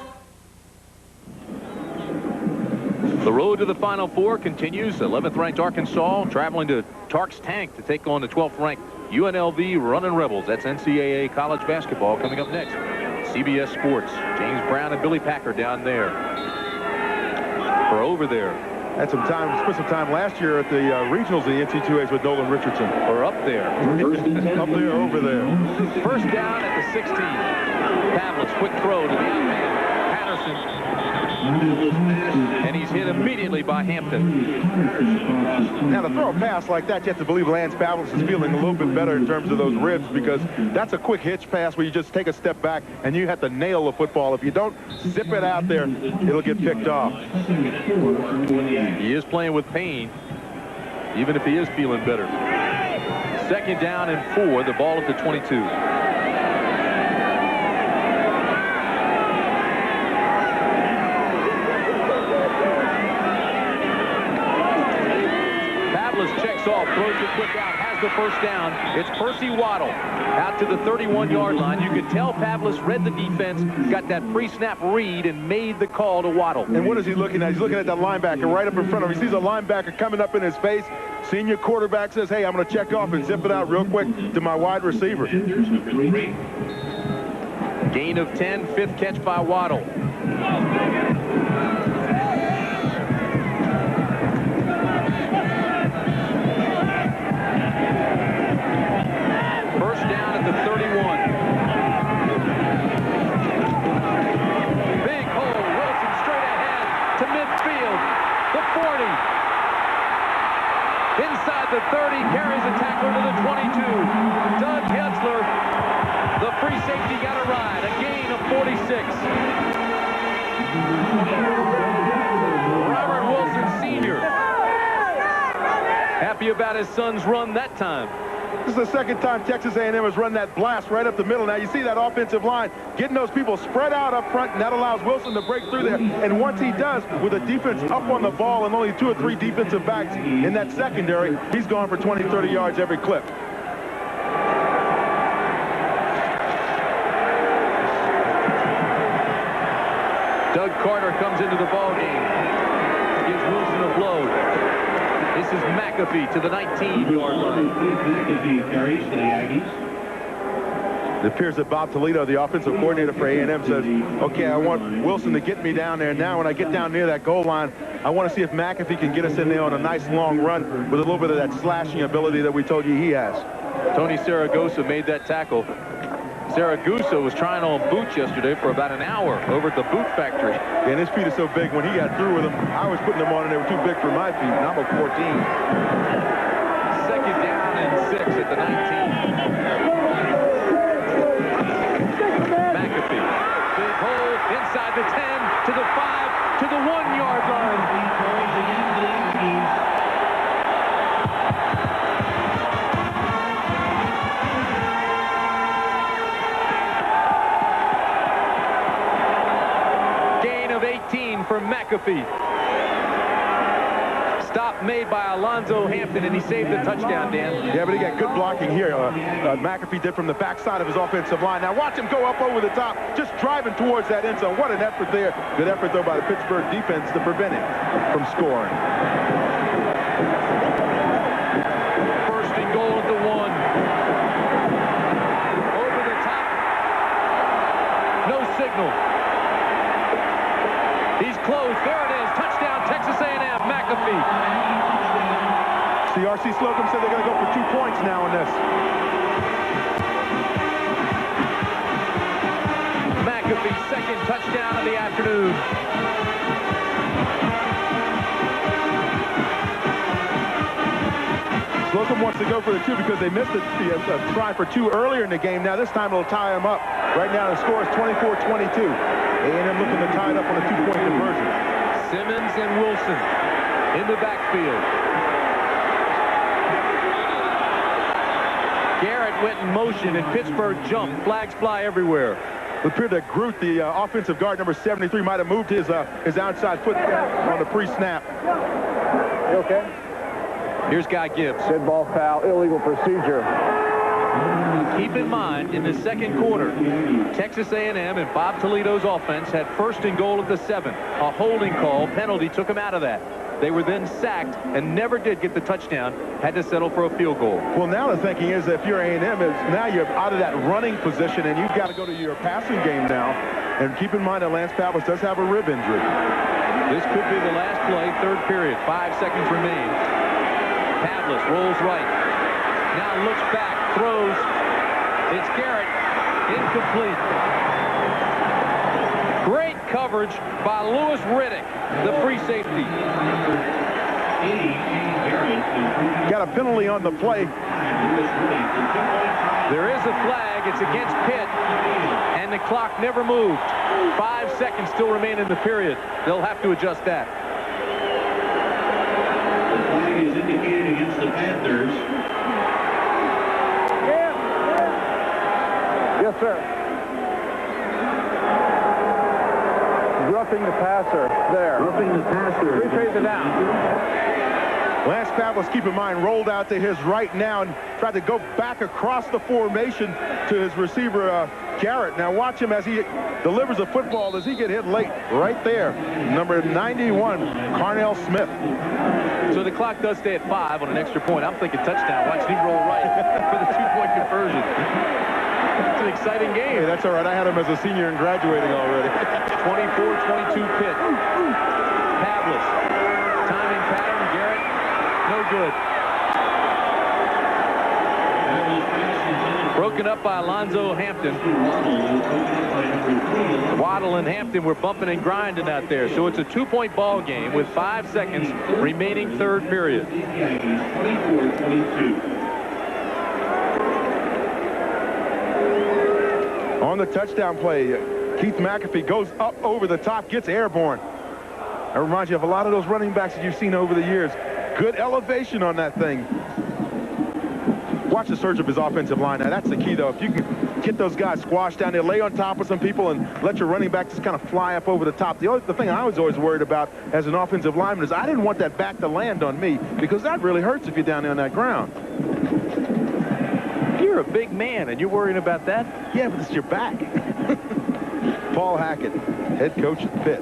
The road to the Final Four continues. 11th-ranked Arkansas traveling to Tark's Tank to take on the 12th-ranked UNLV Running Rebels. That's NCAA college basketball coming up next. CBS Sports. James Brown and Billy Packer down there. For Over There. Had some time, spent some time last year at the regionals of the NC2As with Nolan Richardson. Or Up There. Up there, Over There. First down at the 16. Pavlis, quick throw to the outman. Patterson. And he's hit immediately by Hampton. Now, to throw a pass like that, you have to believe Lance Pavlis is feeling a little bit better in terms of those ribs, because that's a quick hitch pass where you just take a step back and you have to nail the football. If you don't zip it out there, it'll get picked off. He is playing with pain, even if he is feeling better. 2nd down and 4, the ball at the 22. throws the quick out, has the first down. It's Percy Waddle out to the 31-yard line. You could tell Pavlis read the defense, got that pre-snap read, and made the call to Waddle. And what is he looking at? He's looking at that linebacker right up in front of him. He sees a linebacker coming up in his face. Senior quarterback says, hey, I'm going to check off and zip it out real quick to my wide receiver. Gain of 10, fifth catch by Waddle. First down at the 31. Big hole, Wilson straight ahead to midfield. The 40. Inside the 30, carries a tackler to the 22. Doug Hetzler, the free safety, got a ride. A gain of 46. Robert Wilson Sr. happy about his son's run that time. This is the second time Texas A&M has run that blast right up the middle. Now you see that offensive line getting those people spread out up front, and that allows Wilson to break through there. And once he does, with the defense up on the ball and only 2 or 3 defensive backs in that secondary, he's gone for 20, 30 yards every clip. Doug Carter comes into the ball game. Gives Wilson a blow. This is McAfee to the 19-yard line. McAfee carries for the Aggies. It appears that Bob Toledo, the offensive coordinator for A&M, says, okay, I want Wilson to get me down there. Now when I get down near that goal line, I want to see if McAfee can get us in there on a nice long run with a little bit of that slashing ability that we told you he has. Tony Saragosa made that tackle. Saragosa was trying on boots yesterday for about an hour over at the boot factory. Yeah, and his feet are so big, when he got through with them, I was putting them on and they were too big for my feet, and I'm a 14. Second down and 6 at the 19. McAfee, big hole, inside the 10, to the 5, to the 1-yard line. For McAfee. Stop made by Alonzo Hampton, and he saved the touchdown, Dan. Yeah, but he got good blocking here. McAfee did from the backside of his offensive line. Now watch him go up over the top, just driving towards that end zone. What an effort there. Good effort, though, by the Pittsburgh defense to prevent him from scoring. First and goal at the 1. Over the top. No signal. He's close. There it is. Touchdown, Texas A&M. McAfee. See, R.C. Slocum said they're going to go for 2 points now in this. McAfee's second touchdown of the afternoon. Slocum wants to go for the 2 because they missed a try for 2 earlier in the game. Now this time it'll tie them up. Right now the score is 24-22. A&M looking to tie it up on a 2-point conversion. Simmons and Wilson in the backfield. Garrett went in motion and Pittsburgh jumped. Flags fly everywhere. It appeared that Groot, the offensive guard, number 73, might have moved his outside foot on the pre-snap. You okay? Here's Guy Gibbs. Dead ball foul, illegal procedure. Keep in mind, in the second quarter, Texas A&M and Bob Toledo's offense had first and goal at the 7. A holding call, penalty, took them out of that. They were then sacked and never did get the touchdown, had to settle for a field goal. Well, now the thinking is that if you're A&M, now you're out of that running position and you've got to go to your passing game now. And keep in mind that Lance Pavlis does have a rib injury. This could be the last play, 3rd period. 5 seconds remain. Pavlis rolls right. Now looks back, throws. It's Garrett, incomplete. Great coverage by Lewis Riddick, the free safety. Got a penalty on the play. There is a flag. It's against Pitt, and the clock never moved. 5 seconds still remain in the period. They'll have to adjust that. The flag is indicated against the Panthers. Yes, sir. Roughing the passer there. Roughing the passer. Retrace it down. Lance Pavlis, keep in mind, rolled out to his right now and tried to go back across the formation to his receiver, Garrett. Now watch him as he delivers a football. Does he get hit late? Right there. Number 91, Carnell Smith. So the clock does stay at 5 on an extra point. I'm thinking touchdown. Watch him roll right for the 2-point conversion. It's an exciting game. Hey, that's all right. I had him as a senior and graduating already. 24-22 Pitt. Pavlis. Timing pattern. Garrett. No good. Broken up by Alonzo Hampton. Waddle and Hampton were bumping and grinding out there. So it's a 2-point ball game with 5 seconds remaining third period. On the touchdown play, Keith McAfee goes up over the top, gets airborne. That reminds you of a lot of those running backs that you've seen over the years. Good elevation on that thing. Watch the surge of his offensive line. Now, that's the key, though. If you can get those guys squashed down there, lay on top of some people, and let your running back just kind of fly up over the top. The thing I was always worried about as an offensive lineman is I didn't want that back to land on me, because that really hurts if you're down there on that ground. You're a big man, and you're worrying about that? Yeah, but it's your back. Paul Hackett, head coach at Pitt.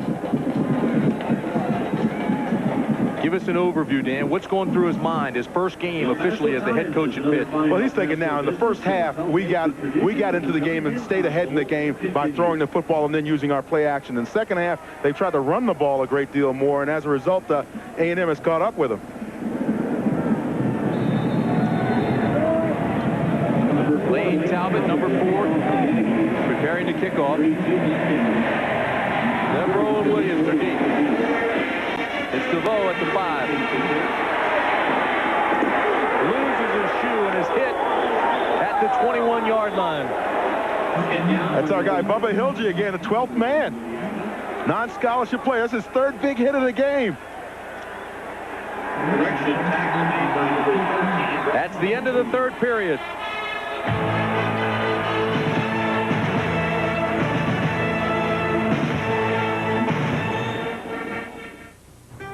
Give us an overview, Dan. What's going through his mind? His first game officially as the head coach at Pitt. Well, he's thinking now, in the first half, we got into the game and stayed ahead in the game by throwing the football and then using our play action. In the second half, they tried to run the ball a great deal more, and as a result, A&M has caught up with them. Lane Talbot, number 4, preparing to kick off. Devereaux and Williams are deep. It's DeVoe at the 5. Loses his shoe and is hit at the 21-yard line. That's our guy, Bubba Hilge again, the 12th man. Non-scholarship player. That's his 3rd big hit of the game. That's the end of the 3rd period.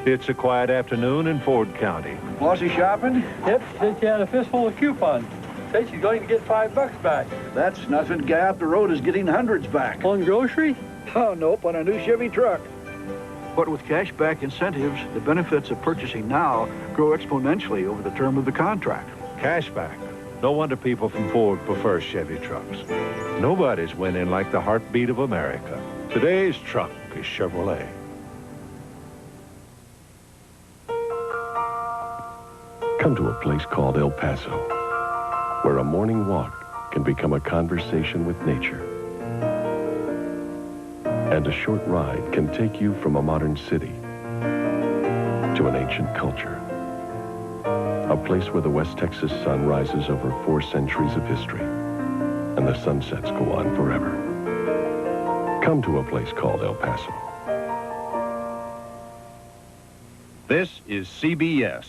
It's a quiet afternoon in Ford County. Flossie shopping? Yep, said you had a fistful of coupons. Said she's going to get $5 back. That's nothing. Guy up the road is getting hundreds back. On grocery? Oh, nope, on a new Chevy truck. But with cashback incentives, the benefits of purchasing now grow exponentially over the term of the contract. Cashback. No wonder people from Ford prefer Chevy trucks. Nobody's winning like the heartbeat of America. Today's truck is Chevrolet. Come to a place called El Paso, where a morning walk can become a conversation with nature. And a short ride can take you from a modern city to an ancient culture. A place where the West Texas sun rises over 4 centuries of history, and the sunsets go on forever. Come to a place called El Paso. This is CBS.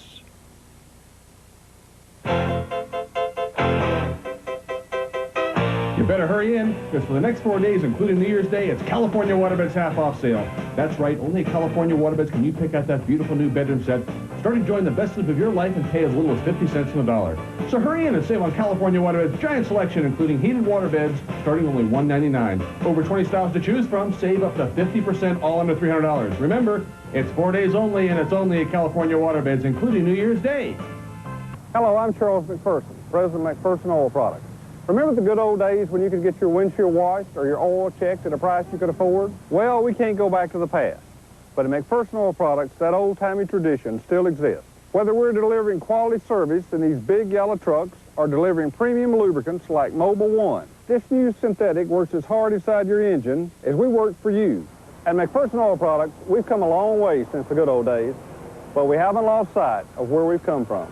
You better hurry in, because for the next 4 days, including New Year's Day, it's California Waterbeds half-off sale. That's right, only at California Waterbeds can you pick out that beautiful new bedroom set, start enjoying the best sleep of your life and pay as little as 50 cents on the dollar. So hurry in and save on California Waterbeds' giant selection, including heated waterbeds, starting only $199. Over 20 styles to choose from, save up to 50%, all under $300. Remember, it's 4 days only, and it's only at California Waterbeds, including New Year's Day. Hello, I'm Charles McPherson, President of McPherson Oil Products. Remember the good old days when you could get your windshield washed or your oil checked at a price you could afford? Well, we can't go back to the past. But at McPherson Oil Products, that old-timey tradition still exists. Whether we're delivering quality service in these big yellow trucks or delivering premium lubricants like Mobil 1, this new synthetic works as hard inside your engine as we work for you. At McPherson Oil Products, we've come a long way since the good old days, but we haven't lost sight of where we've come from.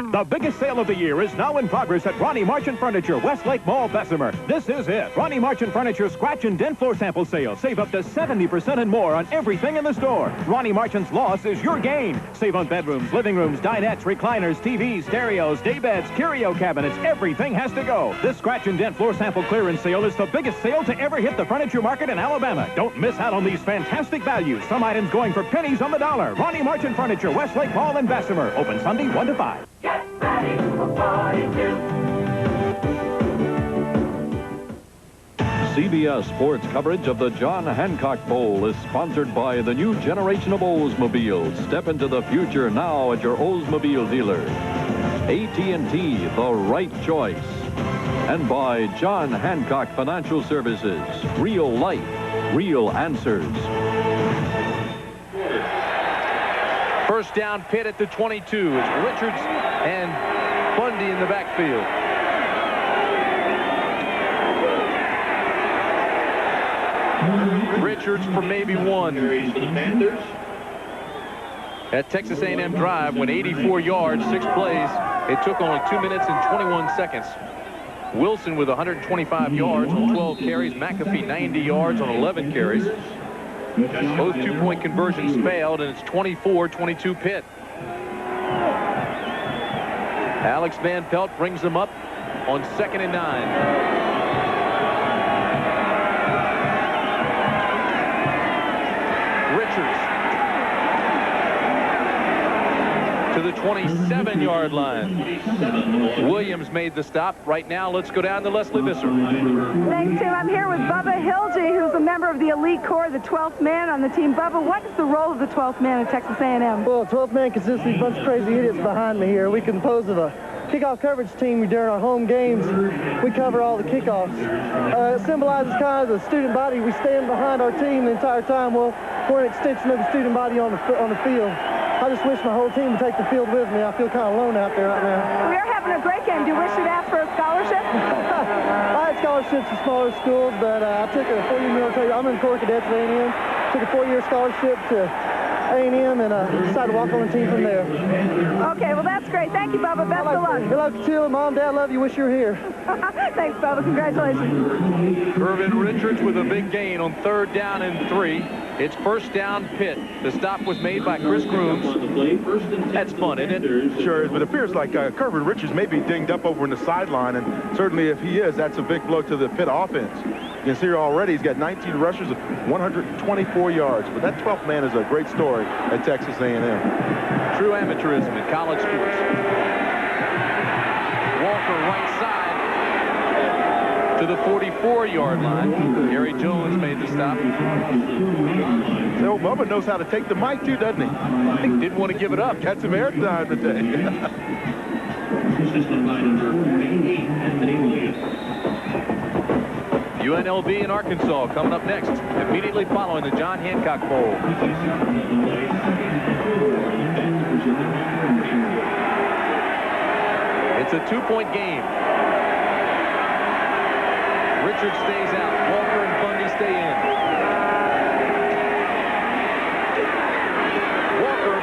The biggest sale of the year is now in progress at Ronnie Marchant Furniture, Westlake Mall, Bessemer. This is it. Ronnie Marchant Furniture Scratch and Dent Floor Sample Sale. Save up to 70% and more on everything in the store. Ronnie Marchant's loss is your gain. Save on bedrooms, living rooms, dinettes, recliners, TVs, stereos, daybeds, curio cabinets. Everything has to go. This Scratch and Dent Floor Sample Clearance Sale is the biggest sale to ever hit the furniture market in Alabama. Don't miss out on these fantastic values. Some items going for pennies on the dollar. Ronnie Marchant Furniture, Westlake Mall in Bessemer. Open Sunday 1 to 5. Get ready for 42. CBS Sports coverage of the John Hancock Bowl is sponsored by the new generation of Oldsmobiles. Step into the future now at your Oldsmobile dealer. AT&T, the right choice. And by John Hancock Financial Services. Real life, real answers. First down, Pitt at the 22. It's Richards and Bundy in the backfield. Richards for maybe one. That Texas A&M drive went 84 yards, 6 plays. It took only 2 minutes and 21 seconds. Wilson with 125 yards on 12 carries. McAfee 90 yards on 11 carries. Both two-point conversions failed, and it's 24-22 Pitt. Alex Van Pelt brings them up on 2nd and 9. Richards to the 27-yard line. Williams made the stop. Right now, let's go down to Leslie Visser. Thanks, Tim. I'm here with Bubba Hilge, who's a member of the elite corps, the 12th man on the team. Bubba, what is the role of the 12th man at Texas A&M? Well, 12th man consists of a bunch of crazy idiots behind me here. We compose of a kickoff coverage team during our home games. We cover all the kickoffs. It symbolizes kind of the student body. We stand behind our team the entire time. Well, we're an extension of the student body on the field. I just wish my whole team would take the field with me. I feel kind of alone out there right now. We are having a great game. Do you wish you'd ask for a scholarship? I had scholarships to smaller schools, but I took a 4-year military. I'm in Corps Cadets at A&M. Took a 4-year scholarship to A&M and decided to walk on the team from there. Okay, well, that's great. Thank you, Bubba. Best of luck. Good luck to you. Mom, Dad, love you. Wish you were here. Thanks, Bubba. Congratulations. Irvin Richards with a big gain on 3rd down and 3. It's first down Pitt. The stop was made by Chris Grooms. That's fun, isn't it? Sure is, but it appears like Irvin Richards may be dinged up over in the sideline, and certainly if he is, that's a big blow to the Pitt offense. You can see here already he's got 19 rushes, 124 yards, but that 12th man is a great story at Texas A&M. True amateurism in college sports. Walker right side to the 44-yard line. Gary Jones made the stop. So Bubba knows how to take the mic too, doesn't he? I think didn't want to give it up. Got some airtime today. UNLV in Arkansas coming up next, immediately following the John Hancock Bowl. It's a 2-point game. Richards stays out. Walker and Bundy stay in. Walker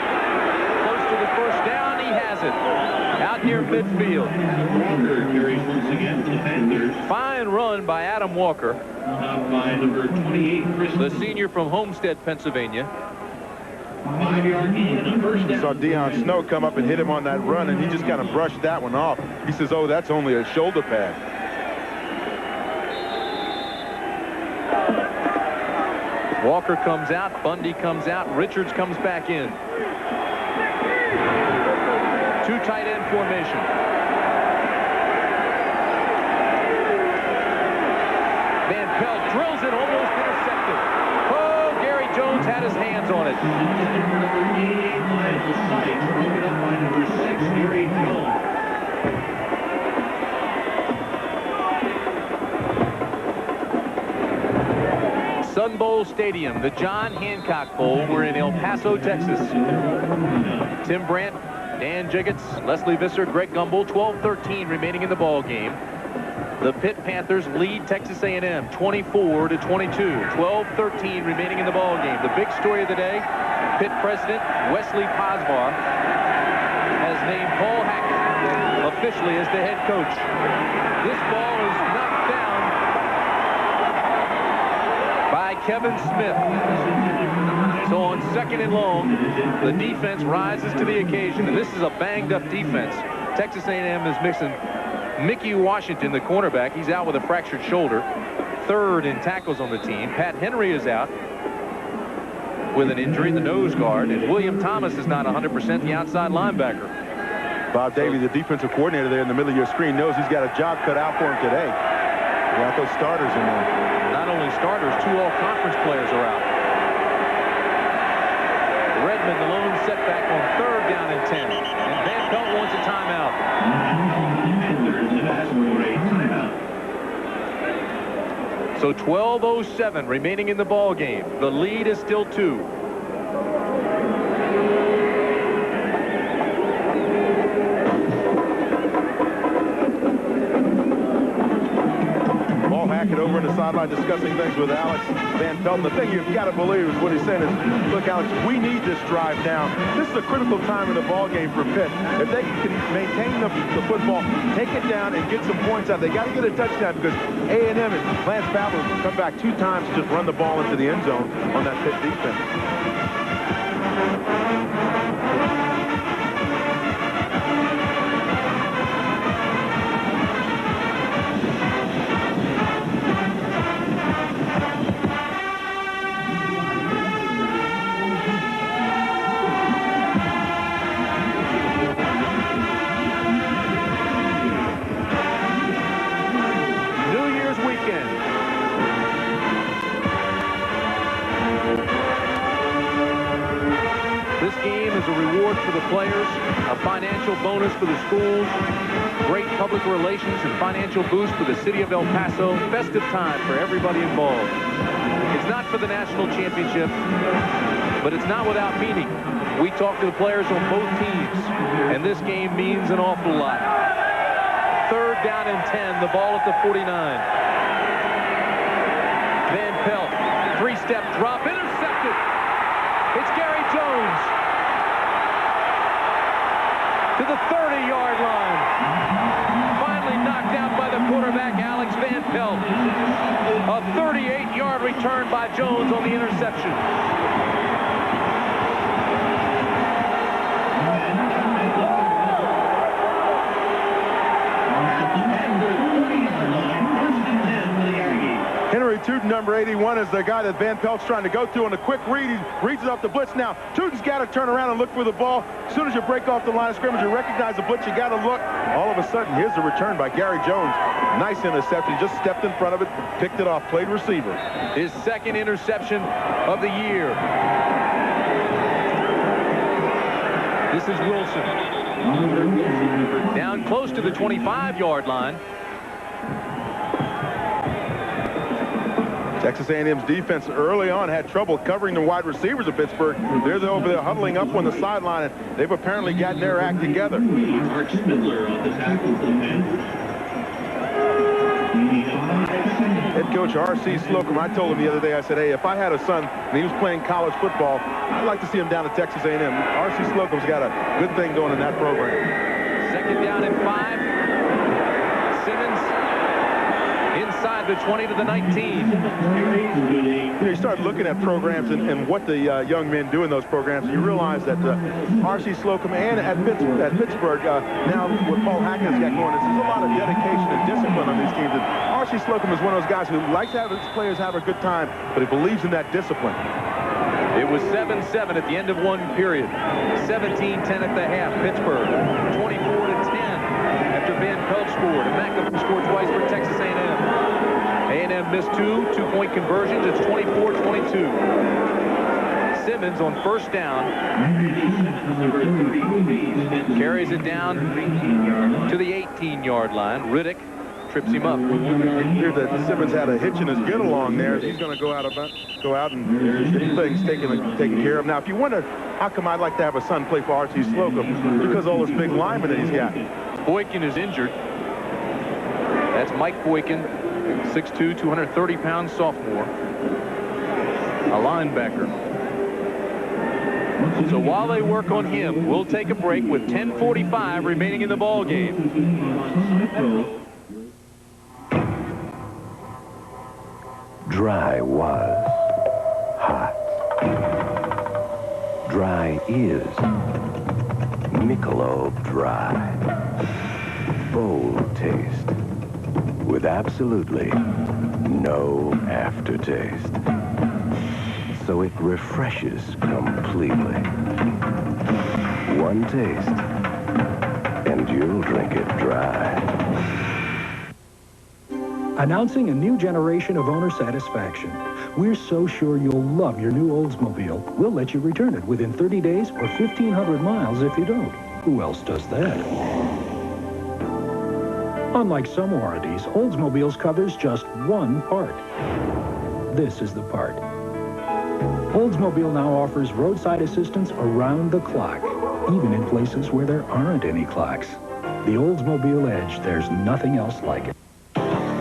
close to the first down. He has it. Out near midfield. Walker carries once again for the Panthers. Fine run by Adam Walker. By number 28, Chris. The senior from Homestead, Pennsylvania. 5-yard gain and a first down. Saw Deion Snow come up and hit him on that run, and he just kind of brushed that one off. He says, oh, that's only a shoulder pad. Walker comes out, Bundy comes out, Richards comes back in. 2 tight end formation. Van Pelt drills it, almost intercepted. Oh, Gary Jones had his hands on it. Number 88, Michael Sykes, broken up by number 6, Gary Jones. Sun Bowl Stadium, the John Hancock Bowl. We're in El Paso, Texas. Tim Brandt, Dan Jiggets, Leslie Visser, Greg Gumbel, 12-13 remaining in the ball game. The Pitt Panthers lead Texas A&M 24-22. 12-13 remaining in the ball game. The big story of the day, Pitt President Wesley Posvar has named Paul Hackett officially as the head coach. This ball is knocked down by Kevin Smith. So on 2nd and long, the defense rises to the occasion, and this is a banged-up defense. Texas A&M is mixing Mickey Washington, the cornerback. He's out with a fractured shoulder. 3rd in tackles on the team. Pat Henry is out with an injury, the nose guard, and William Thomas is not 100%, the outside linebacker. Bob Davey, the defensive coordinator there in the middle of your screen, knows he's got a job cut out for him today. He got those starters in there. Not only starters, 2 all-conference players are out. Redmond, the lone setback on 3rd down and 10. And Van Pelt wants a timeout. So 12:07 remaining in the ball game. The lead is still 2. Hackett over on the sideline discussing things with Alex Van Pelt. The thing you've got to believe is what he's saying is, look, Alex, we need this drive now. This is a critical time in the ball game for Pitt. If they can maintain the football, take it down, and get some points out, they got to get a touchdown because A&M and Lance Babel come back 2 times to just run the ball into the end zone on that Pitt defense. For the players, a financial bonus for the schools, great public relations and financial boost for the city of El Paso, festive time for everybody involved. It's not for the national championship, but it's not without meaning. We talk to the players on both teams, and this game means an awful lot. 3rd down and 10, the ball at the 49. Van Pelt, 3-step drop, intercepted. It's Gary Jones to the 30-yard line. Finally knocked out by the quarterback, Alex Van Pelt. A 38-yard return by Jones on the interception. Henry Tooten, number 81, is the guy that Van Pelt's trying to go to on a quick read. He reads it off the blitz. Now, Tooten's got to turn around and look for the ball. As soon as you break off the line of scrimmage and recognize the blitz, you got to look. All of a sudden, here's the return by Gary Jones. Nice interception. He just stepped in front of it, picked it off, played receiver. His 2nd interception of the year. This is Wilson. Down close to the 25-yard line. Texas A&M's defense early on had trouble covering the wide receivers of Pittsburgh. They're over there huddling up on the sideline, and they've apparently gotten their act together. Mark Spindler on the tackle for the Panthers. Head coach R.C. Slocum, I told him the other day, I said, hey, if I had a son and he was playing college football, I'd like to see him down at Texas A&M. R.C. Slocum's got a good thing going in that program. 2nd down and 5. Simmons inside the 20 to the 19. You start looking at programs and what the young men do in those programs, and you realize that R.C. Slocum and at Pittsburgh, now what Paul Hackett has got going, there's a lot of dedication and discipline on these teams. And R.C. Slocum is one of those guys who likes to have his players have a good time, but he believes in that discipline. It was 7-7 at the end of one period. 17-10 at the half. Pittsburgh 24-10 after Van Pelt scored. And McAfee scored twice for Texas A&M. A&M missed 2 2-point conversions. It's 24-22. Simmons on 1st down. Carries it down to the 18-yard line. Riddick trips him up. Here that Simmons had a hitch in his get along there. He's going to go out and get things taken care of. Now, if you wonder how come I'd like to have a son play for R.C. Slocum, because all this big lineman that he's got. Boykin is injured. That's Mike Boykin, 6'2", 230-pound sophomore, a linebacker. So while they work on him, we'll take a break with 10:45 remaining in the ball game. Dry was hot. Dry is Michelob Dry. Bold taste with absolutely no aftertaste. So it refreshes completely. One taste, and you'll drink it dry. Announcing a new generation of owner satisfaction. We're so sure you'll love your new Oldsmobile, we'll let you return it within 30 days or 1,500 miles if you don't. Who else does that? Unlike some warranties, Oldsmobiles covers just one part. This is the part. Oldsmobile now offers roadside assistance around the clock, even in places where there aren't any clocks. The Oldsmobile Edge, there's nothing else like it.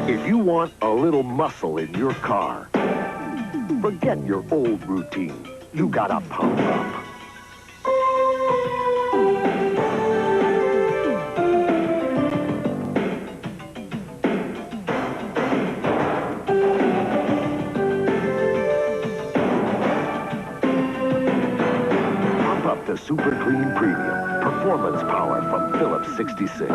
If you want a little muscle in your car, forget your old routine. You gotta pump up. Pump up the Super Clean Premium. Performance power from Phillips 66.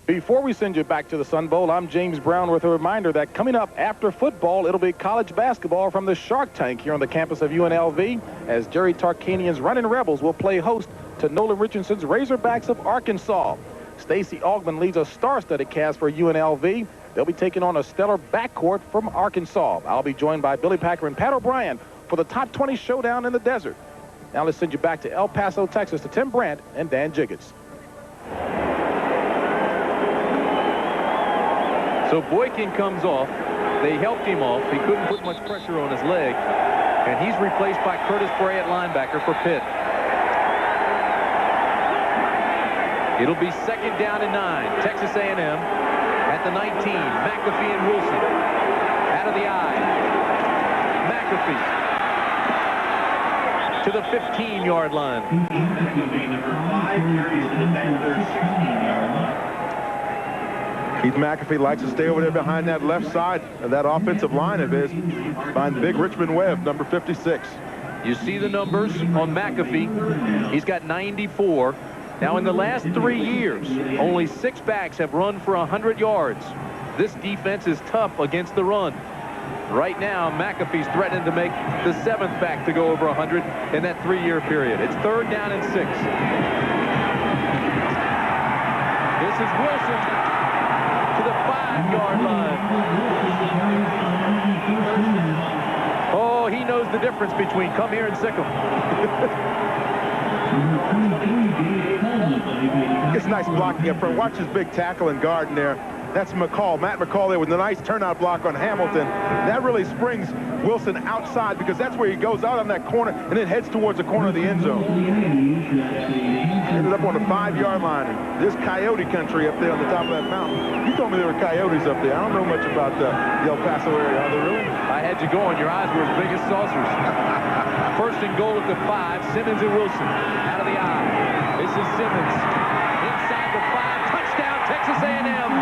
Before we send you back to the Sun Bowl, I'm James Brown with a reminder that coming up after football, it'll be college basketball from the Shark Tank here on the campus of UNLV, as Jerry Tarkanian's Running Rebels will play host to Nolan Richardson's Razorbacks of Arkansas. Stacey Augman leads a star-studded cast for UNLV. They'll be taking on a stellar backcourt from Arkansas. I'll be joined by Billy Packer and Pat O'Brien for the Top 20 Showdown in the Desert. Now let's send you back to El Paso, Texas to Tim Brandt and Dan Jiggets. So Boykin comes off. They helped him off. He couldn't put much pressure on his leg. And he's replaced by Curtis Bray at linebacker for Pitt. It'll be 2nd down and 9. Texas A&M at the 19. McAfee and Wilson. Out of the eye. McAfee to the 15-yard line. McAfee, number 5, carries to the Panthers 16-yard line. Keith McAfee likes to stay over there behind that left side of that offensive line of his. Behind Big Richmond Webb, number 56. You see the numbers on McAfee. He's got 94. Now, in the last 3 years, only 6 backs have run for 100 yards. This defense is tough against the run. Right now, McAfee's threatening to make the 7th back to go over 100 in that 3-year period. It's 3rd down and 6. This is Wilson to the 5-yard line. Oh, he knows the difference between come here and sick 'em. It's nice blocking up front. Watch his big tackle and guard in there. That's McCall. Matt McCall there with a nice turnout block on Hamilton. That really springs Wilson outside because that's where he goes out on that corner and then heads towards the corner of the end zone. Ended up on the 5-yard line. And there's coyote country up there on the top of that mountain. You told me there were coyotes up there. I don't know much about the El Paso area. Are they really? I had you going. Your eyes were as big as saucers. 1st and goal at the 5. Simmons and Wilson out of the eye. This is Simmons inside the 5. Touchdown, Texas A&M.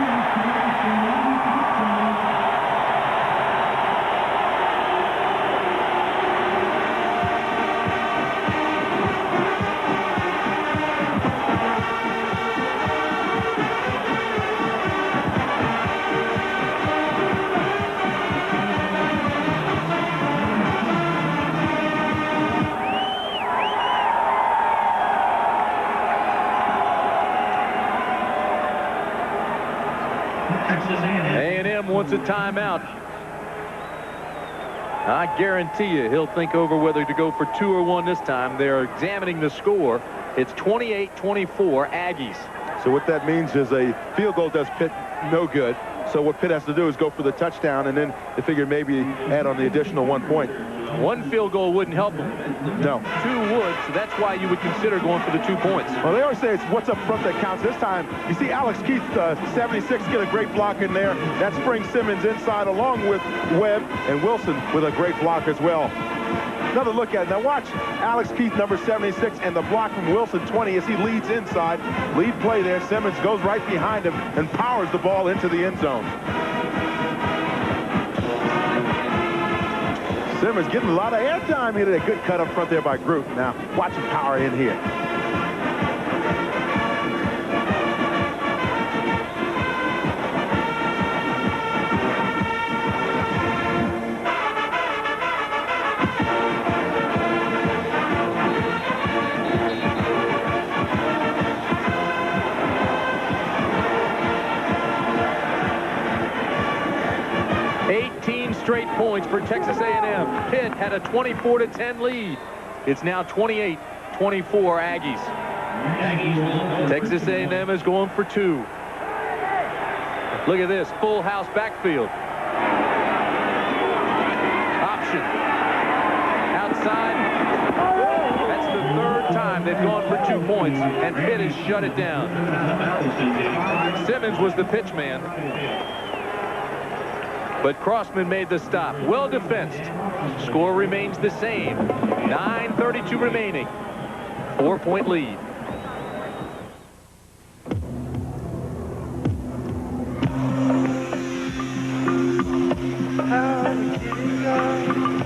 A&M wants a timeout. I guarantee you he'll think over whether to go for 2 or 1 this time. They're examining the score. It's 28-24 Aggies. So what that means is a field goal does Pitt no good. So what Pitt has to do is go for the touchdown, and then they figure maybe add on the additional 1 point. 1 field goal wouldn't help them. No. 2 would, so that's why you would consider going for the 2 points. Well, they always say it's what's up front that counts. This time, you see Alex Keith, 76, get a great block in there. That springs Simmons inside along with Webb and Wilson with a great block as well. Another look at it. Now watch Alex Keith, number 76, and the block from Wilson, 20, as he leads inside. Lead play there. Simmons goes right behind him and powers the ball into the end zone. Simmons getting a lot of airtime here today. Good cut up front there by Groot. Now watch him power in here. Straight points for Texas A&M. Pitt had a 24-10 lead. It's now 28-24 Aggies. Texas A&M is going for 2. Look at this, full house backfield. Option. Outside. That's the 3rd time they've gone for 2 points, and Pitt has shut it down. Simmons was the pitch man. But Crossman made the stop. Well defensed. Score remains the same. 9:32 remaining. 4-point lead.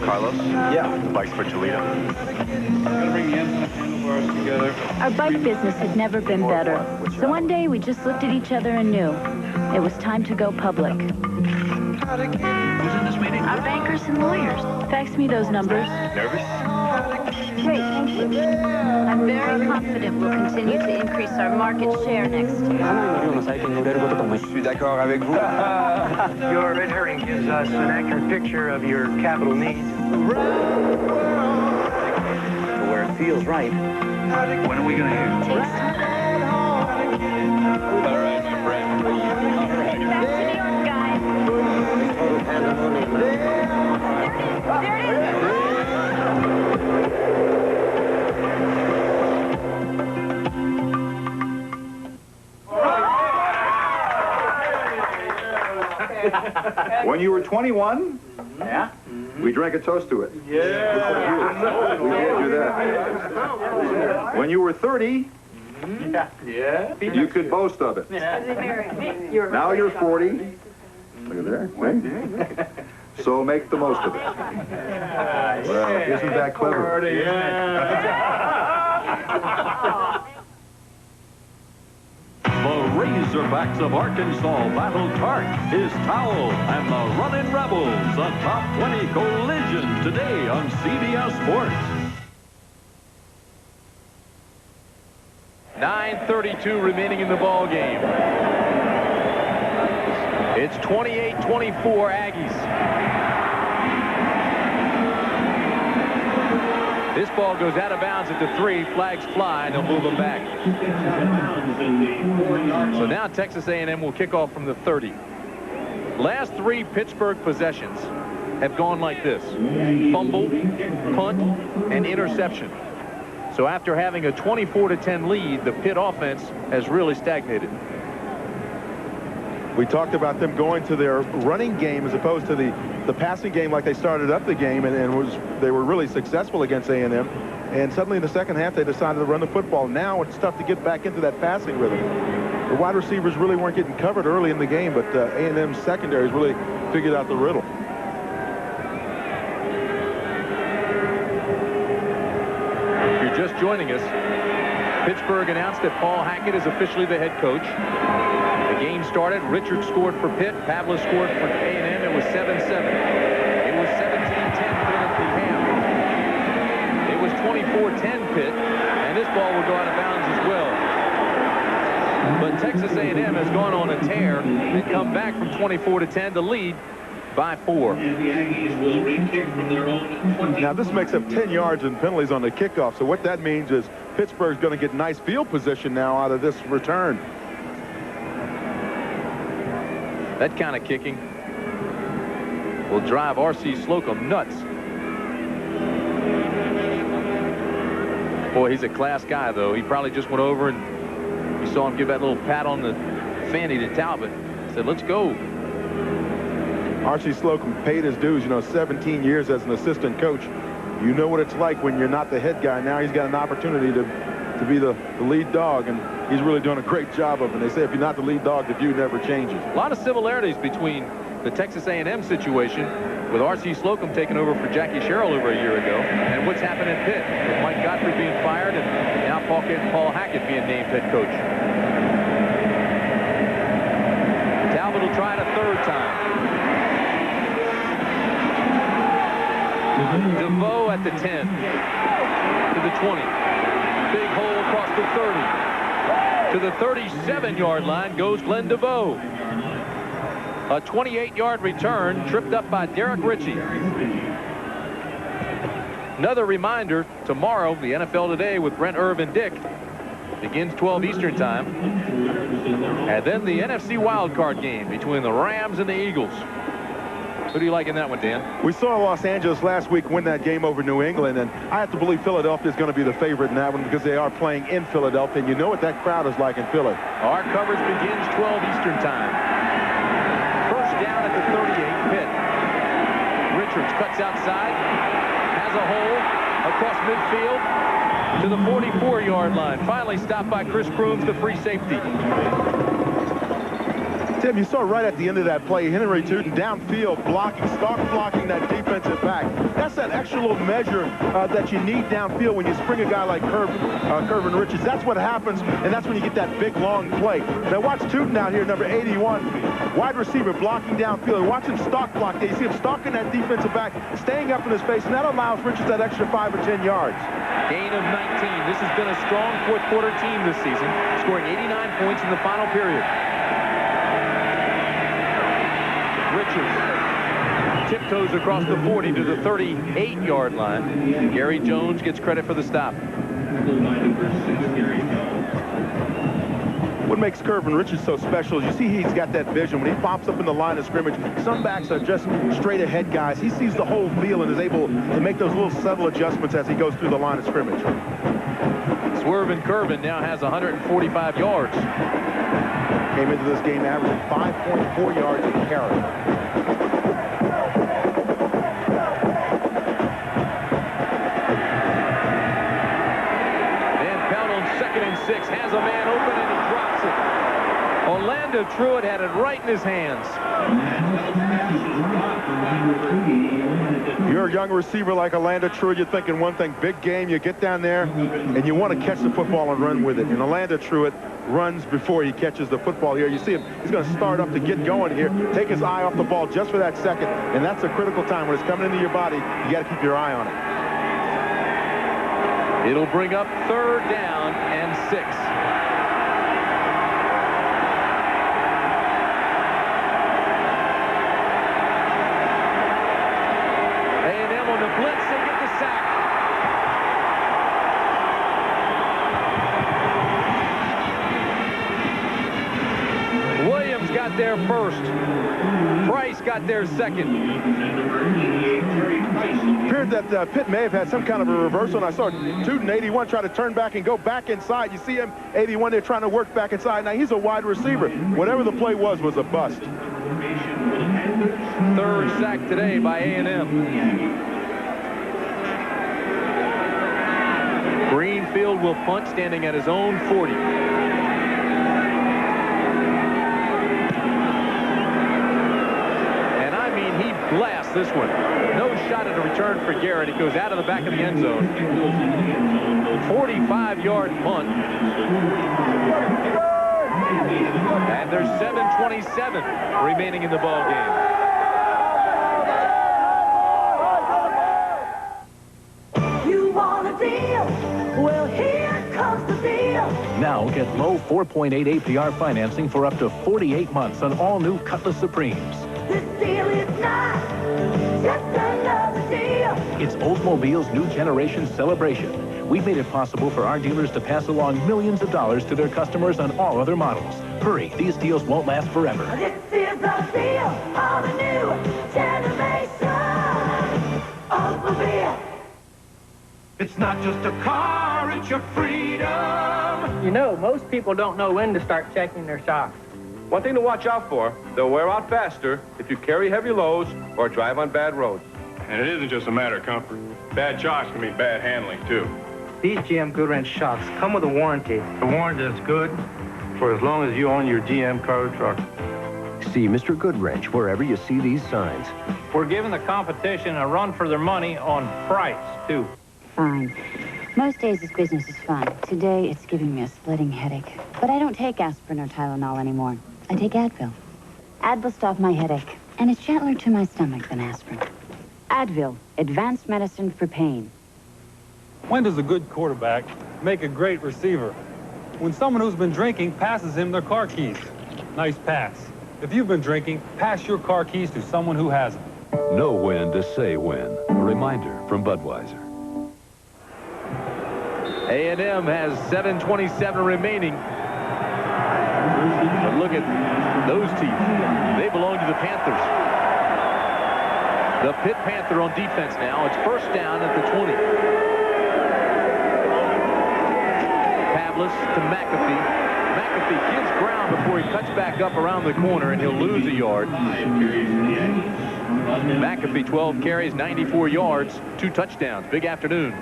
Carlos? Yeah. The bikes for Toledo. Gotta bring the handlebars together. Our bike business had never been better. So one day we just looked at each other and knew it was time to go public. Who's in this meeting? Our bankers and lawyers. Fax me those numbers. Nervous? Great, thank you. I'm very confident we'll continue to increase our market share next year. Je suis d'accord avec vous. Your red herring gives us an accurate picture of your capital needs. Where it feels right. When are we going to hear? Takes time. All right, my friend. All right. Back to New York, guys. There it is. When you were 21, Yeah? we drank a toast to it. Yeah. We can't do that. When you were 30, Yeah. you could boast of it. Now you're 40. Look at there. See? So make the most of it. Well, isn't that clever? The Razorbacks of Arkansas battled Tart, his towel, and the Runnin' Rebels, a top 20 collision today on CBS Sports. 9:32 remaining in the ball game. It's 28-24 Aggies. This ball goes out of bounds at the 3. Flags fly, and they'll move them back. So now Texas A&M will kick off from the 30. Last 3 Pittsburgh possessions have gone like this: fumble, punt, and interception. So after having a 24-10 lead, the Pitt offense has really stagnated. We talked about them going to their running game as opposed to the passing game like they started up the game, and they were really successful against A&M. And suddenly in the second half, they decided to run the football. Now it's tough to get back into that passing rhythm. The wide receivers really weren't getting covered early in the game, but A&M's secondaries really figured out the riddle. If you're just joining us, Pittsburgh announced that Paul Hackett is officially the head coach. The game started. Richard scored for Pitt. Pavla scored for A&M. It was 7-7. It was 17-10 Pitt at the half. It was 24-10 Pitt, and this ball will go out of bounds as well. But Texas A&M has gone on a tear and come back from 24-10 to lead by 4. Now this makes up 10 yards in penalties on the kickoff. So what that means is Pittsburgh's going to get nice field position now out of this return. That kind of kicking will drive R.C. Slocum nuts. Boy, he's a class guy, though. He probably just went over and you saw him give that little pat on the fanny to Talbot. Said, let's go. R.C. Slocum paid his dues, 17 years as an assistant coach You know what it's like when you're not the head guy. Now he's got an opportunity to be the lead dog, and he's really doing a great job of it. And they say if you're not the lead dog, the view never changes. A lot of similarities between the Texas A&M situation with R.C. Slocum taking over for Jackie Sherrill over a year ago, and what's happened at Pitt with Mike Godfrey being fired and now Paul Hackett being named head coach. Talbot will try it a third time. DeVoe at the 10 to the 20. Big hole across the 30. To the 37-yard line goes Glenn DeVoe. A 28-yard return tripped up by Derek Ritchie. Another reminder, tomorrow, the NFL Today with Brent Irvin Dick begins 12 Eastern time. And then the NFC wildcard game between the Rams and the Eagles. Who do you like in that one, Dan? We saw Los Angeles last week win that game over New England, and I have to believe Philadelphia is going to be the favorite in that one because they are playing in Philadelphia, and you know what that crowd is like in Philly. Our coverage begins 12 Eastern time. First down at the 38, Pitt. Richards cuts outside, has a hole across midfield to the 44-yard line. Finally stopped by Chris Crooms, the free safety. Tim, you saw right at the end of that play, Henry Tooten downfield blocking, blocking that defensive back. That's that extra little measure that you need downfield when you spring a guy like Curvin Richards. That's what happens, and that's when you get that big, long play. Now watch Tooten out here, number 81, wide receiver blocking downfield. Watch him stalk block there. You see him stalking that defensive back, staying up in his face, and that allows Richards that extra 5 or 10 yards. Gain of 19. This has been a strong fourth-quarter team this season, scoring 89 points in the final period. Richards tiptoes across the 40 to the 38-yard line. Gary Jones gets credit for the stop. What makes Curvin Richards so special is you see he's got that vision. When he pops up in the line of scrimmage, some backs are just straight ahead guys. He sees the whole field and is able to make those little subtle adjustments as he goes through the line of scrimmage. Swervin Curvin now has 145 yards. Came into this game averaging 5.4 yards a carry. Van Pelt on 2nd and 6 has a man open and he drops it. Orlando Truitt had it right in his hands. You're a young receiver like Orlando Truitt, you're thinking one thing, big game, you get down there and you want to catch the football and run with it. And Orlando Truitt runs before he catches the football here. You see him, he's going to start up to get going here, take his eye off the ball just for that second, and that's a critical time. When it's coming into your body, you got to keep your eye on it. It'll bring up 3rd down and 6. A&M on the blitz, they get the sack. Williams got there first. Price got there second. Appeared that Pitt may have had some kind of a reversal, and I saw Tooten, 81, try to turn back and go back inside. You see him, 81, they're trying to work back inside. Now, he's a wide receiver. Whatever the play was a bust. 3rd sack today by A&M. Greenfield will punt standing at his own 40. And I mean, he blasts this one. No shot at a return for Garrett. It goes out of the back of the end zone. 45-yard punt. And there's 7:27 remaining in the ball game. Well, here comes the deal. Now get low 4.8 APR financing for up to 48 months on all new Cutlass Supremes. This deal is not just another deal. It's Oldsmobile's new generation celebration. We've made it possible for our dealers to pass along millions of dollars to their customers on all other models. Hurry, these deals won't last forever. This is the deal on the new generation Oldsmobile. It's not just a car, it's your freedom. You know, most people don't know when to start checking their shocks. One thing to watch out for, they'll wear out faster if you carry heavy loads or drive on bad roads. And it isn't just a matter of comfort. Bad shocks can mean bad handling, too. These GM Goodwrench shocks come with a warranty. A warranty that's good for as long as you own your GM car or truck. See Mr. Goodwrench wherever you see these signs. We're giving the competition a run for their money on price, too. Fine. Most days this business is fun. Today, it's giving me a splitting headache. But I don't take aspirin or Tylenol anymore. I take Advil. Advil stops my headache, and it's gentler to my stomach than aspirin. Advil, advanced medicine for pain. When does a good quarterback make a great receiver? When someone who's been drinking passes him their car keys. Nice pass. If you've been drinking, pass your car keys to someone who hasn't. Know when to say when. A reminder from Budweiser. A&M has 7:27 remaining. But look at those teeth. They belong to the Panthers. The Pitt Panther on defense now. It's first down at the 20. Pavlis to McAfee. McAfee gives ground before he cuts back up around the corner, and he'll lose a yard. McAfee, 12 carries, 94 yards, 2 touchdowns. Big afternoon.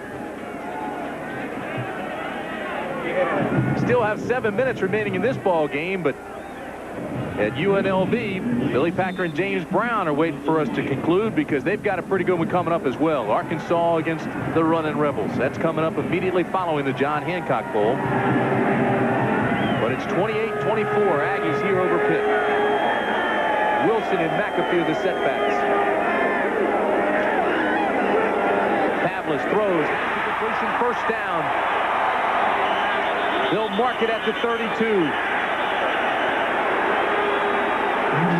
Still have 7 minutes remaining in this ball game, but at UNLV, Billy Packer and James Brown are waiting for us to conclude because they've got a pretty good one coming up as well. Arkansas against the Runnin' Rebels. That's coming up immediately following the John Hancock Bowl. But it's 28-24. Aggies here over Pitt. Wilson and McAfee are the setbacks. Pavlis throws. Completion, first down. They'll mark it at the 32.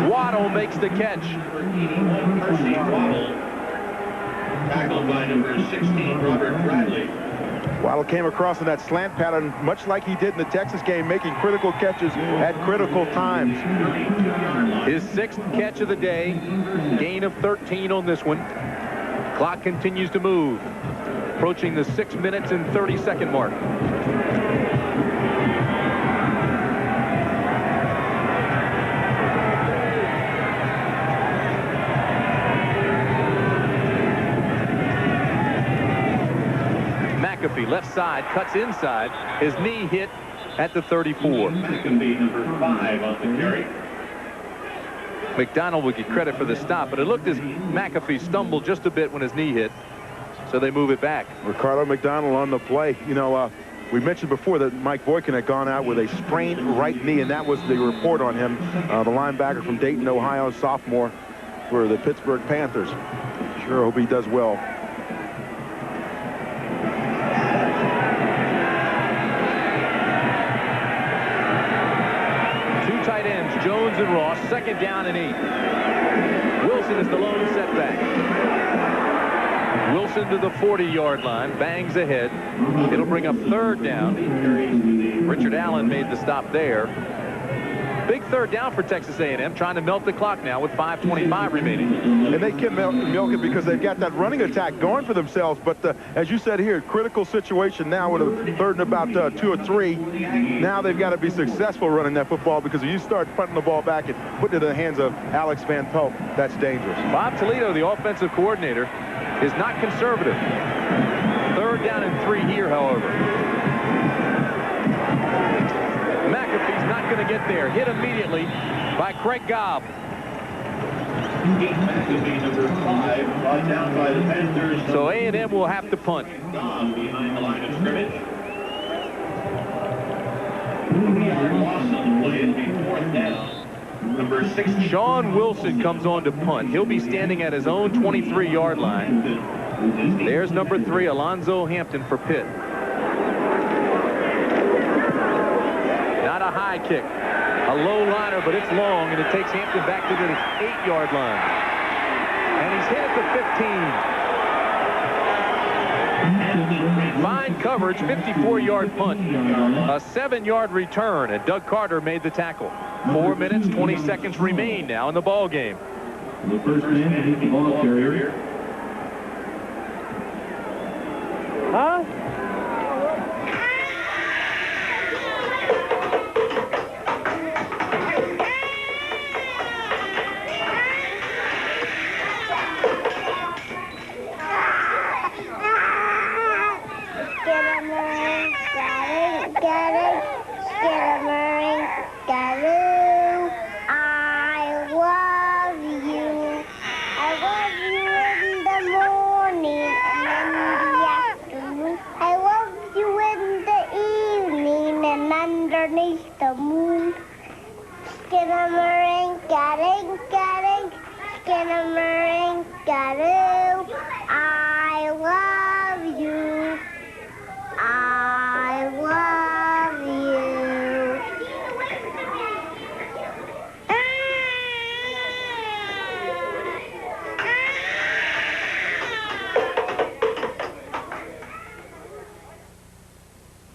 Waddle makes the catch. Tackled by number 16, Robert Bradley. Waddle came across in that slant pattern, much like he did in the Texas game, making critical catches at critical times. His 6th catch of the day. Gain of 13 on this one. Clock continues to move. Approaching the 6 minutes and 30-second mark. McAfee, left side, cuts inside. His knee hit at the 34. Number 5 on the carry. McDonald would get credit for the stop, but it looked as McAfee stumbled just a bit when his knee hit, so they move it back. Ricardo McDonald on the play. You know, we mentioned before that Mike Boykin had gone out with a sprained right knee, and that was the report on him. The linebacker from Dayton, Ohio, sophomore for the Pittsburgh Panthers. Sure hope he does well. Tight ends, Jones and Ross, 2nd down and 8. Wilson is the lone setback. Wilson to the 40-yard line, bangs ahead. It'll bring up 3rd down. Richard Allen made the stop there. Big 3rd down for Texas A&M, trying to melt the clock now with 5:25 remaining. And they can milk it because they've got that running attack going for themselves. But as you said here, critical situation now with a 3rd and about 2 or 3. Now they've got to be successful running that football because if you start punting the ball back and putting it in the hands of Alex Van Pelt, that's dangerous. Bob Toledo, the offensive coordinator, is not conservative. 3rd down and 3 here, however. McAfee's not going to get there. Hit immediately by Craig Gobb. McAfee, number 5, brought down by the Panthers. So A&M will have to punt. Gobb behind the line of scrimmage. 2-yard loss on the play. It'll be 4th down. Number 6. Sean Wilson comes on to punt. He'll be standing at his own 23-yard line. There's number 3, Alonzo Hampton for Pitt. Not a high kick. A low liner, but it's long, and it takes Hampton back to the 8-yard line. And he's hit at the 15. Fine coverage, 54-yard punt. A 7-yard return, and Doug Carter made the tackle. 4 minutes, 20 seconds remain now in the ball game. The first man to hit the ball carrier. Huh?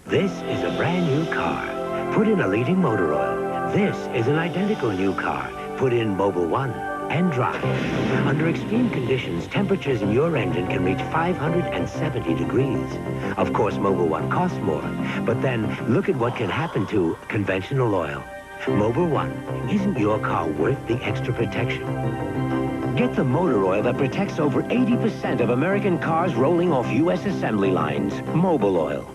This is a brand new car. Put in a leading motor oil. This is an identical new car. Put in Mobil 1 and drive. Under extreme conditions, temperatures in your engine can reach 570 degrees. Of course, Mobil 1 costs more, but then look at what can happen to conventional oil. Mobil 1, isn't your car worth the extra protection? Get the motor oil that protects over 80% of American cars rolling off U.S. assembly lines. Mobil oil.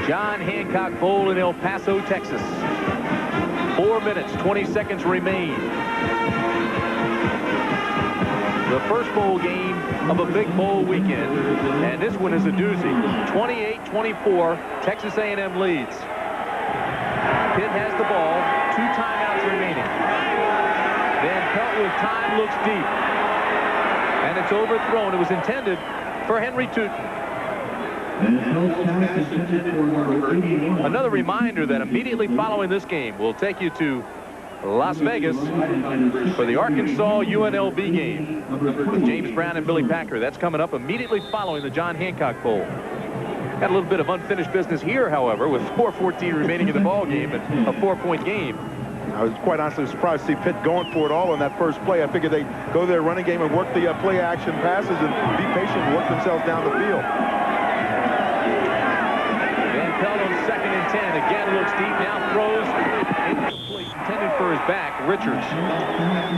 John Hancock Bowl in El Paso, Texas. 4 minutes, 20 seconds remain. The first bowl game of a big bowl weekend. And this one is a doozy. 28-24, Texas A&M leads. Pitt has the ball, 2 timeouts remaining. Van Pelt with time looks deep. And it's overthrown. It was intended for Henry Tooten. Another reminder that immediately following this game, we'll take you to Las Vegas for the Arkansas UNLV game with James Brown and Billy Packer. That's coming up immediately following the John Hancock Bowl. Got a little bit of unfinished business here, however, with 4:14 remaining in the ball game and a 4-point game. I was quite honestly surprised to see Pitt going for it all in that first play. I figured they'd go their running game and work the play action passes and be patient and work themselves down the field. Pelt on 2nd and 10. Again looks deep. Now throws. Incomplete. Intended for his back. Richards.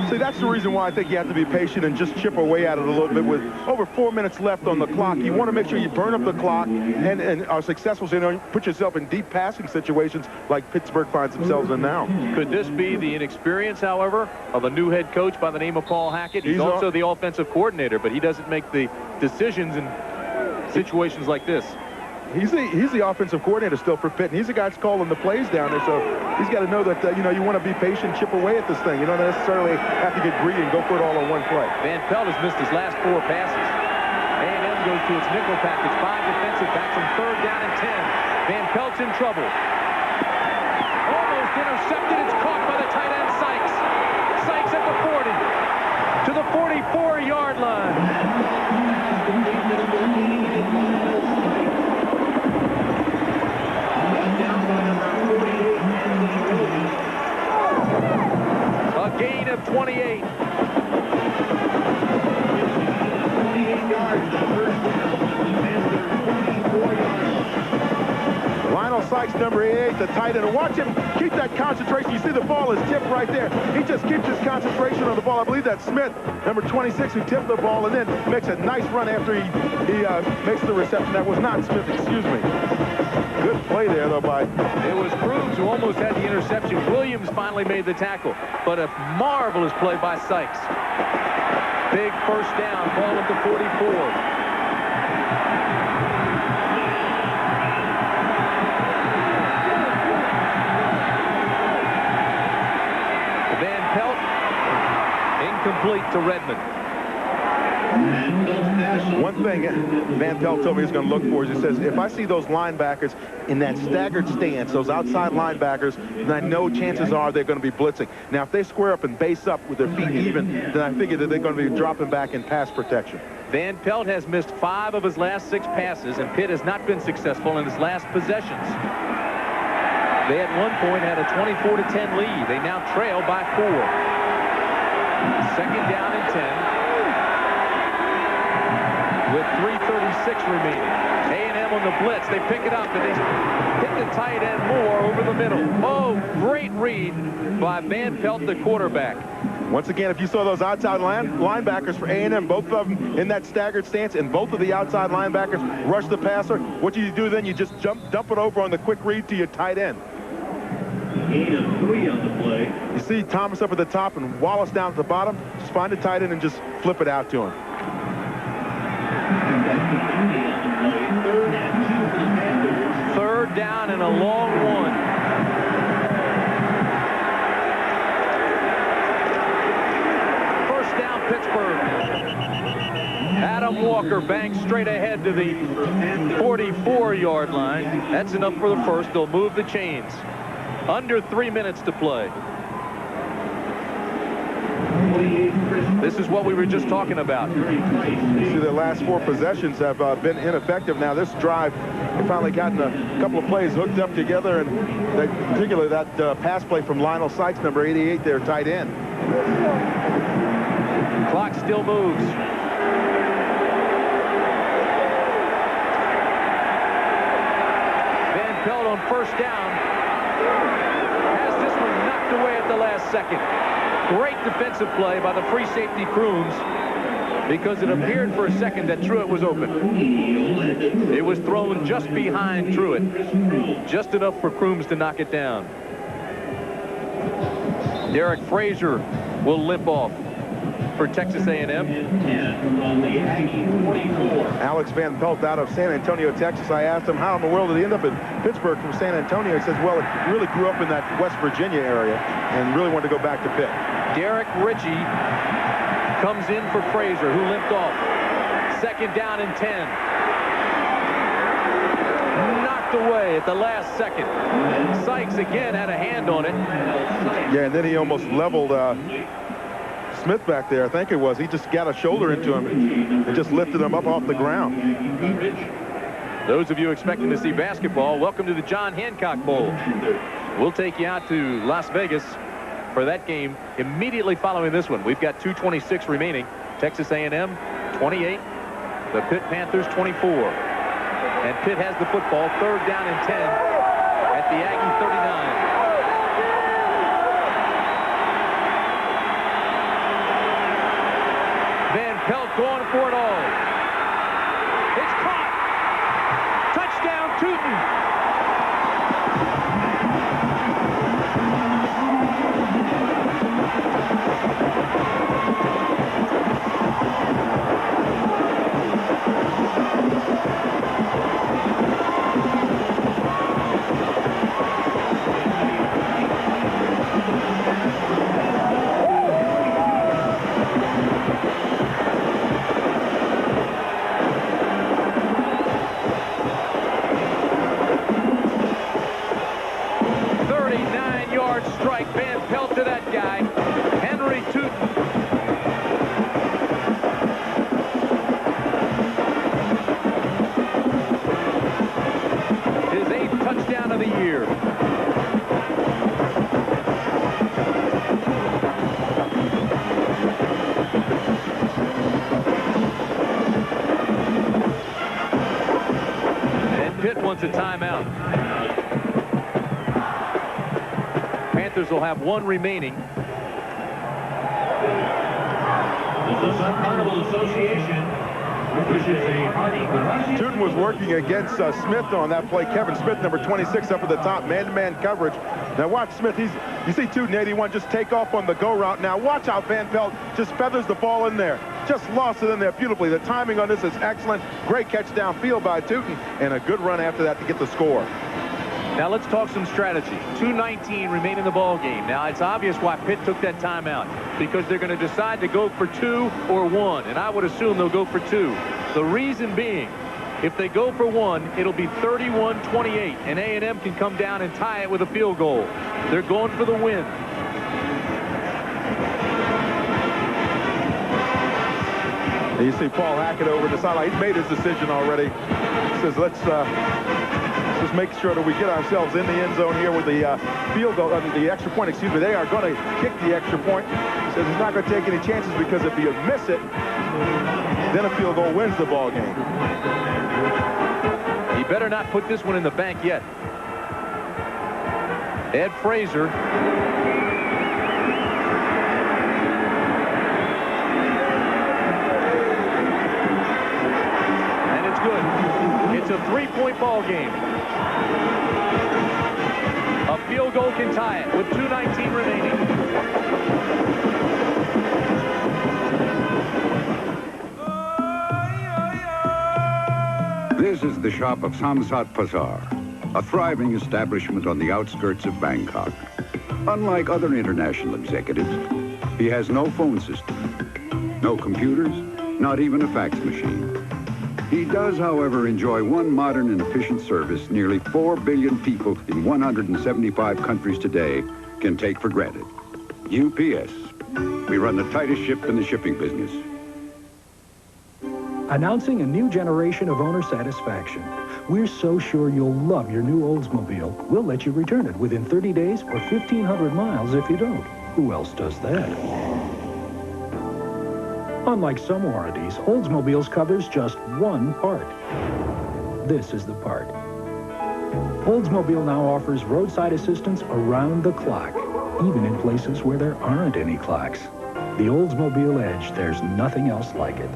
See, that's the reason why I think you have to be patient and just chip away at it a little bit. With over 4 minutes left on the clock, you want to make sure you burn up the clock and are successful, so you know, put yourself in deep passing situations like Pittsburgh finds themselves in now. Could this be the inexperience, however, of a new head coach by the name of Paul Hackett? He's also the offensive coordinator, but he doesn't make the decisions in situations like this. He's the offensive coordinator still for Pitt, and he's the guy that's calling the plays down there, so he's got to know that, you know, you want to be patient, chip away at this thing. You don't necessarily have to get greedy and go for it all on one play. Van Pelt has missed his last 4 passes. A&M goes to its nickel package, 5 defensive backs on 3rd down and 10. Van Pelt's in trouble. Almost intercepted. It's caught by the tight end, Sykes. Sykes at the 40. To the 44-yard line. A gain of 28. 28 yards to the first down. Panthers 24 yards. Lionel Sykes, number 88, the tight end. And watch him keep that concentration. You see the ball is tipped right there. He just keeps his concentration on the ball. I believe that's Smith, number 26, who tipped the ball and then makes a nice run after he makes the reception. That was not Smith, excuse me. Good play there, though, by... It was Cruz who almost had the interception. Williams finally made the tackle. But a marvelous play by Sykes. Big first down, ball at the 44. Van Pelt, incomplete to Redmond. One thing Van Pelt told me he's going to look for is he says, if I see those linebackers in that staggered stance, those outside linebackers, then I know chances are they're going to be blitzing. Now, if they square up and base up with their feet even, then I figure that they're going to be dropping back in pass protection. Van Pelt has missed 5 of his last 6 passes, and Pitt has not been successful in his last possessions. They at one point had a 24-10 lead. They now trail by 4. 2nd down and 10. With 3:36 remaining. A&M on the blitz. They pick it up and they hit the tight end Moore over the middle. Oh, great read by Van Pelt, the quarterback. Once again, if you saw those outside linebackers for A&M, both of them in that staggered stance, and both of the outside linebackers rush the passer, what you do then, you just dump it over on the quick read to your tight end. Gain of 3 on the play. You see Thomas up at the top and Wallace down at the bottom. Just find a tight end and just flip it out to him. Third down and a long one. First down, Pittsburgh. Adam Walker bangs straight ahead to the 44-yard line. That's enough for the first. They'll move the chains. Under 3 minutes to play. 48 Chris This is what we were just talking about. You see, the last 4 possessions have been ineffective. Now, this drive, they finally gotten a couple of plays hooked up together, and particularly that pass play from Lionel Sykes, number 88, there, tight end. Clock still moves. Van Pelt on first down has this one knocked away at the last second. Great defensive play by the free safety Crooms, because it appeared for a second that Truitt was open. It was thrown just behind Truitt, just enough for Crooms to knock it down. Derek Frazier will limp off for Texas A&M. Alex Van Pelt out of San Antonio, Texas. I asked him, how in the world did he end up in Pittsburgh from San Antonio? He says, well, he really grew up in that West Virginia area and really wanted to go back to Pitt. Derek Ritchie comes in for Frazier, who limped off. 2nd down and 10. Knocked away at the last second. Sykes again had a hand on it. Yeah, and then he almost leveled Smith back there, I think it was. He just got a shoulder into him and just lifted him up off the ground. Those of you expecting to see basketball, welcome to the John Hancock Bowl. We'll take you out to Las Vegas for that game immediately following this one. We've got 2:26 remaining. Texas A&M 28, the Pitt Panthers 24. And Pitt has the football, 3rd down and 10 at the Aggie 39. Van Pelt going for it all. It's caught. Touchdown, Tooten. Strike. Van Pelt to that guy. Henry Tooten. His 8th touchdown of the year. And Pitt wants a timeout. Panthers will have 1 remaining. The Sun Carnival Association wishes a hearty good. Tooten was working against Smith on that play. Kevin Smith, number 26, up at the top, man-to-man coverage. Now watch Smith. You see Tooten, 81, just take off on the go route. Now watch how Van Pelt just feathers the ball in there. Just lost it in there beautifully. The timing on this is excellent. Great catch downfield by Tooten, and a good run after that to get the score. Now let's talk some strategy. 2:19 remain in the ball game. Now it's obvious why Pitt took that timeout, because they're going to decide to go for 2 or 1, and I would assume they'll go for 2. The reason being, if they go for 1, it'll be 31-28, and A&M can come down and tie it with a field goal. They're going for the win. And you see Paul Hackett over the sideline. He's made his decision already. He says, let's just make sure that we get ourselves in the end zone here with the field goal, the extra point, excuse me. They are going to kick the extra point. He says he's not going to take any chances, because if you miss it, then a field goal wins the ball game. He better not put this one in the bank yet. Ed Frazier. And it's good. It's a 3-point ball game. A field goal can tie it with 2:19 remaining. This is the shop of Samsat Bazaar, a thriving establishment on the outskirts of Bangkok. Unlike other international executives, he has no phone system, no computers, not even a fax machine. He does, however, enjoy one modern and efficient service nearly 4 billion people in 175 countries today can take for granted. UPS. We run the tightest ship in the shipping business. Announcing a new generation of owner satisfaction. We're so sure you'll love your new Oldsmobile. We'll let you return it within 30 days or 1,500 miles if you don't. Who else does that? Unlike some warranties, Oldsmobiles covers just one part. This is the part. Oldsmobile now offers roadside assistance around the clock, even in places where there aren't any clocks. The Oldsmobile Edge, there's nothing else like it.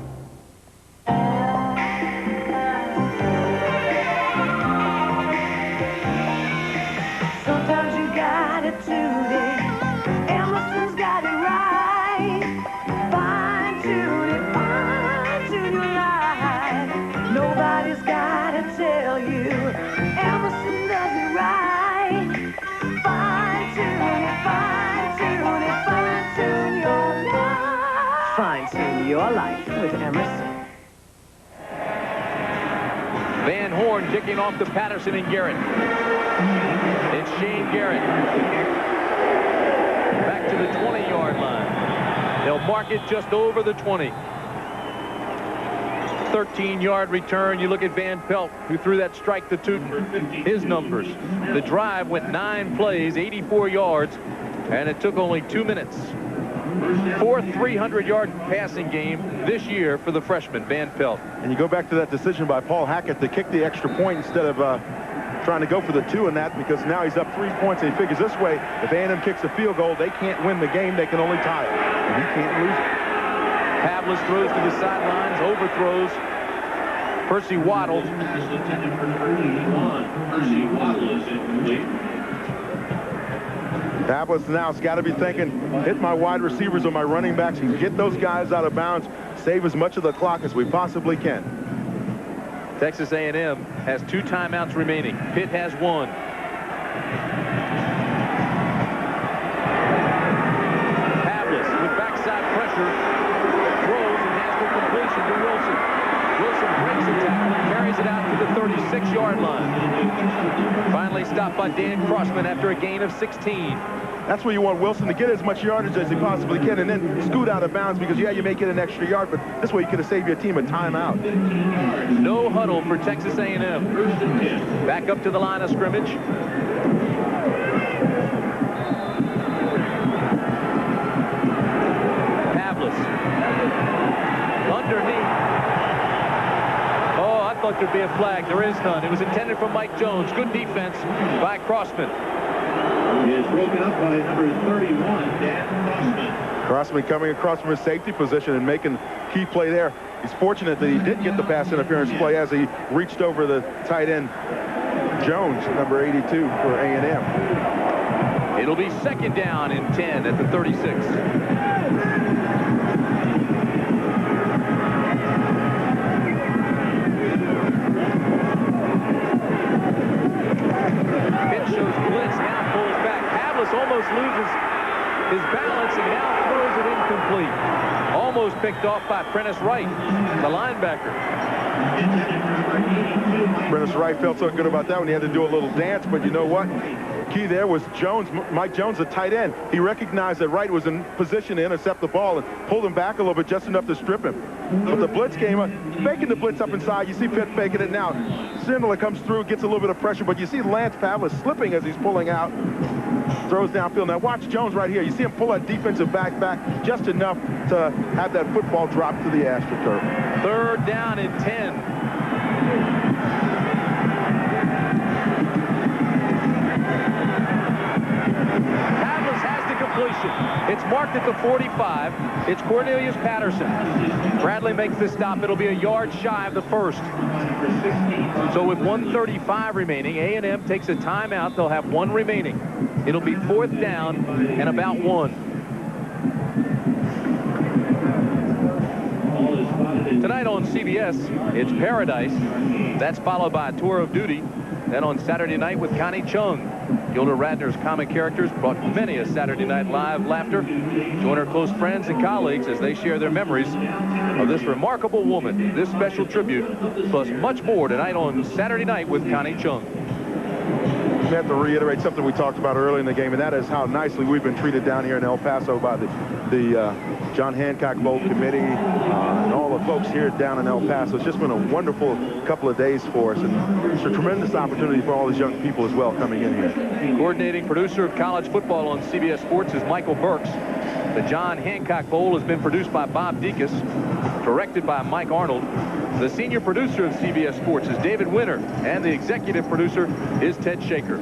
Sometimes you got it Tooten. Emerson's got it right. Fine-tune your life. Nobody's got to tell you. Emerson does it right. Fine-tune your life. Fine-tune your life with Emerson. Van Horn kicking off to Patterson and Garrett. It's Shane Garrett. Back to the 20-yard line. They'll mark it just over the 20. 13-yard return. You look at Van Pelt, who threw that strike to Tooten. His numbers. The drive went 9 plays, 84 yards, and it took only 2 minutes. Fourth 300-yard passing game this year for the freshman, Van Pelt. And you go back to that decision by Paul Hackett to kick the extra point instead of trying to go for the 2 in that, because now he's up 3 points, and he figures this way, if A&M kicks a field goal, they can't win the game, they can only tie it, and he can't lose it. Pavlis throws to the sidelines, overthrows. Percy Waddle. Pavlis now has got to be thinking, hit my wide receivers or my running backs and get those guys out of bounds, save as much of the clock as we possibly can. Texas A&M has 2 timeouts remaining. Pitt has 1. Pavlis with backside pressure throws and has the completion to Wilson. Wilson breaks the tackle and carries it out to the 36-yard line. Finally stopped by Dan Crossman after a gain of 16. That's where you want Wilson to get as much yardage as he possibly can and then scoot out of bounds, because, yeah, you may get an extra yard, but this way you could have saved your team a timeout. No huddle for Texas A&M. Back up to the line of scrimmage. Pavlis. Underneath. Oh, I thought there'd be a flag. There is none. It was intended for Mike Jones. Good defense by Crossman. Is broken up by number 31, Dan Crossman. Crossman coming across from his safety position and making key play there. He's fortunate that he didn't get the pass interference play as he reached over the tight end Jones, number 82 for A&M. It'll be 2nd down and 10 at the 36. Pitt shows blitz, now pulls back. Pavlis almost loses his balance and now throws it incomplete. Almost picked off by Prentice Wright, the linebacker. Prentice Wright felt so good about that when he had to do a little dance, but you know what? Key there was Jones, Mike Jones, the tight end. He recognized that Wright was in position to intercept the ball and pulled him back a little bit, just enough to strip him. But the blitz came up, faking the blitz up inside. You see Pitt faking it now. Sindler comes through, gets a little bit of pressure, but you see Lance Pavlis slipping as he's pulling out. Throws downfield. Now watch Jones right here. You see him pull that defensive back just enough to have that football drop to the AstroTurf. 3rd down and 10. Pavlis has the completion. It's marked at the 45. It's Cornelius Patterson. Bradley makes the stop. It'll be a yard shy of the first. So with 1:35 remaining, A&M takes a timeout. They'll have 1 remaining. It'll be 4th down and about 1. Tonight on CBS, it's Paradise. That's followed by a Tour of Duty. Then on Saturday night with Connie Chung. Gilda Radner's comic characters brought many a Saturday Night Live laughter. Join her close friends and colleagues as they share their memories of this remarkable woman. This special tribute, plus much more tonight on Saturday Night with Connie Chung. we have to reiterate something we talked about early in the game, and that is how nicely we've been treated down here in El Paso by the John Hancock Bowl Committee and all the folks here down in El Paso. It's just been a wonderful couple of days for us, and it's a tremendous opportunity for all these young people as well coming in here. Coordinating producer of college football on CBS Sports is Michael Burks. The John Hancock Bowl has been produced by Bob Dekas, directed by Mike Arnold. The senior producer of CBS Sports is David Winter, and the executive producer is Ted Shaker.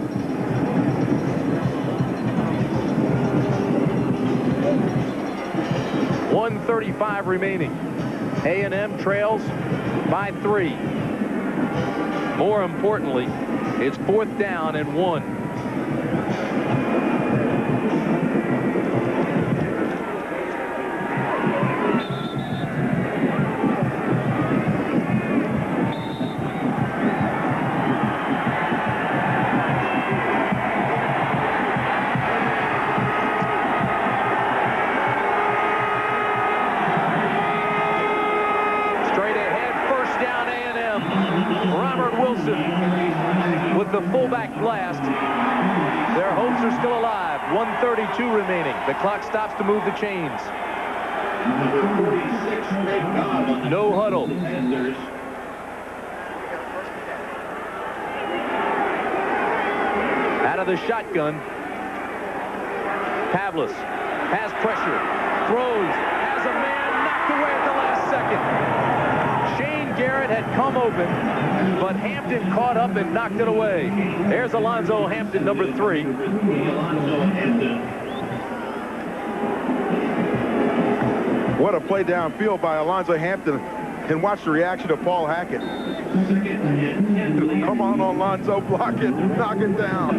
.135 remaining. A&M trails by 3. More importantly, it's 4th down and 1. With the fullback blast, their hopes are still alive. 1:32 remaining. The clock stops to move the chains. No huddle. Out of the shotgun, Pavlis has pressure, throws, has a man knocked away at the last second. Shane Garrett had come open, but Hampton caught up and knocked it away. There's Alonzo Hampton, number 3. What a play downfield by Alonzo Hampton. And watch the reaction of Paul Hackett. Come on, Alonzo, block it, knock it down.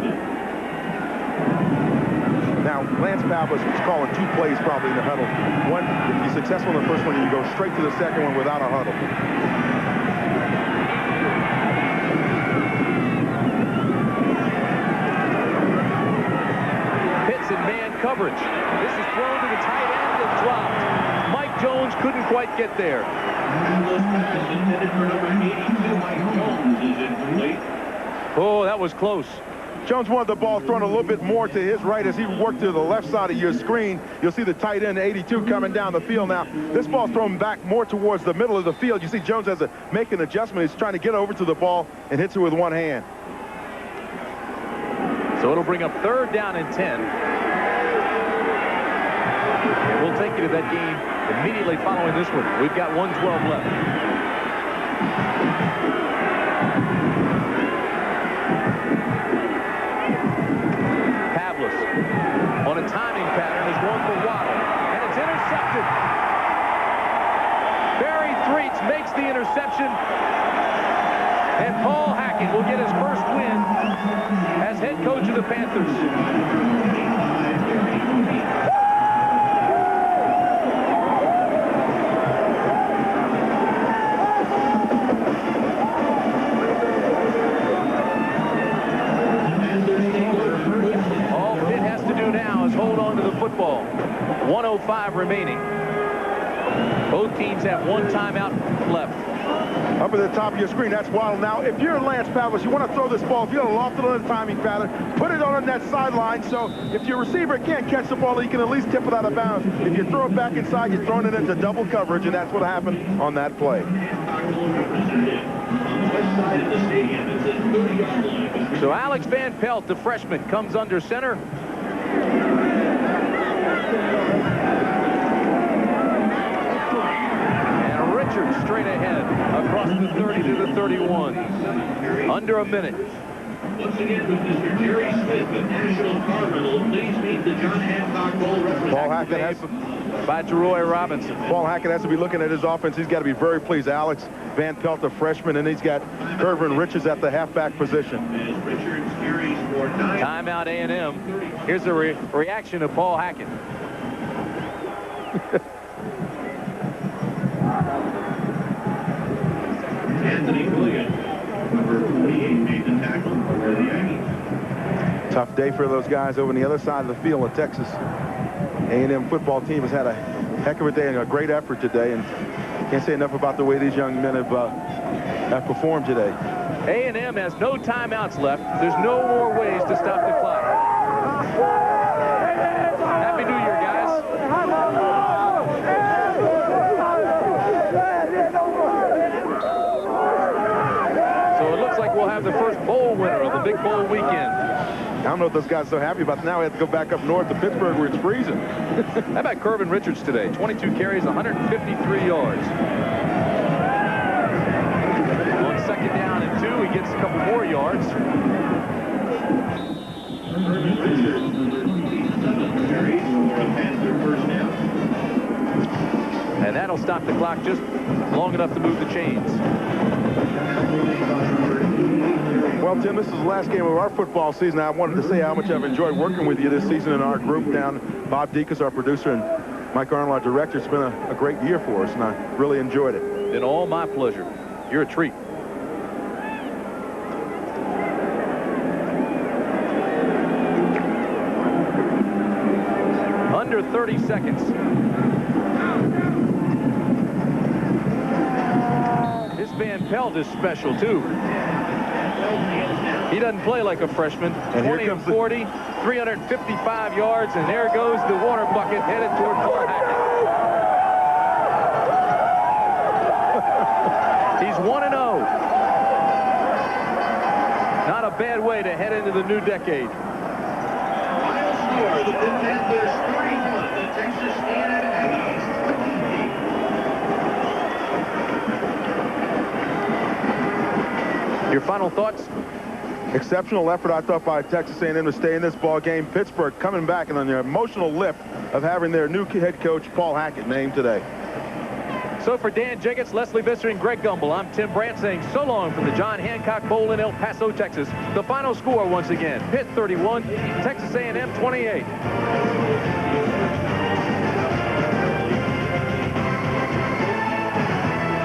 Now, Lance Pavlis is calling 2 plays probably in the huddle. One, if he's successful in the first one, you go straight to the second one without a huddle. Pitts in man coverage. This is thrown to the tight end and dropped. Mike Jones couldn't quite get there. Oh, that was close. Jones wanted the ball thrown a little bit more to his right as he worked to the left side of your screen. You'll see the tight end 82 coming down the field now. This ball's thrown back more towards the middle of the field. You see Jones has to make an adjustment. He's trying to get over to the ball and hits it with one hand. So it'll bring up 3rd down and 10. And we'll take you to that game immediately following this one. We've got 1:12 left. On a timing pattern is going for Waddle, and it's intercepted. Barry Threets makes the interception, and Paul Hackett will get his first win as head coach of the Panthers. Hold on to the football. 1:05 remaining. Both teams have 1 timeout left. Up at the top of your screen, that's Waddle. Now, if you're Lance Pavlis, you want to throw this ball. If you're loft it on the timing pattern, put it on that sideline, so if your receiver can't catch the ball, you can at least tip it out of bounds. If you throw it back inside, you're throwing it into double coverage, and that's what happened on that play. So Alex Van Pelt, the freshman, comes under center. And Richards straight ahead across the 30 to the 31. Under a minute. Once again with Mr. Jerry Smith, the National Cardinal. Please meet the John Hancock Bowl representative. Paul Hackett has by Jeroy Robinson. Paul Hackett has to be looking at his offense. He's got to be very pleased. Alex Van Pelt, the freshman, and he's got Kervin Richards at the halfback position. Timeout A&M. Here's the reaction of Paul Hackett. Anthony Williams, number 48, made the tackle for the Aggies. Tough day for those guys over on the other side of the field. The Texas A&M football team has had a heck of a day and a great effort today, and can't say enough about the way these young men have have performed today. A&M has no timeouts left. There's no more ways to stop the clock. Happy New Year, guys. So it looks like we'll have the first bowl winner of the big bowl weekend. I don't know what those guys are so happy about. Now we have to go back up north to Pittsburgh where it's freezing. How about Corbin Richards today? 22 carries, 153 yards. On second down and 2, he gets a couple more yards. And that'll stop the clock just long enough to move the chains. Well, Tim, this is the last game of our football season. I wanted to say how much I've enjoyed working with you this season in our group down. Bob Deacon, our producer, and Mike Arnold, our director. It's been a great year for us, and I really enjoyed it. Been all my pleasure. You're a treat. Under 30 seconds. This Van Pelt is special, too. He doesn't play like a freshman. And 20 and 40, 355 yards, and there goes the water bucket headed toward Paul Hackett. He's 1-0. Not a bad way to head into the new decade. Final score, the Pitt Panthers 31, the Texas A&M Aggies. Your final thoughts? Exceptional effort, I thought, by Texas A&M to stay in this ball game. Pittsburgh coming back and on the emotional lift of having their new head coach, Paul Hackett, named today. So for Dan Jiggets, Leslie Visser, and Greg Gumbel, I'm Tim Brandt saying so long from the John Hancock Bowl in El Paso, Texas. The final score once again, Pitt 31, Texas A&M 28.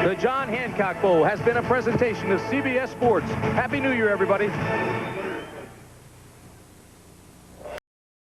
The John Hancock Bowl has been a presentation of CBS Sports. Happy New Year, everybody.